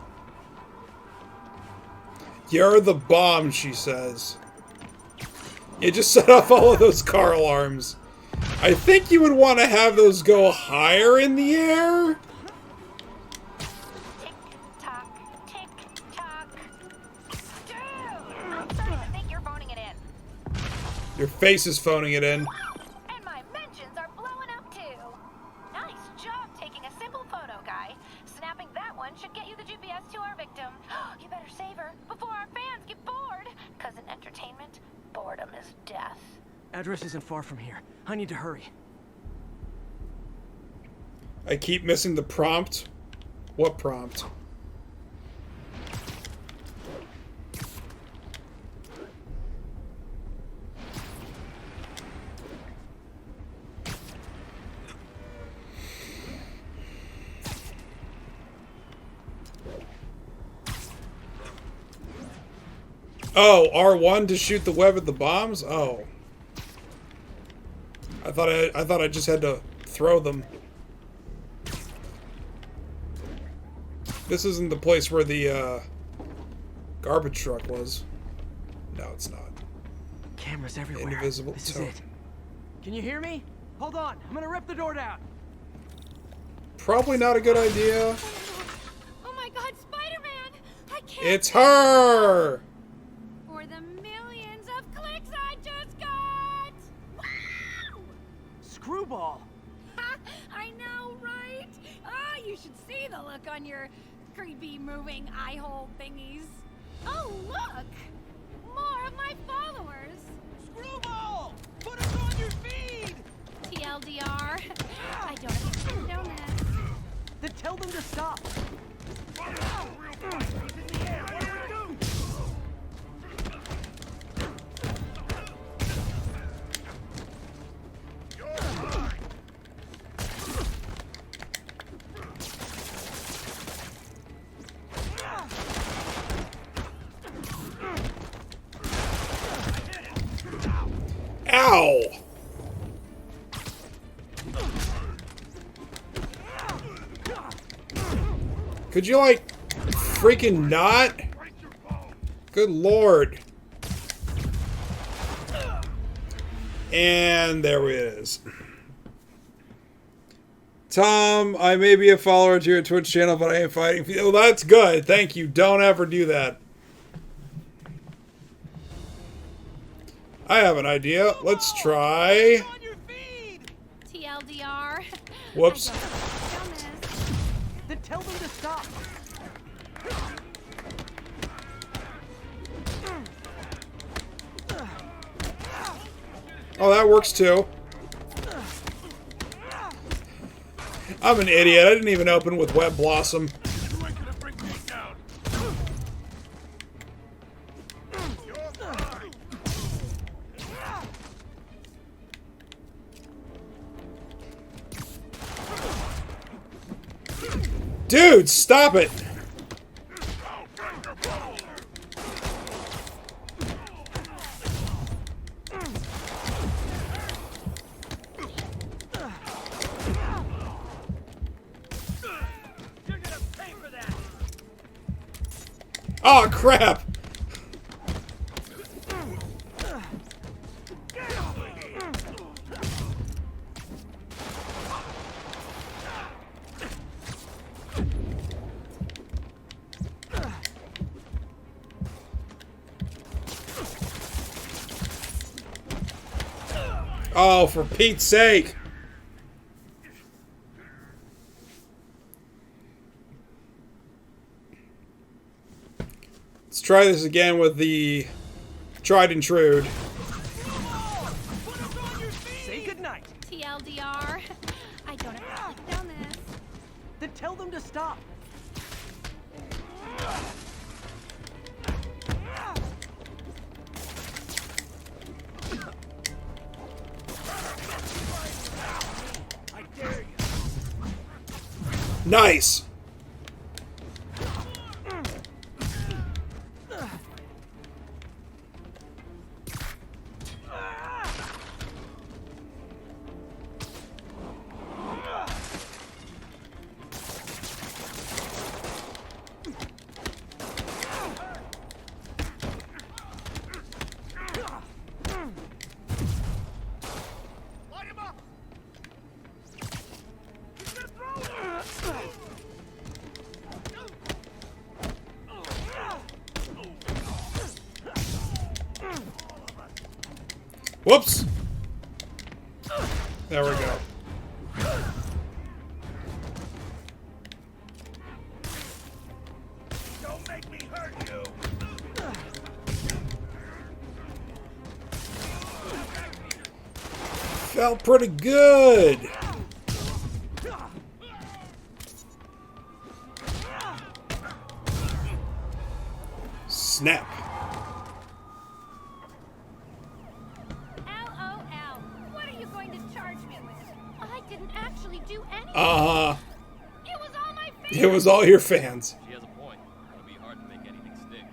You're the bomb, she says. You just set off all of those car alarms. I think you would want to have those go higher in the air. Tick-tock, tick-tock. Dude, I'm starting to think you're phoning it in. Your face is phoning it in. And my mentions are blowing up too. Nice job taking a simple photo, guy. Snapping that one should get you the GPS to our victim. You better save her before our fans get bored. Cause in entertainment, boredom is death. Address isn't far from here. I need to hurry. I keep missing the prompt. What prompt? Oh, R1 to shoot the web at the bombs? Oh. I thought I just had to throw them. This isn't the place where the garbage truck was. No, it's not. Cameras everywhere. Invisible This is tote. it. Can you hear me? Hold on. I'm gonna rip the door down. Probably not a good idea. Oh my god, Spider-Man! I can't. It's her! For the millions of clicks I just got! Wow! Screwball. I know, right? Ah, you should see the look on your creepy moving eye hole thingies. Oh, look! More of my followers! Screwball! Put us on your feed! TLDR. I don't have done this. Then tell them to stop. Ow! Could you, like, freaking not? Good lord. And there it is. Tom, I may be a follower to your Twitch channel, but I ain't fighting for you. Well, that's good. Thank you. Don't ever do that. I have an idea. Let's try. TLDR. Whoops. Then tell them to stop. Oh, that works too. I'm an idiot. I didn't even open with Web Blossom. Dude, stop it! Oh crap! Oh, for Pete's sake! Let's try this again with the tried and true. Say goodnight. TLDR. I don't have done this. Then tell them to stop. Nice! Whoops! There we go. Don't make me hurt you. Felt pretty good. Snap. LOL. What are you going to charge me with? I didn't actually do anything. Uh-huh. It was all my fans. It was all your fans. She has a point. It'll be hard to make anything stick.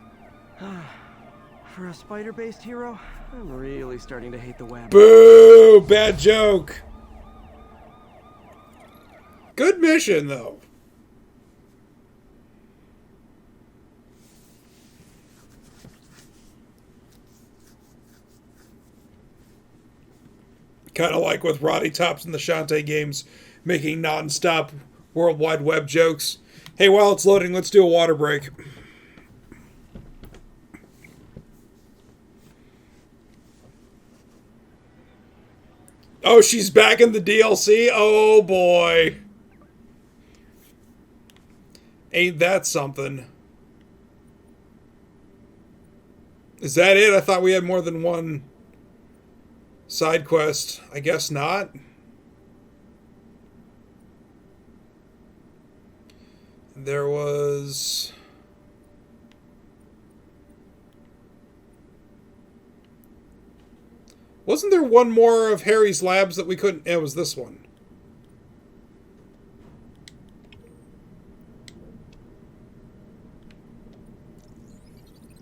For a spider-based hero, I'm really starting to hate the web. Boo! Bad joke. Good mission, though. Kind of like with Roddy Tops and the Shantae games, making non-stop World Wide Web jokes. Hey, while it's loading, let's do a water break. Oh, she's back in the DLC? Oh, boy. Ain't that something? Is that it? I thought we had more than one side quest. I guess not. There was... Wasn't there one more of Harry's labs that we couldn't... It was this one.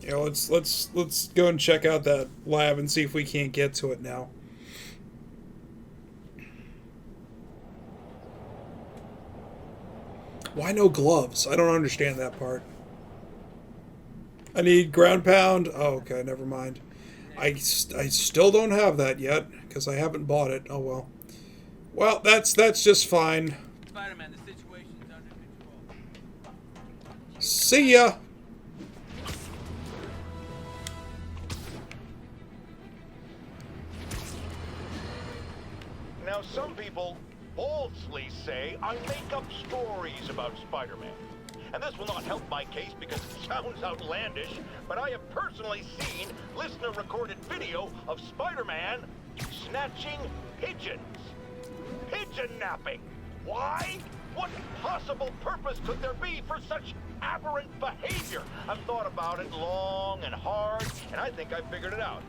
Yeah, let's go and check out that lab and see if we can't get to it now. Why no gloves? I don't understand that part. I need ground pound. Oh, okay, never mind. I still don't have that yet because I haven't bought it. Oh well. Well, that's just fine. Spider-Man, the situation's under control. See ya. Now, some people falsely say I make up stories about Spider-Man. And this will not help my case because it sounds outlandish, but I have personally seen listener-recorded video of Spider-Man snatching pigeons. Pigeon napping. Why? What possible purpose could there be for such aberrant behavior? I've thought about it long and hard, and I think I've figured it out.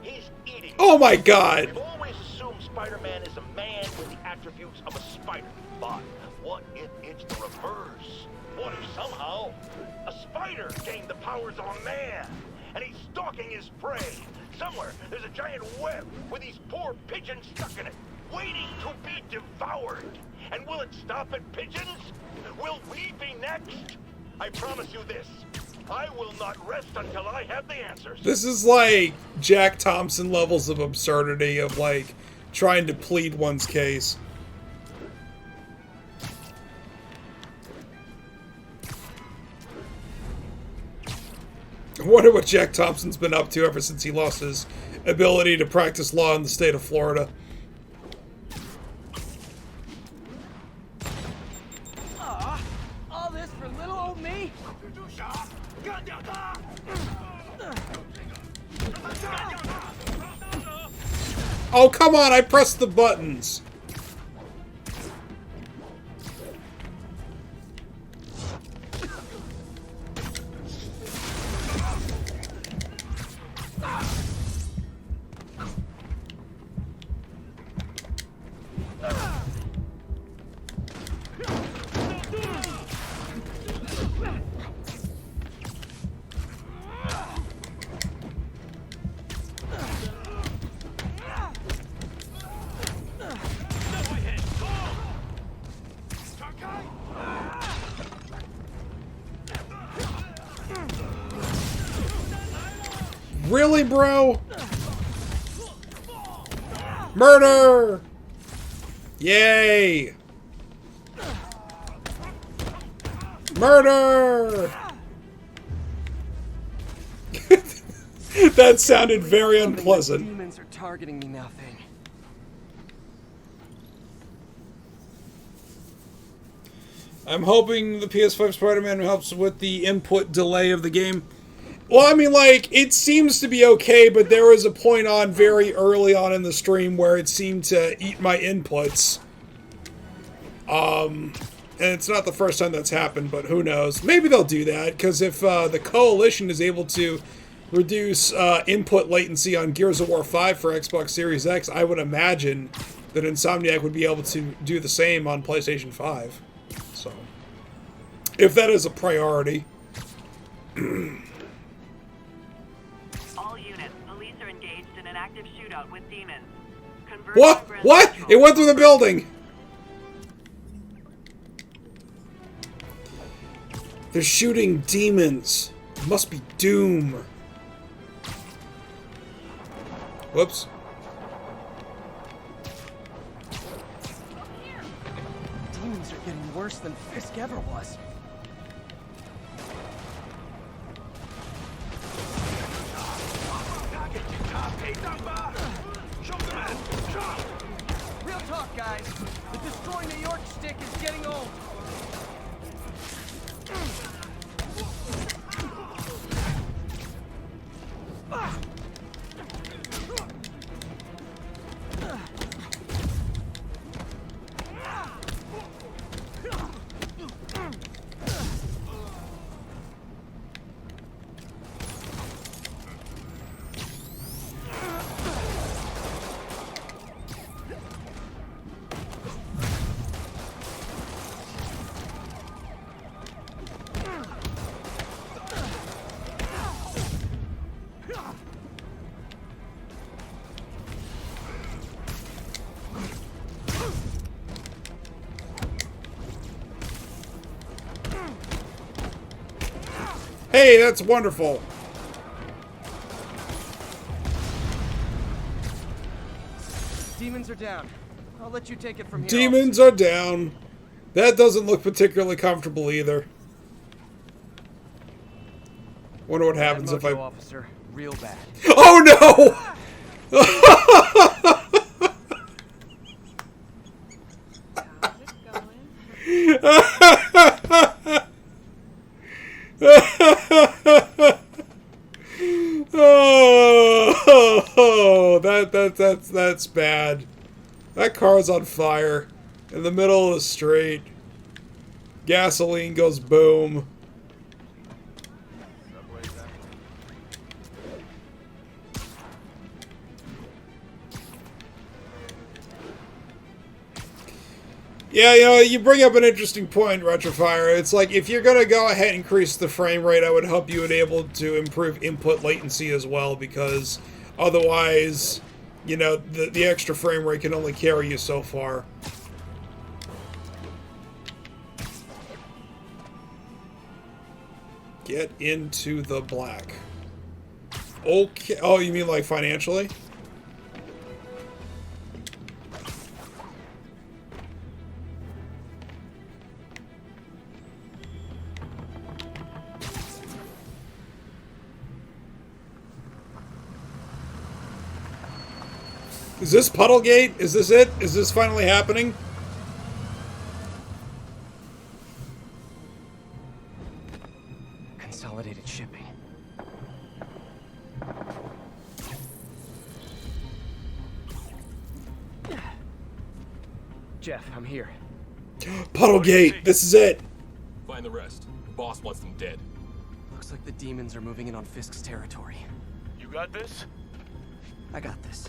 He's eating. Oh my God! We've always assumed Spider-Man is a man with the attributes of a spider. But what if it's the reverse? What if somehow a spider gained the powers of a man and he's stalking his prey? Somewhere there's a giant web with these poor pigeons stuck in it, waiting to be devoured. And will it stop at pigeons? Will we be next? I promise you this. I will not rest until I have the answers. This is like Jack Thompson levels of absurdity of like trying to plead one's case. I wonder what Jack Thompson's been up to ever since he lost his ability to practice law in the state of Florida. All this for little old me? Oh, come on, I pressed the buttons. Really, bro? Murder! Yay! Murder! That sounded very unpleasant. Demons are targeting me now thing. I'm hoping the PS5 Spider-Man helps with the input delay of the game. Well, I mean, like, it seems to be okay, but there was a point on very early on in the stream where it seemed to eat my inputs. And it's not the first time that's happened, but who knows. Maybe they'll do that, because if the Coalition is able to reduce input latency on Gears of War 5 for Xbox Series X, I would imagine that Insomniac would be able to do the same on PlayStation 5. So, if that is a priority. All units, police are engaged in an active shootout with demons. What? What? It went through the building! They're shooting demons. It must be Doom. Whoops. Demons are getting worse than Fisk ever was. Real talk, guys. The Destroy New York stick is getting old. Hey, that's wonderful. Demons are down. I'll let you take it from here. Demons are down. That doesn't look particularly comfortable either. Wonder what happens if I... Officer, real bad. Oh no! That's bad. That car's on fire in the middle of the street. Gasoline goes boom. Yeah, you know, you bring up an interesting point, Retrofire. It's like, if you're going to go ahead and increase the frame rate, I would hope you would be able to improve input latency as well, because otherwise, you know, the extra frame rate can only carry you so far. Get into the black. Okay. Oh, you mean like financially? Is this Puddlegate? Is this it? Is this finally happening? Consolidated shipping. Jeff, I'm here. Puddlegate, this is it. Find the rest. The boss wants them dead. Looks like the demons are moving in on Fisk's territory. You got this? I got this.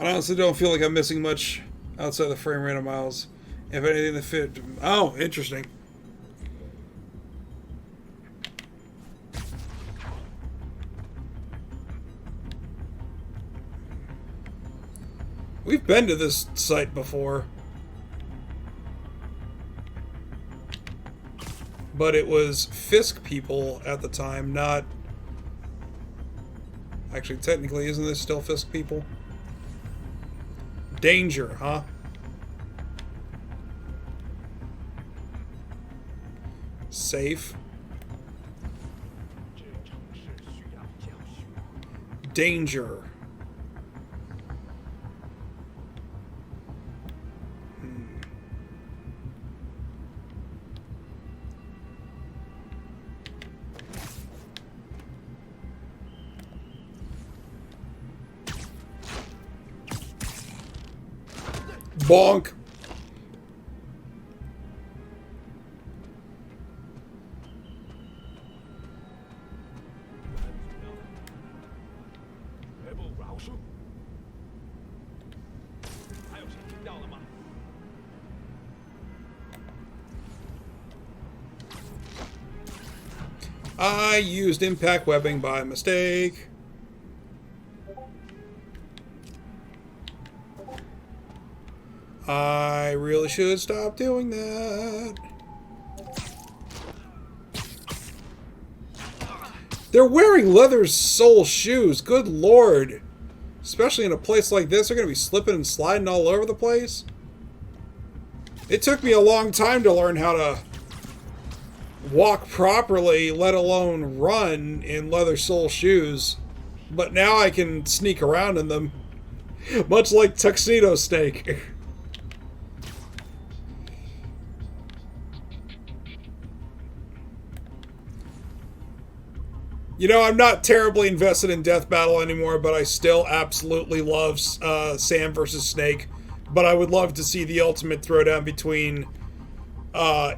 I honestly don't feel like I'm missing much outside the frame rate of Miles. If anything that fit. Oh, interesting. We've been to this site before. But it was Fisk people at the time, not... Actually, technically, isn't this still Fisk people? Danger, huh? Safe. Danger. Bonk. I used impact webbing by mistake. I really should stop doing that. They're wearing leather sole shoes. Good lord. Especially in a place like this, they're going to be slipping and sliding all over the place. It took me a long time to learn how to walk properly, let alone run in leather sole shoes. But now I can sneak around in them. Much like Tuxedo Snake. You know, I'm not terribly invested in Death Battle anymore, but I still absolutely love Sam versus Snake. But I would love to see the ultimate throwdown between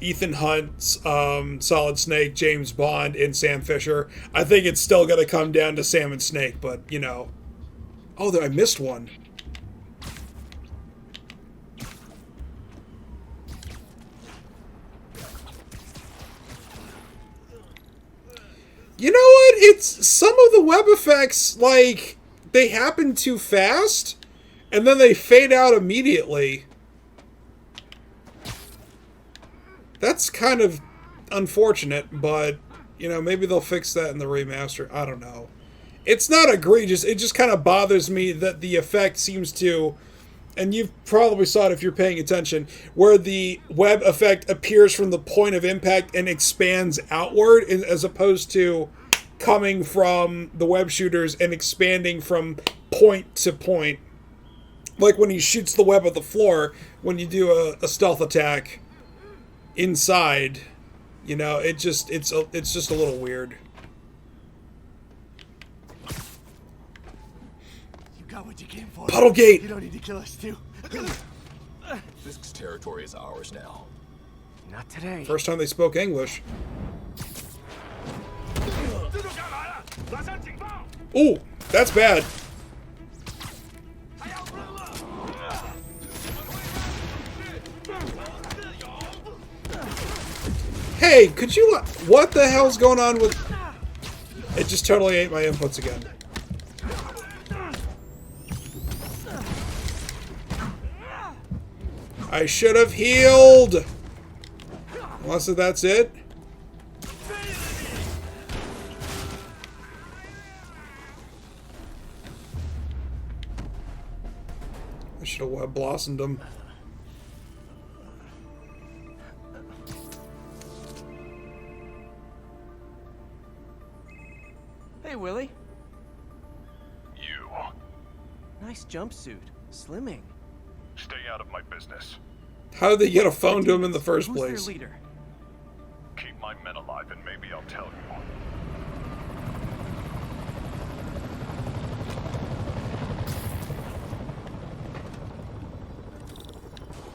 Ethan Hunt, Solid Snake, James Bond, and Sam Fisher. I think it's still going to come down to Sam and Snake, but, you know. Oh, I missed one. You know what? It's some of the web effects, like, they happen too fast, and then they fade out immediately. That's kind of unfortunate, but, you know, maybe they'll fix that in the remaster. I don't know. It's not egregious. It just kind of bothers me that the effect seems to, and you've probably saw it if you're paying attention, where the web effect appears from the point of impact and expands outward, as opposed to coming from the web shooters and expanding from point to point. Like when he shoots the web at the floor, when you do a stealth attack inside, you know, it's just a little weird. You got what you came for. Puddlegate! You don't need to kill us too. Fisk's territory is ours now. Not today. First time they spoke English. Ooh, that's bad. Hey, could you... What the hell's going on with... It just totally ate my inputs again. I should have healed! Unless that's it. I should have web blossomed him. Hey, Willie. You. Nice jumpsuit. Slimming. Stay out of my business. How did they get a phone to him in the first place? Who's their leader? Keep my men alive and maybe I'll tell you.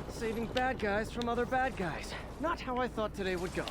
Saving bad guys from other bad guys. Not how I thought today would go.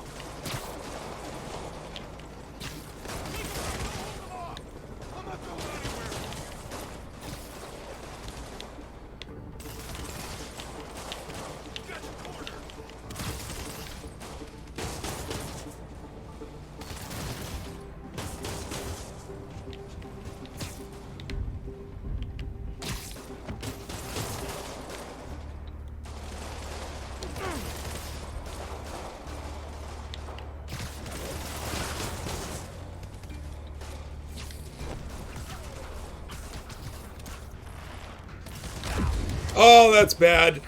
Oh, that's bad.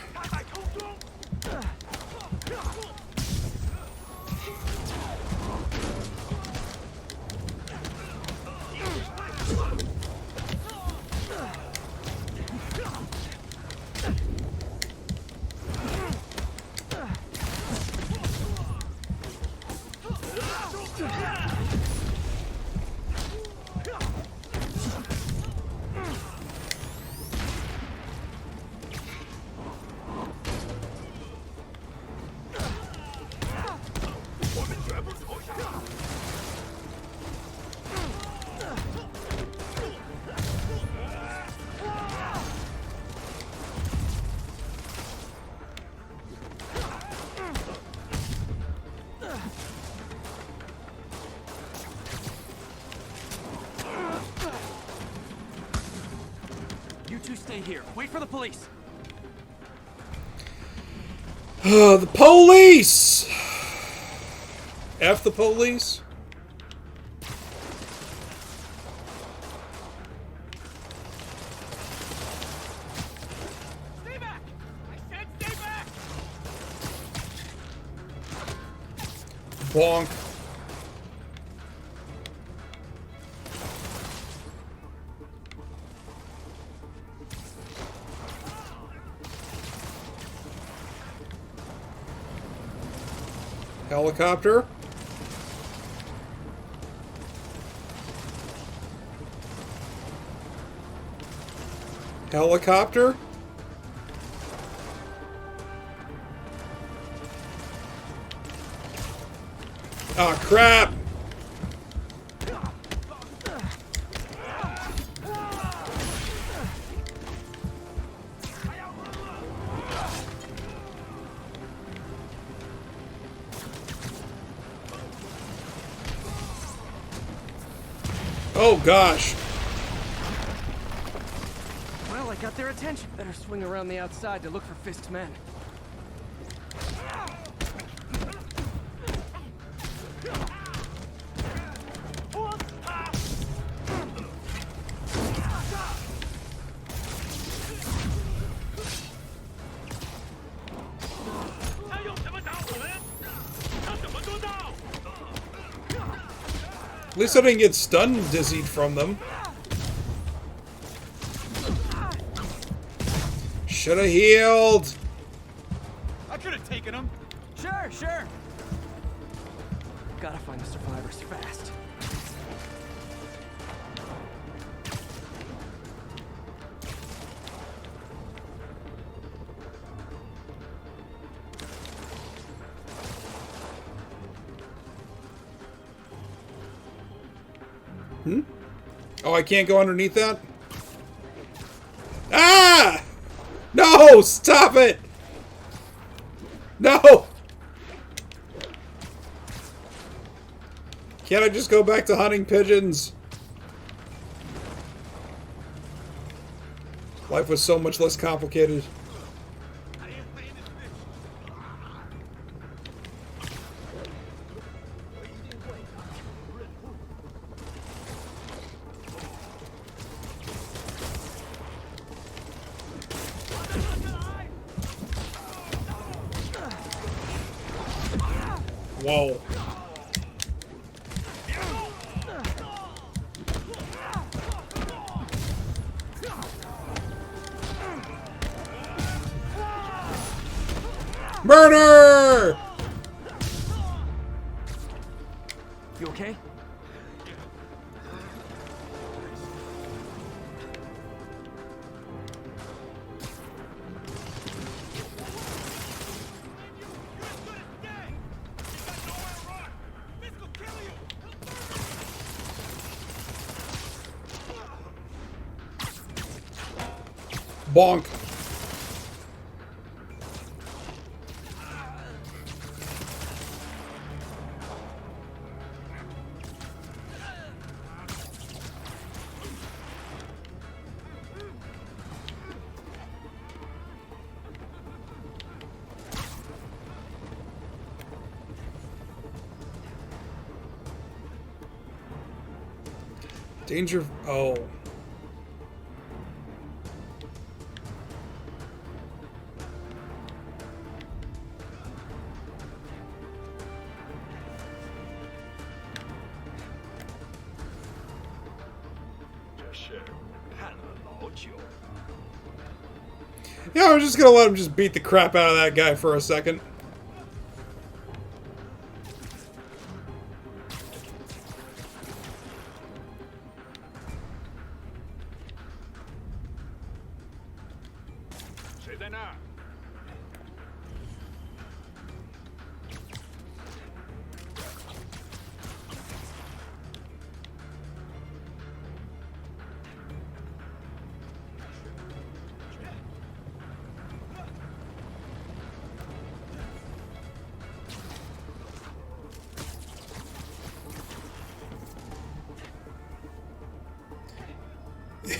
You two stay here. Wait for the police. The police! F the police? Stay back! I said stay back! Bonk. Helicopter. Helicopter. Oh, crap. Oh, gosh. Well, I got their attention. Better swing around the outside to look for Fisk's men. At least I didn't get stun dizzied from them. Should have healed. I could have taken him. Sure, sure. Gotta find the survivors fast. Hmm? Oh, I can't go underneath that? Ah! No! Stop it! No! Can't I just go back to hunting pigeons? Life was so much less complicated. Whoa. Murder! You okay? Bonk. Danger. Oh. Yeah, I'm just gonna let him just beat the crap out of that guy for a second.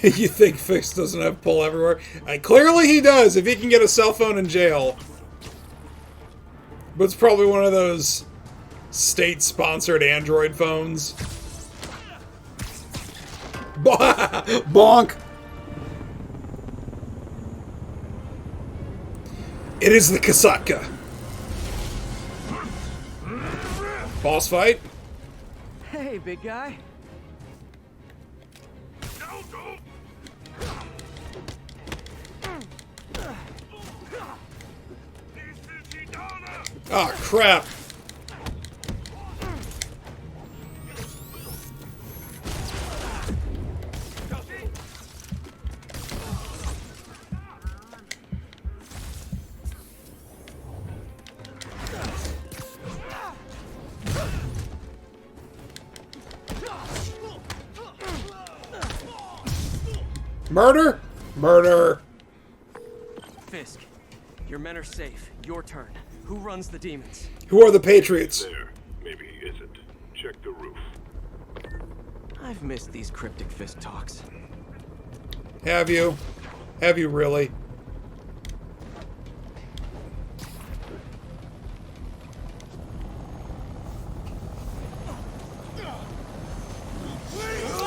You think Fix doesn't have pull everywhere? Clearly he does, if he can get a cell phone in jail. But it's probably one of those state-sponsored Android phones. Bonk! It is the Kasatka. Boss fight? Hey, big guy. Oh, crap. Murder? Murder. Fisk, your men are safe. Your turn. Who runs the demons? Who are the Patriots? There. Maybe he isn't. Check the roof. I've missed these cryptic Fisk talks. Have you? Have you really?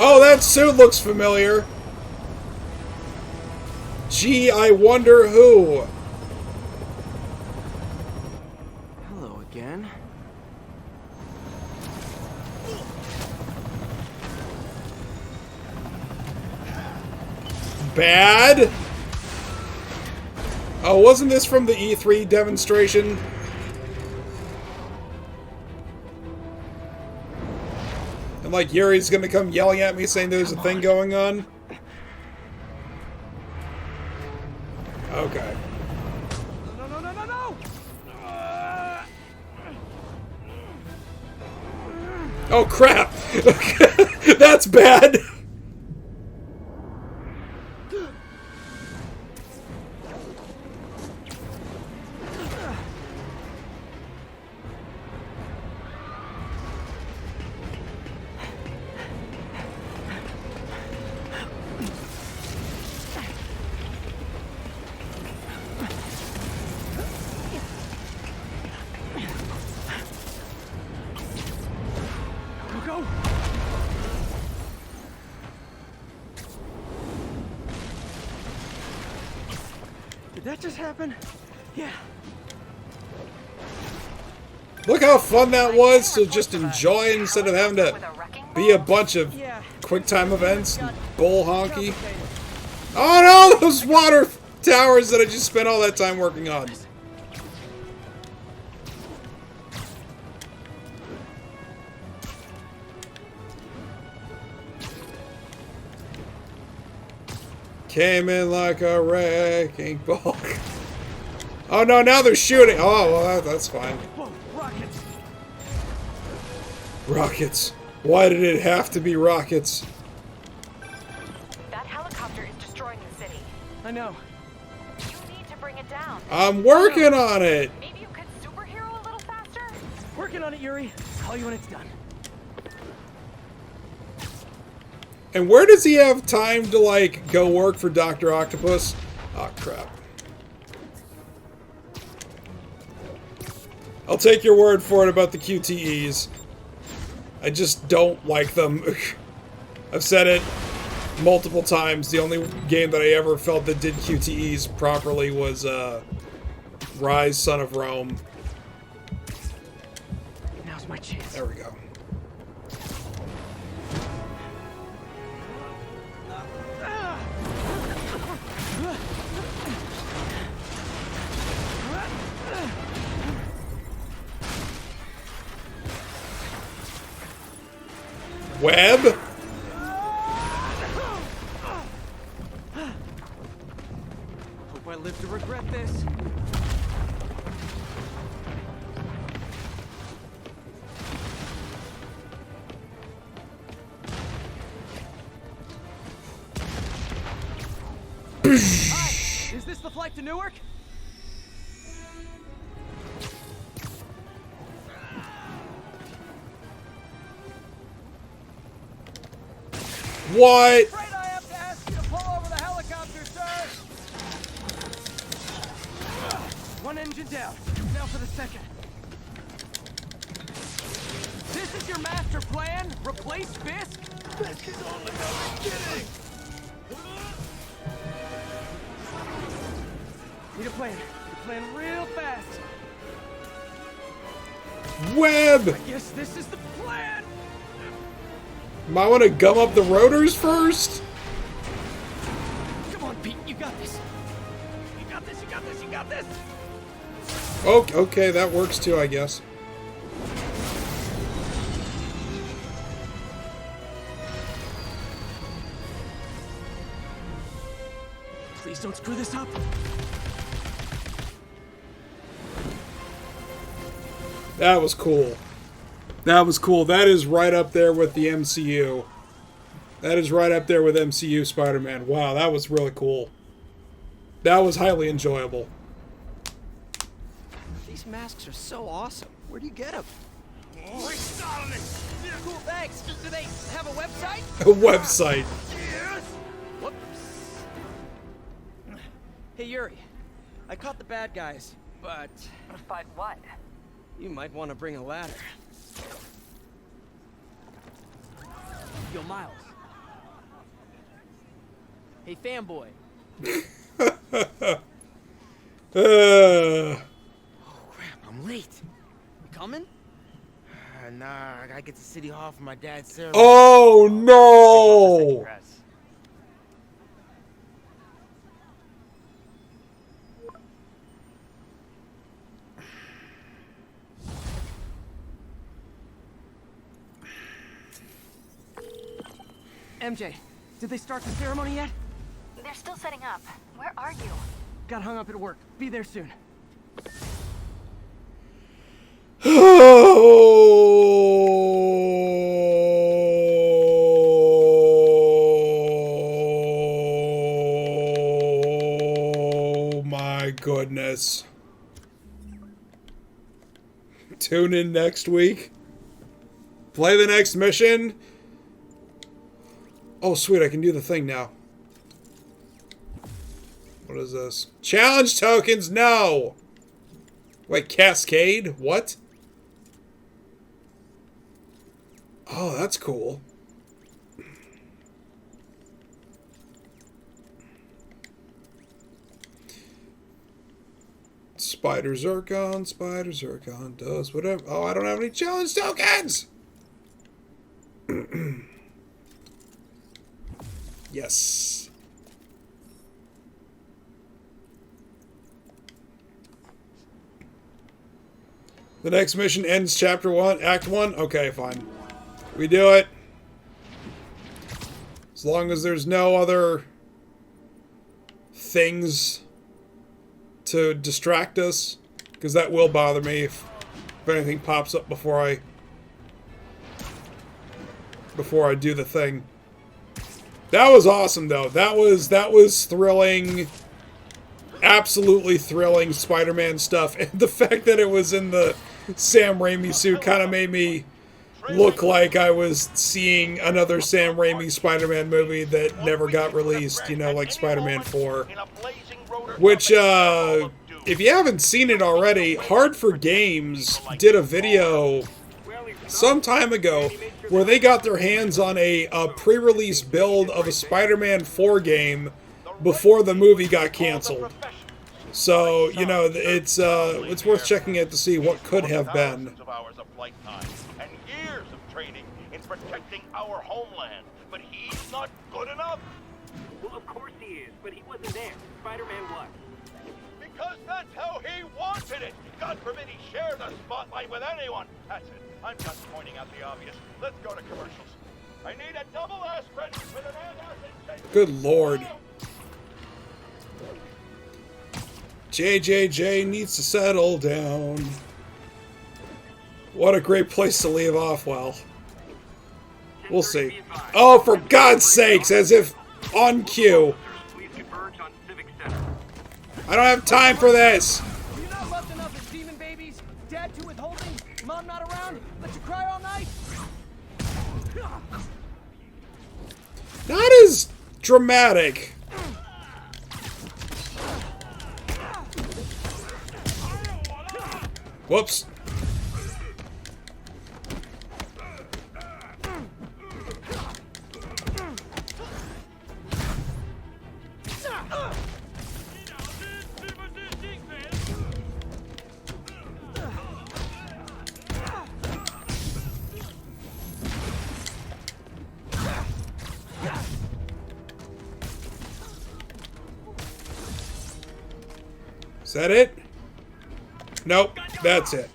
Oh, that suit looks familiar. Gee, I wonder who. Hello again. Bad? Oh, wasn't this from the E3 demonstration? And like Yuri's gonna come yelling at me saying there's a thing going on? Okay. No! Oh crap! That's bad! Go! Did that just happen? Yeah. Look how fun that was to just enjoy instead of having to be a bunch of quick time events and bull honky. Oh no, those water towers that I just spent all that time working on. Came in like a wrecking ball. Oh no, now they're shooting. Oh, well, that's fine. Whoa, rockets! Rockets. Why did it have to be rockets? That helicopter is destroying the city. I know. You need to bring it down. I'm working on it. Maybe you could superhero a little faster? Working on it, Yuri. Call you when it's done. And where does he have time to, like, go work for Dr. Octopus? Oh, crap. I'll take your word for it about the QTEs. I just don't like them. I've said it multiple times. The only game that I ever felt that did QTEs properly was, Rise, Son of Rome. Now's my chance. There we go. Web? Hope I live to regret this. Hi, is this the flight to Newark? What? Afraid I have to ask you to pull over the helicopter, sir. One engine down. Now for the second. This is your master plan? Replace Fisk? Fisk is only the beginning. Need a plan. Plan real fast. Web! I guess this is the plan. Might want to gum up the rotors first? Come on, Pete. You got this. You got this. You got this. You got this. Okay, that works too, I guess. Please don't screw this up. That was cool. That was cool. That is right up there with the MCU. That is right up there with MCU Spider-Man. Wow, that was really cool. That was highly enjoyable. These masks are so awesome. Where do you get them? Cool, thanks. Do they have a website? A website. Whoops. Hey, Yuri. I caught the bad guys, but... But what? You might want to bring a ladder. Yo, Miles. Hey, fanboy. Oh, crap, I'm late. You coming? Nah, I gotta get to City Hall for my dad's ceremony. Oh, no! MJ, did they start the ceremony yet? They're still setting up. Where are you? Got hung up at work. Be there soon. Oh my goodness. Tune in next week. Play the next mission. Oh, sweet, I can do the thing now. What is this? Challenge tokens, no! Wait, Cascade? What? Oh, that's cool. Spider Zircon does whatever. Oh, I don't have any challenge tokens! Yes. The next mission ends chapter 1, act 1? Okay, fine. We do it. As long as there's no other things to distract us, because that will bother me if anything pops up before I do the thing. That was awesome, though. That was thrilling. Absolutely thrilling Spider-Man stuff. And the fact that it was in the Sam Raimi suit kind of made me look like I was seeing another Sam Raimi Spider-Man movie that never got released, you know, like Spider-Man 4. Which, if you haven't seen it already, Hard for Games did a video some time ago where they got their hands on a pre-release build of a Spider-Man 4 game before the movie got canceled. So, you know, it's worth checking it to see what could have been. And years of training in protecting our homeland, but he's not good enough. Well, of course he is, but he wasn't there. Spider-Man was. Because that's how he wanted it. God forbid he share the spotlight with anyone. That's it. I'm just pointing out the obvious. Let's go to commercials. I need a double aspirin with an antacid. Good lord. JJJ needs to settle down. What a great place to leave off, well. We'll see. Oh, for God's sakes, as if on cue. I don't have time for this. Are you not loved enough as demon babies? Dad too withholding? Mom not around? Let you cry all night? Not as dramatic. Whoops. Is that it? Nope, that's it.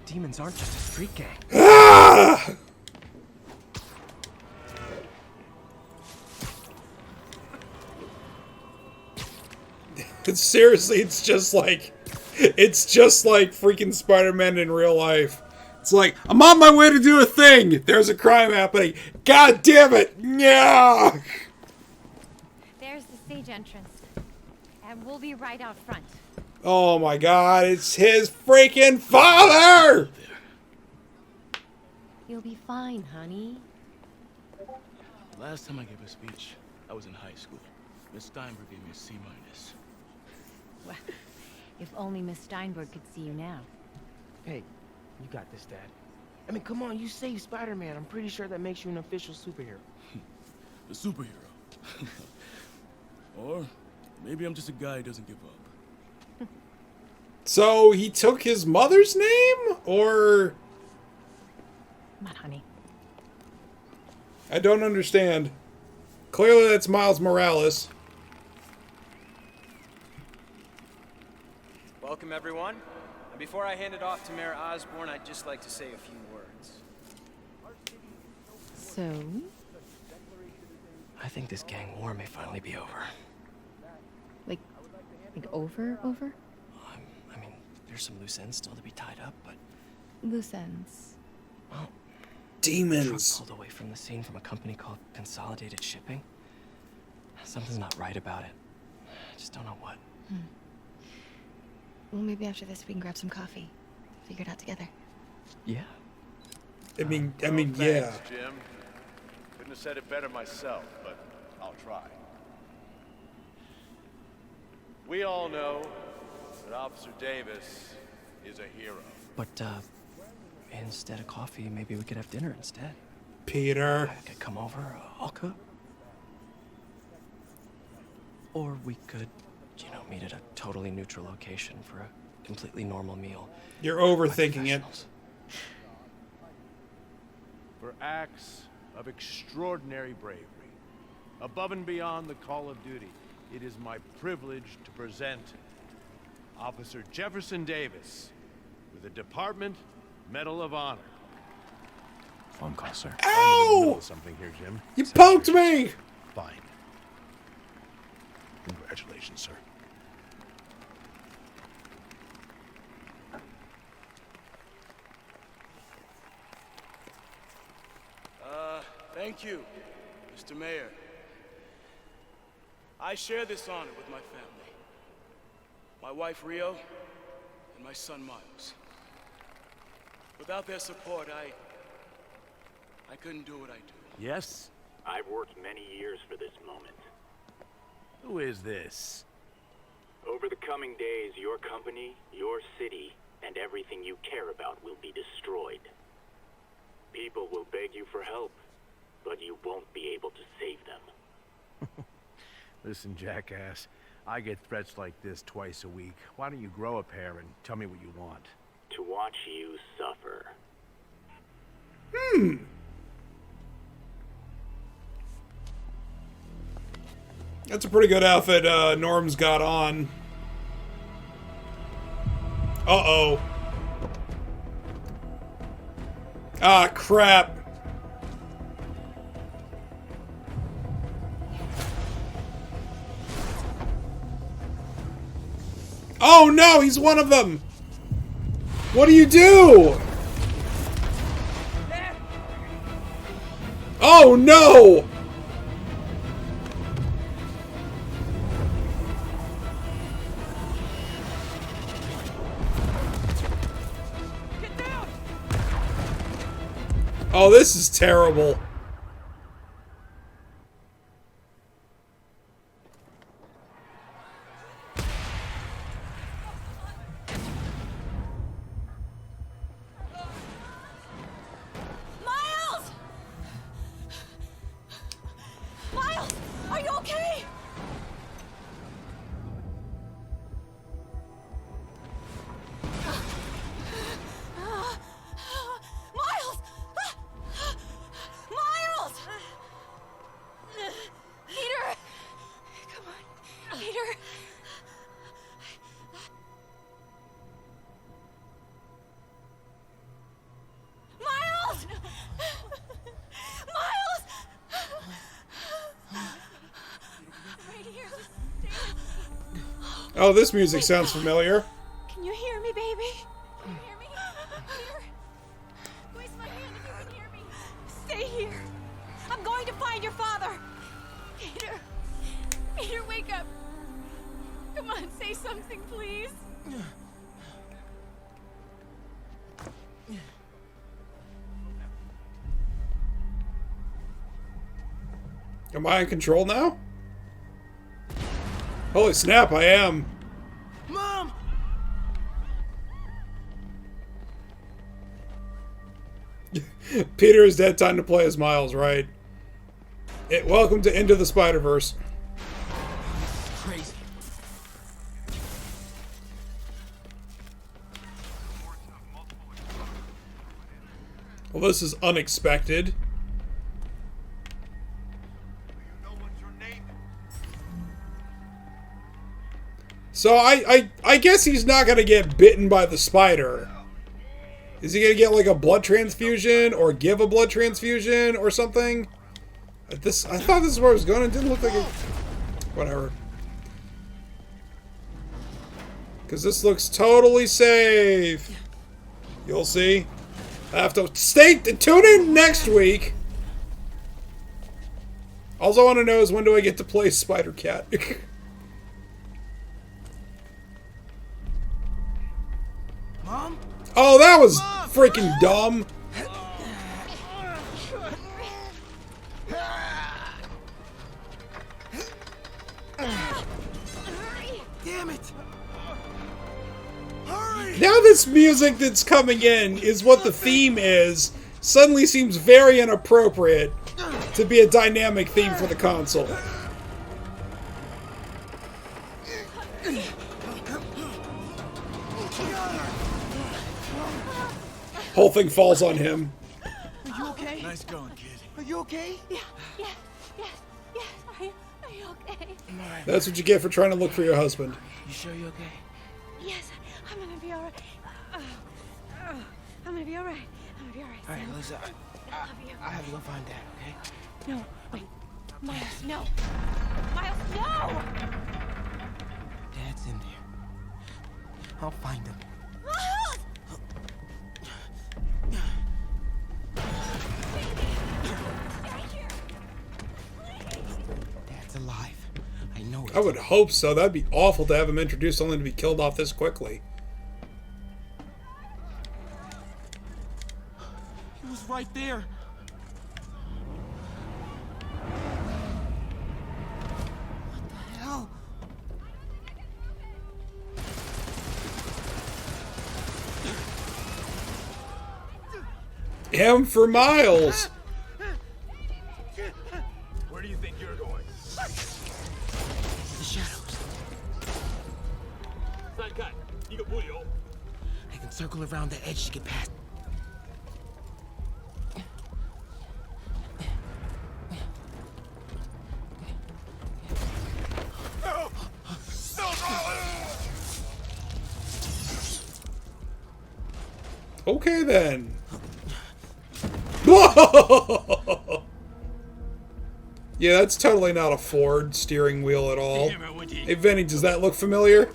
Demons aren't just a street gang. Ah! Seriously, it's just like freaking Spider-Man in real life. It's like, I'm on my way to do a thing. There's a crime happening. God damn it. Yeah. There's the stage entrance. And we'll be right out front. Oh my God, it's his freaking father! You'll be fine, honey. Last time I gave a speech, I was in high school. Miss Steinberg gave me a C-. Well, if only Miss Steinberg could see you now. Hey, you got this, Dad. I mean, come on, you saved Spider-Man. I'm pretty sure that makes you an official superhero. A superhero. Or maybe I'm just a guy who doesn't give up. So he took his mother's name? Or... Come on, honey. I don't understand. Clearly that's Miles Morales. Welcome, everyone. And before I hand it off to Mayor Osborn, I'd just like to say a few words. So? I think this gang war may finally be over. Like over? I mean, there's some loose ends still to be tied up, but... Loose ends. Well... Demons. Truck pulled away from the scene from a company called Consolidated Shipping. Something's not right about it. I just don't know what. Well, maybe after this we can grab some coffee. Figure it out together. Yeah. I mean, Thanks, yeah. Jim. Couldn't have said it better myself, but I'll try. We all know that Officer Davis is a hero. But, instead of coffee, maybe we could have dinner instead. Peter. I could come over, I'll cook. Or we could, meet at a totally neutral location for a completely normal meal. You're overthinking it. For acts of extraordinary bravery, above and beyond the call of duty, it is my privilege to present Officer Jefferson Davis with the Department Medal of Honor. Phone call, sir. Ow! Something here, Jim. You poked me! Fine. Congratulations, sir. Thank you, Mr. Mayor. I share this honor with my family. My wife, Rio, and my son, Miles. Without their support, I couldn't do what I do. Yes? I've worked many years for this moment. Who is this? Over the coming days, your company, your city, and everything you care about will be destroyed. People will beg you for help, but you won't be able to save them. Listen, jackass, I get threats like this twice a week. Why don't you grow a pair and tell me what you want? To watch you suffer. That's a pretty good outfit Norm's got on. Uh-oh. Ah, crap. Oh no, he's one of them! What do you do? Oh no! Oh, this is terrible. Miles! Miles, are you okay? Miles! Miles! Peter! Come on, Peter. Miles! Miles! Right here. Oh, this music sounds familiar. Can you hear me, baby? Can you hear me? Peter? Squeeze my hand if you can hear me. Stay here. I'm going to find your father. Peter. Peter, wake up. Come on, say something, please. Am I in control now? Holy snap, I am. Mom! Peter is dead. Time to play as Miles, right? Welcome to Into the Spider-Verse. Crazy. Well, this is unexpected. So I guess he's not gonna get bitten by the spider. Is he gonna get like a blood transfusion or give a blood transfusion or something? I thought this is where I was going. It didn't look like it. Whatever. Because this looks totally safe. You'll see. I have to tune in next week. All I want to know is, when do I get to play Spider-Cat? Mom? Oh, that was freaking dumb. Damn it! Hurry! Now this music that's coming in is what the theme is. Suddenly seems very inappropriate to be a dynamic theme for the console. Whole thing falls on him. Are you okay? Nice going, kid. Are you okay? Yes. Are you okay? That's what you get for trying to look for your husband. You sure you're okay? Yes, I'm gonna be alright. I'm gonna be alright. I'm gonna be alright. All right, Lisa. I love you. I have to go find Dad, okay? No, wait. Miles, no. Miles, no! Dad's in there. I'll find him. Miles! Dad's alive. I know it. I would hope so. That'd be awful to have him introduced only to be killed off this quickly. He was right there. What the hell? M for Miles. Where do you think you're going? The shadows. I can circle around the edge to get past. Okay then. Whoa! Yeah, that's totally not a Ford steering wheel at all. Hey, Vinny, does that look familiar?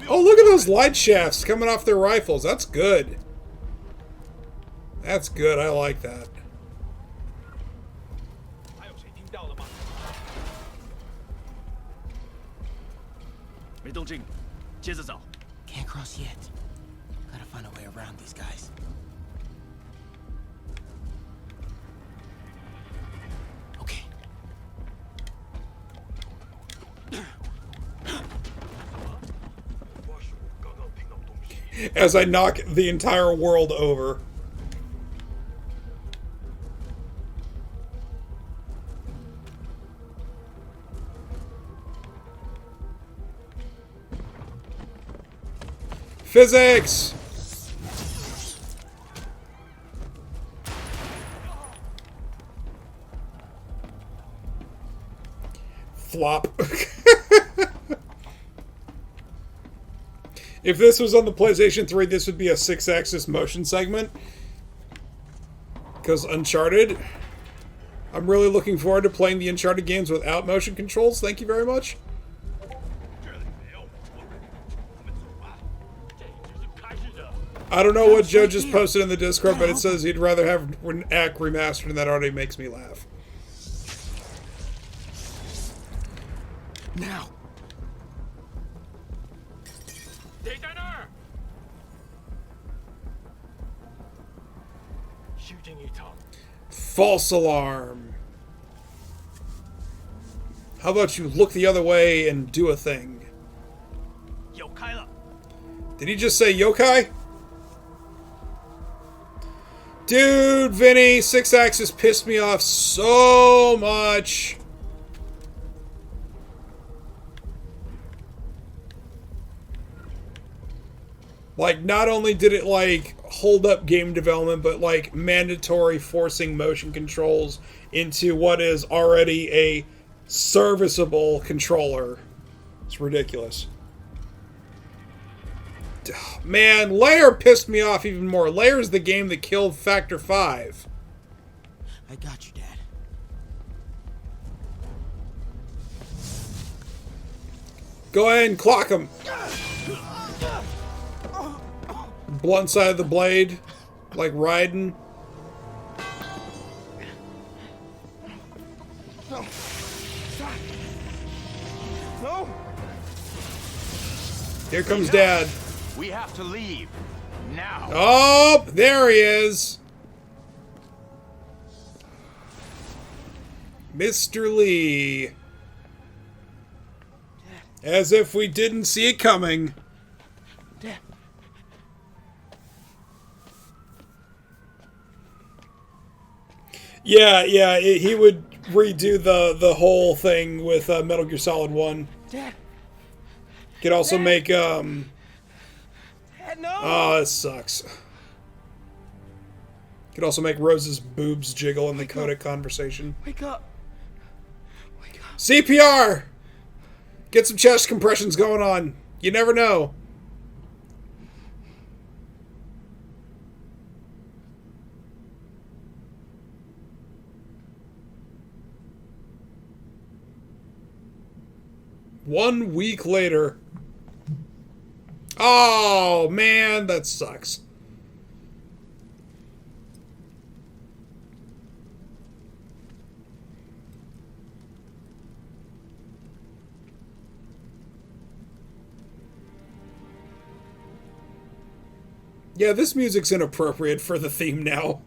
Oh, look at those light shafts coming off their rifles. That's good. That's good. I like that. Can't cross yet. Gotta find a way around these guys. Okay. As I knock the entire world over. Physics! Flop. If this was on the PlayStation 3, this would be a 6-axis motion segment. Because Uncharted. I'm really looking forward to playing the Uncharted games without motion controls. Thank you very much. I don't know what Joe just posted in the Discord, but it says he'd rather have Act remastered, and that already makes me laugh. Now. False alarm. How about you look the other way and do a thing? Did he just say yokai? Dude, Vinny, 6-axis pissed me off so much. Like, not only did it, like, hold up game development, but, like, mandatory forcing motion controls into what is already a serviceable controller. It's ridiculous. Man, Lair pissed me off even more. Lair is the game that killed Factor 5. I got you, Dad. Go ahead and clock him. Blunt side of the blade, like Raiden. No. No. Here comes Dad. We have to leave now. Oh, there he is. Mr. Lee. As if we didn't see it coming. Dad. Yeah, he would redo the whole thing with Metal Gear Solid 1. Dad. Could also Dad. make Dad, no. Oh, this sucks. Could also make Rose's boobs jiggle in the codec conversation. Wake up. Wake up. CPR! Get some chest compressions going on. You never know. One week later. Oh, man, that sucks. Yeah, this music's inappropriate for the theme now.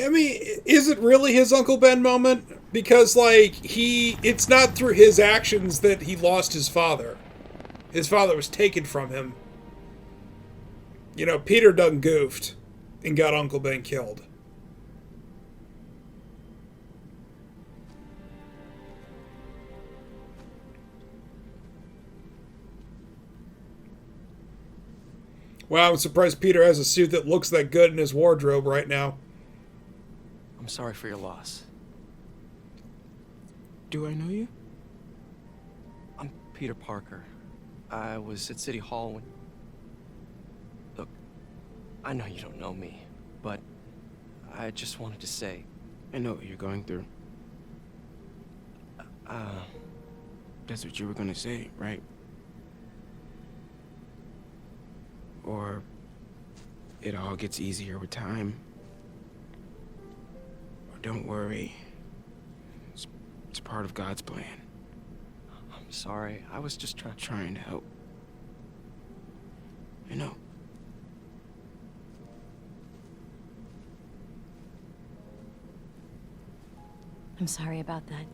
I mean, is it really his Uncle Ben moment? Because, like, it's not through his actions that he lost his father. His father was taken from him. You know, Peter done goofed and got Uncle Ben killed. Wow, I'm surprised Peter has a suit that looks that good in his wardrobe right now. I'm sorry for your loss. Do I know you? I'm Peter Parker. I was at City Hall when... Look, I know you don't know me, but I just wanted to say... I know what you're going through. That's what you were gonna say, right? Or it all gets easier with time. Or don't worry. It's part of God's plan. I'm sorry. I was just trying to help. I know. I'm sorry about that.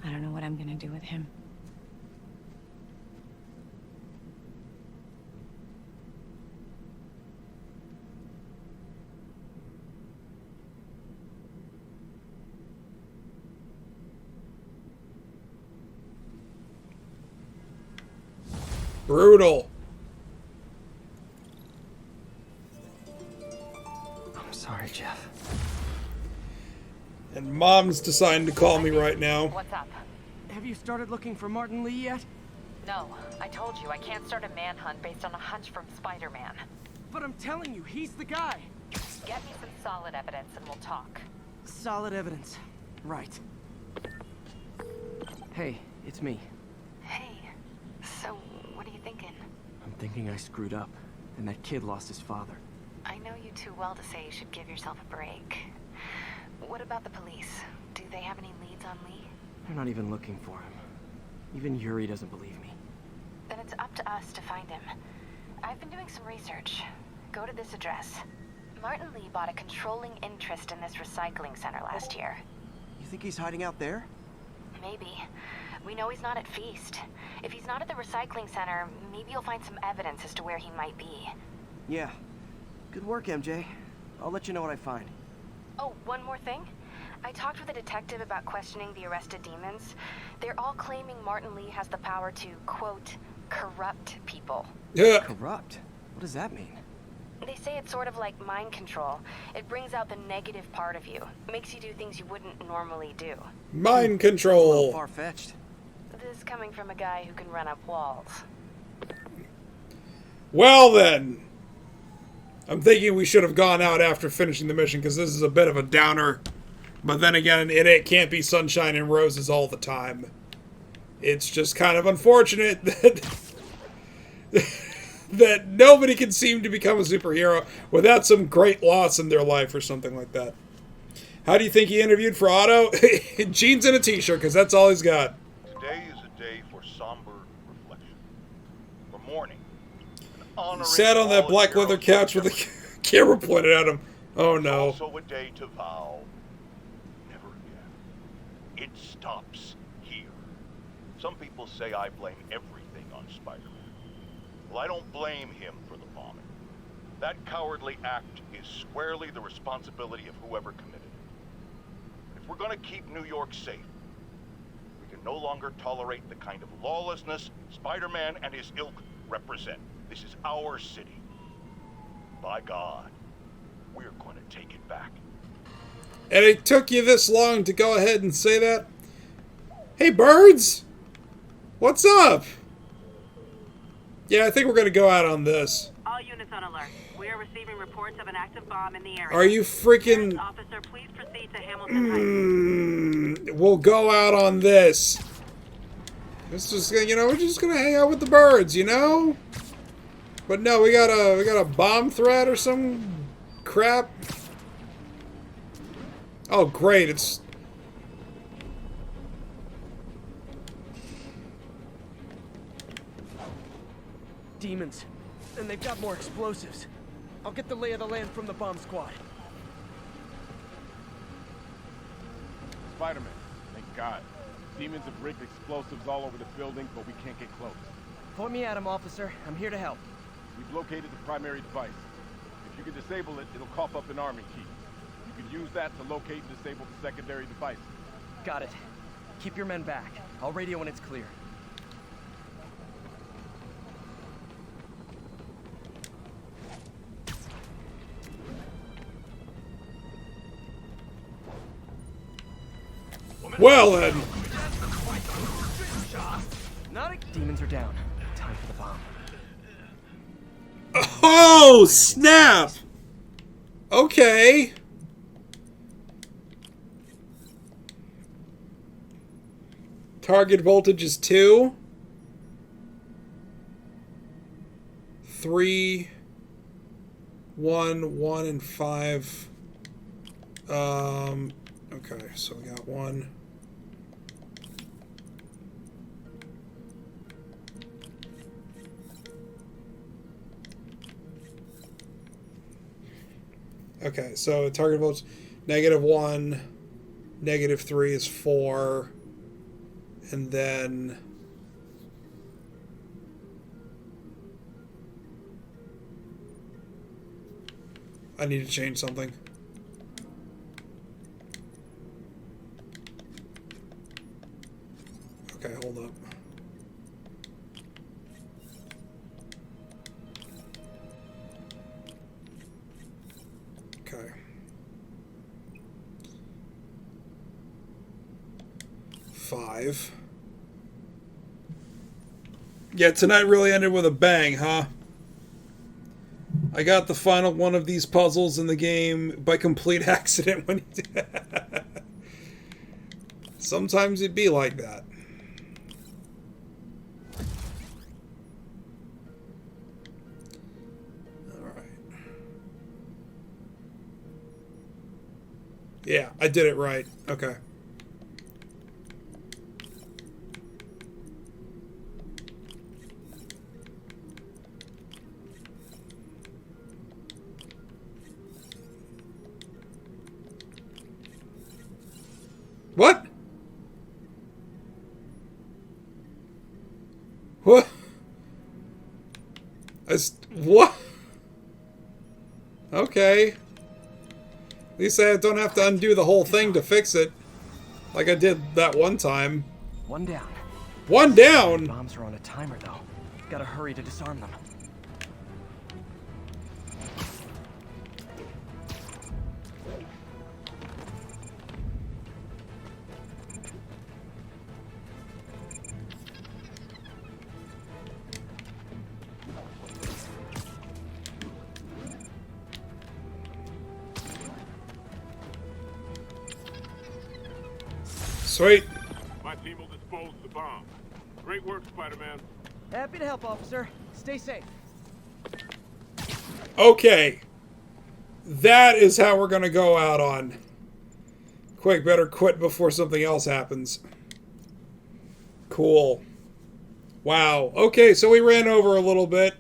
I don't know what I'm gonna do with him. Brutal. I'm sorry, Jeff. And Mom's deciding to call me right now. What's up? Have you started looking for Martin Lee yet? No, I told you I can't start a manhunt based on a hunch from Spider-Man. But I'm telling you, he's the guy. Get me some solid evidence and we'll talk. Solid evidence. Right. Hey, it's me. Hey, so what are you thinking? I'm thinking I screwed up, and that kid lost his father. I know you too well to say you should give yourself a break. What about the police? Do they have any leads on Lee? They're not even looking for him. Even Yuri doesn't believe me. Then it's up to us to find him. I've been doing some research. Go to this address. Martin Lee bought a controlling interest in this recycling center last year. You think he's hiding out there? Maybe. We know he's not at Feast. If he's not at the recycling center, maybe you'll find some evidence as to where he might be. Yeah. Good work, MJ. I'll let you know what I find. Oh, one more thing. I talked with a detective about questioning the arrested demons. They're all claiming Martin Lee has the power to, quote, corrupt people. Yeah. Corrupt? What does that mean? They say it's sort of like mind control. It brings out the negative part of you. Makes you do things you wouldn't normally do. Mind control. Far-fetched. This coming from a guy who can run up walls. Well then. I'm thinking we should have gone out after finishing the mission because this is a bit of a downer. But then again, it can't be sunshine and roses all the time. It's just kind of unfortunate that that nobody can seem to become a superhero without some great loss in their life or something like that. How do you think he interviewed for Otto? Jeans and a t-shirt, because that's all he's got. Today is a day for somber reflection. For mourning. He sat on that black leather couch with a camera pointed at him. Oh no. Also a day to vow never again. It stops here. Some people say I blame everything on Spider-Man. Well, I don't blame him for the bombing. That cowardly act is squarely the responsibility of whoever committed it. If we're going to keep New York safe, we can no longer tolerate the kind of lawlessness Spider-Man and his ilk represent. This is our city. By God, we're going to take it back. And it took you this long to go ahead and say that? Hey, birds! What's up? Yeah, I think we're going to go out on this. All units on alert. We are receiving reports of an active bomb in the area. Are you freaking... Officer, please proceed to Hamilton Heights. We'll go out on this. This is, you know, we're just going to hang out with the birds, you know? But no, we got a bomb threat or some crap. Oh, great, it's... Demons. And they've got more explosives. I'll get the lay of the land from the bomb squad. Spider-Man, thank God. Demons have rigged explosives all over the building, but we can't get close. Point me at him, officer. I'm here to help. We've located the primary device. If you can disable it, it'll cough up an arming key. You can use that to locate and disable the secondary device. Got it. Keep your men back. I'll radio when it's clear. Well then. Demons are down. Time for the bomb. Oh, snap! Okay. Target voltage is 2. 3, 1, 1, and 5. Okay, so we got 1. Okay, so target voltage -1, -3 is 4, and then I need to change something. Okay, hold up. Okay. 5. Yeah, tonight really ended with a bang, huh? I got the final one of these puzzles in the game by complete accident when he did. Sometimes it'd be like that. Alright. Yeah, I did it right. Okay. What? What? What? Okay. At least I don't have to undo the whole thing to fix it. Like I did that one time. One down. One down? Bombs are on a timer, though. Gotta hurry to disarm them. Sweet. My team will dispose of the bomb. Great work, Spider-Man. Happy to help, officer. Stay safe. Okay. That is how we're going to go out on. Quick, better quit before something else happens. Cool. Wow. Okay, so we ran over a little bit.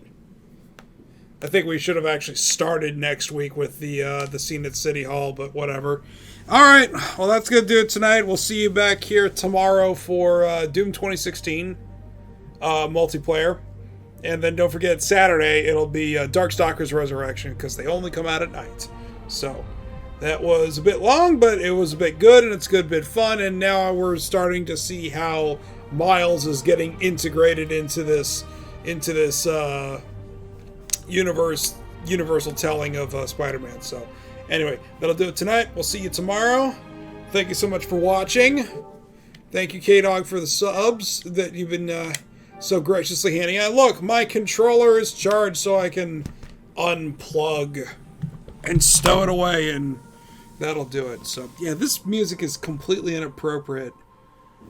I think we should have actually started next week with the scene at City Hall, but whatever. All right, well, that's going to do it tonight. We'll see you back here tomorrow for Doom 2016 multiplayer. And then don't forget, Saturday, it'll be Darkstalkers Resurrection, because they only come out at night. So, that was a bit long, but it was a bit good, and it's a good bit fun. And now we're starting to see how Miles is getting integrated into this universal telling of Spider-Man. So, anyway, that'll do it tonight. We'll see you tomorrow. Thank you so much for watching. Thank you, K-Dog, for the subs that you've been so graciously handing out. Look, my controller is charged so I can unplug and stow it away, and that'll do it. So, yeah, this music is completely inappropriate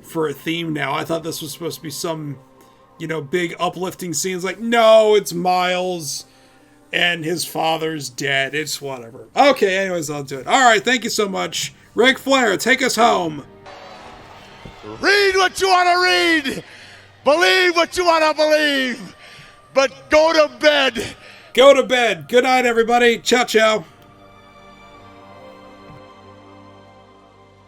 for a theme now. I thought this was supposed to be some, big uplifting scenes. Like, no, it's Miles and his father's dead. It's whatever. Okay, anyways, I'll do it. All right, thank you so much. Ric Flair, take us home. Read what you want to read. Believe what you want to believe. But go to bed. Go to bed. Good night, everybody. Ciao, ciao.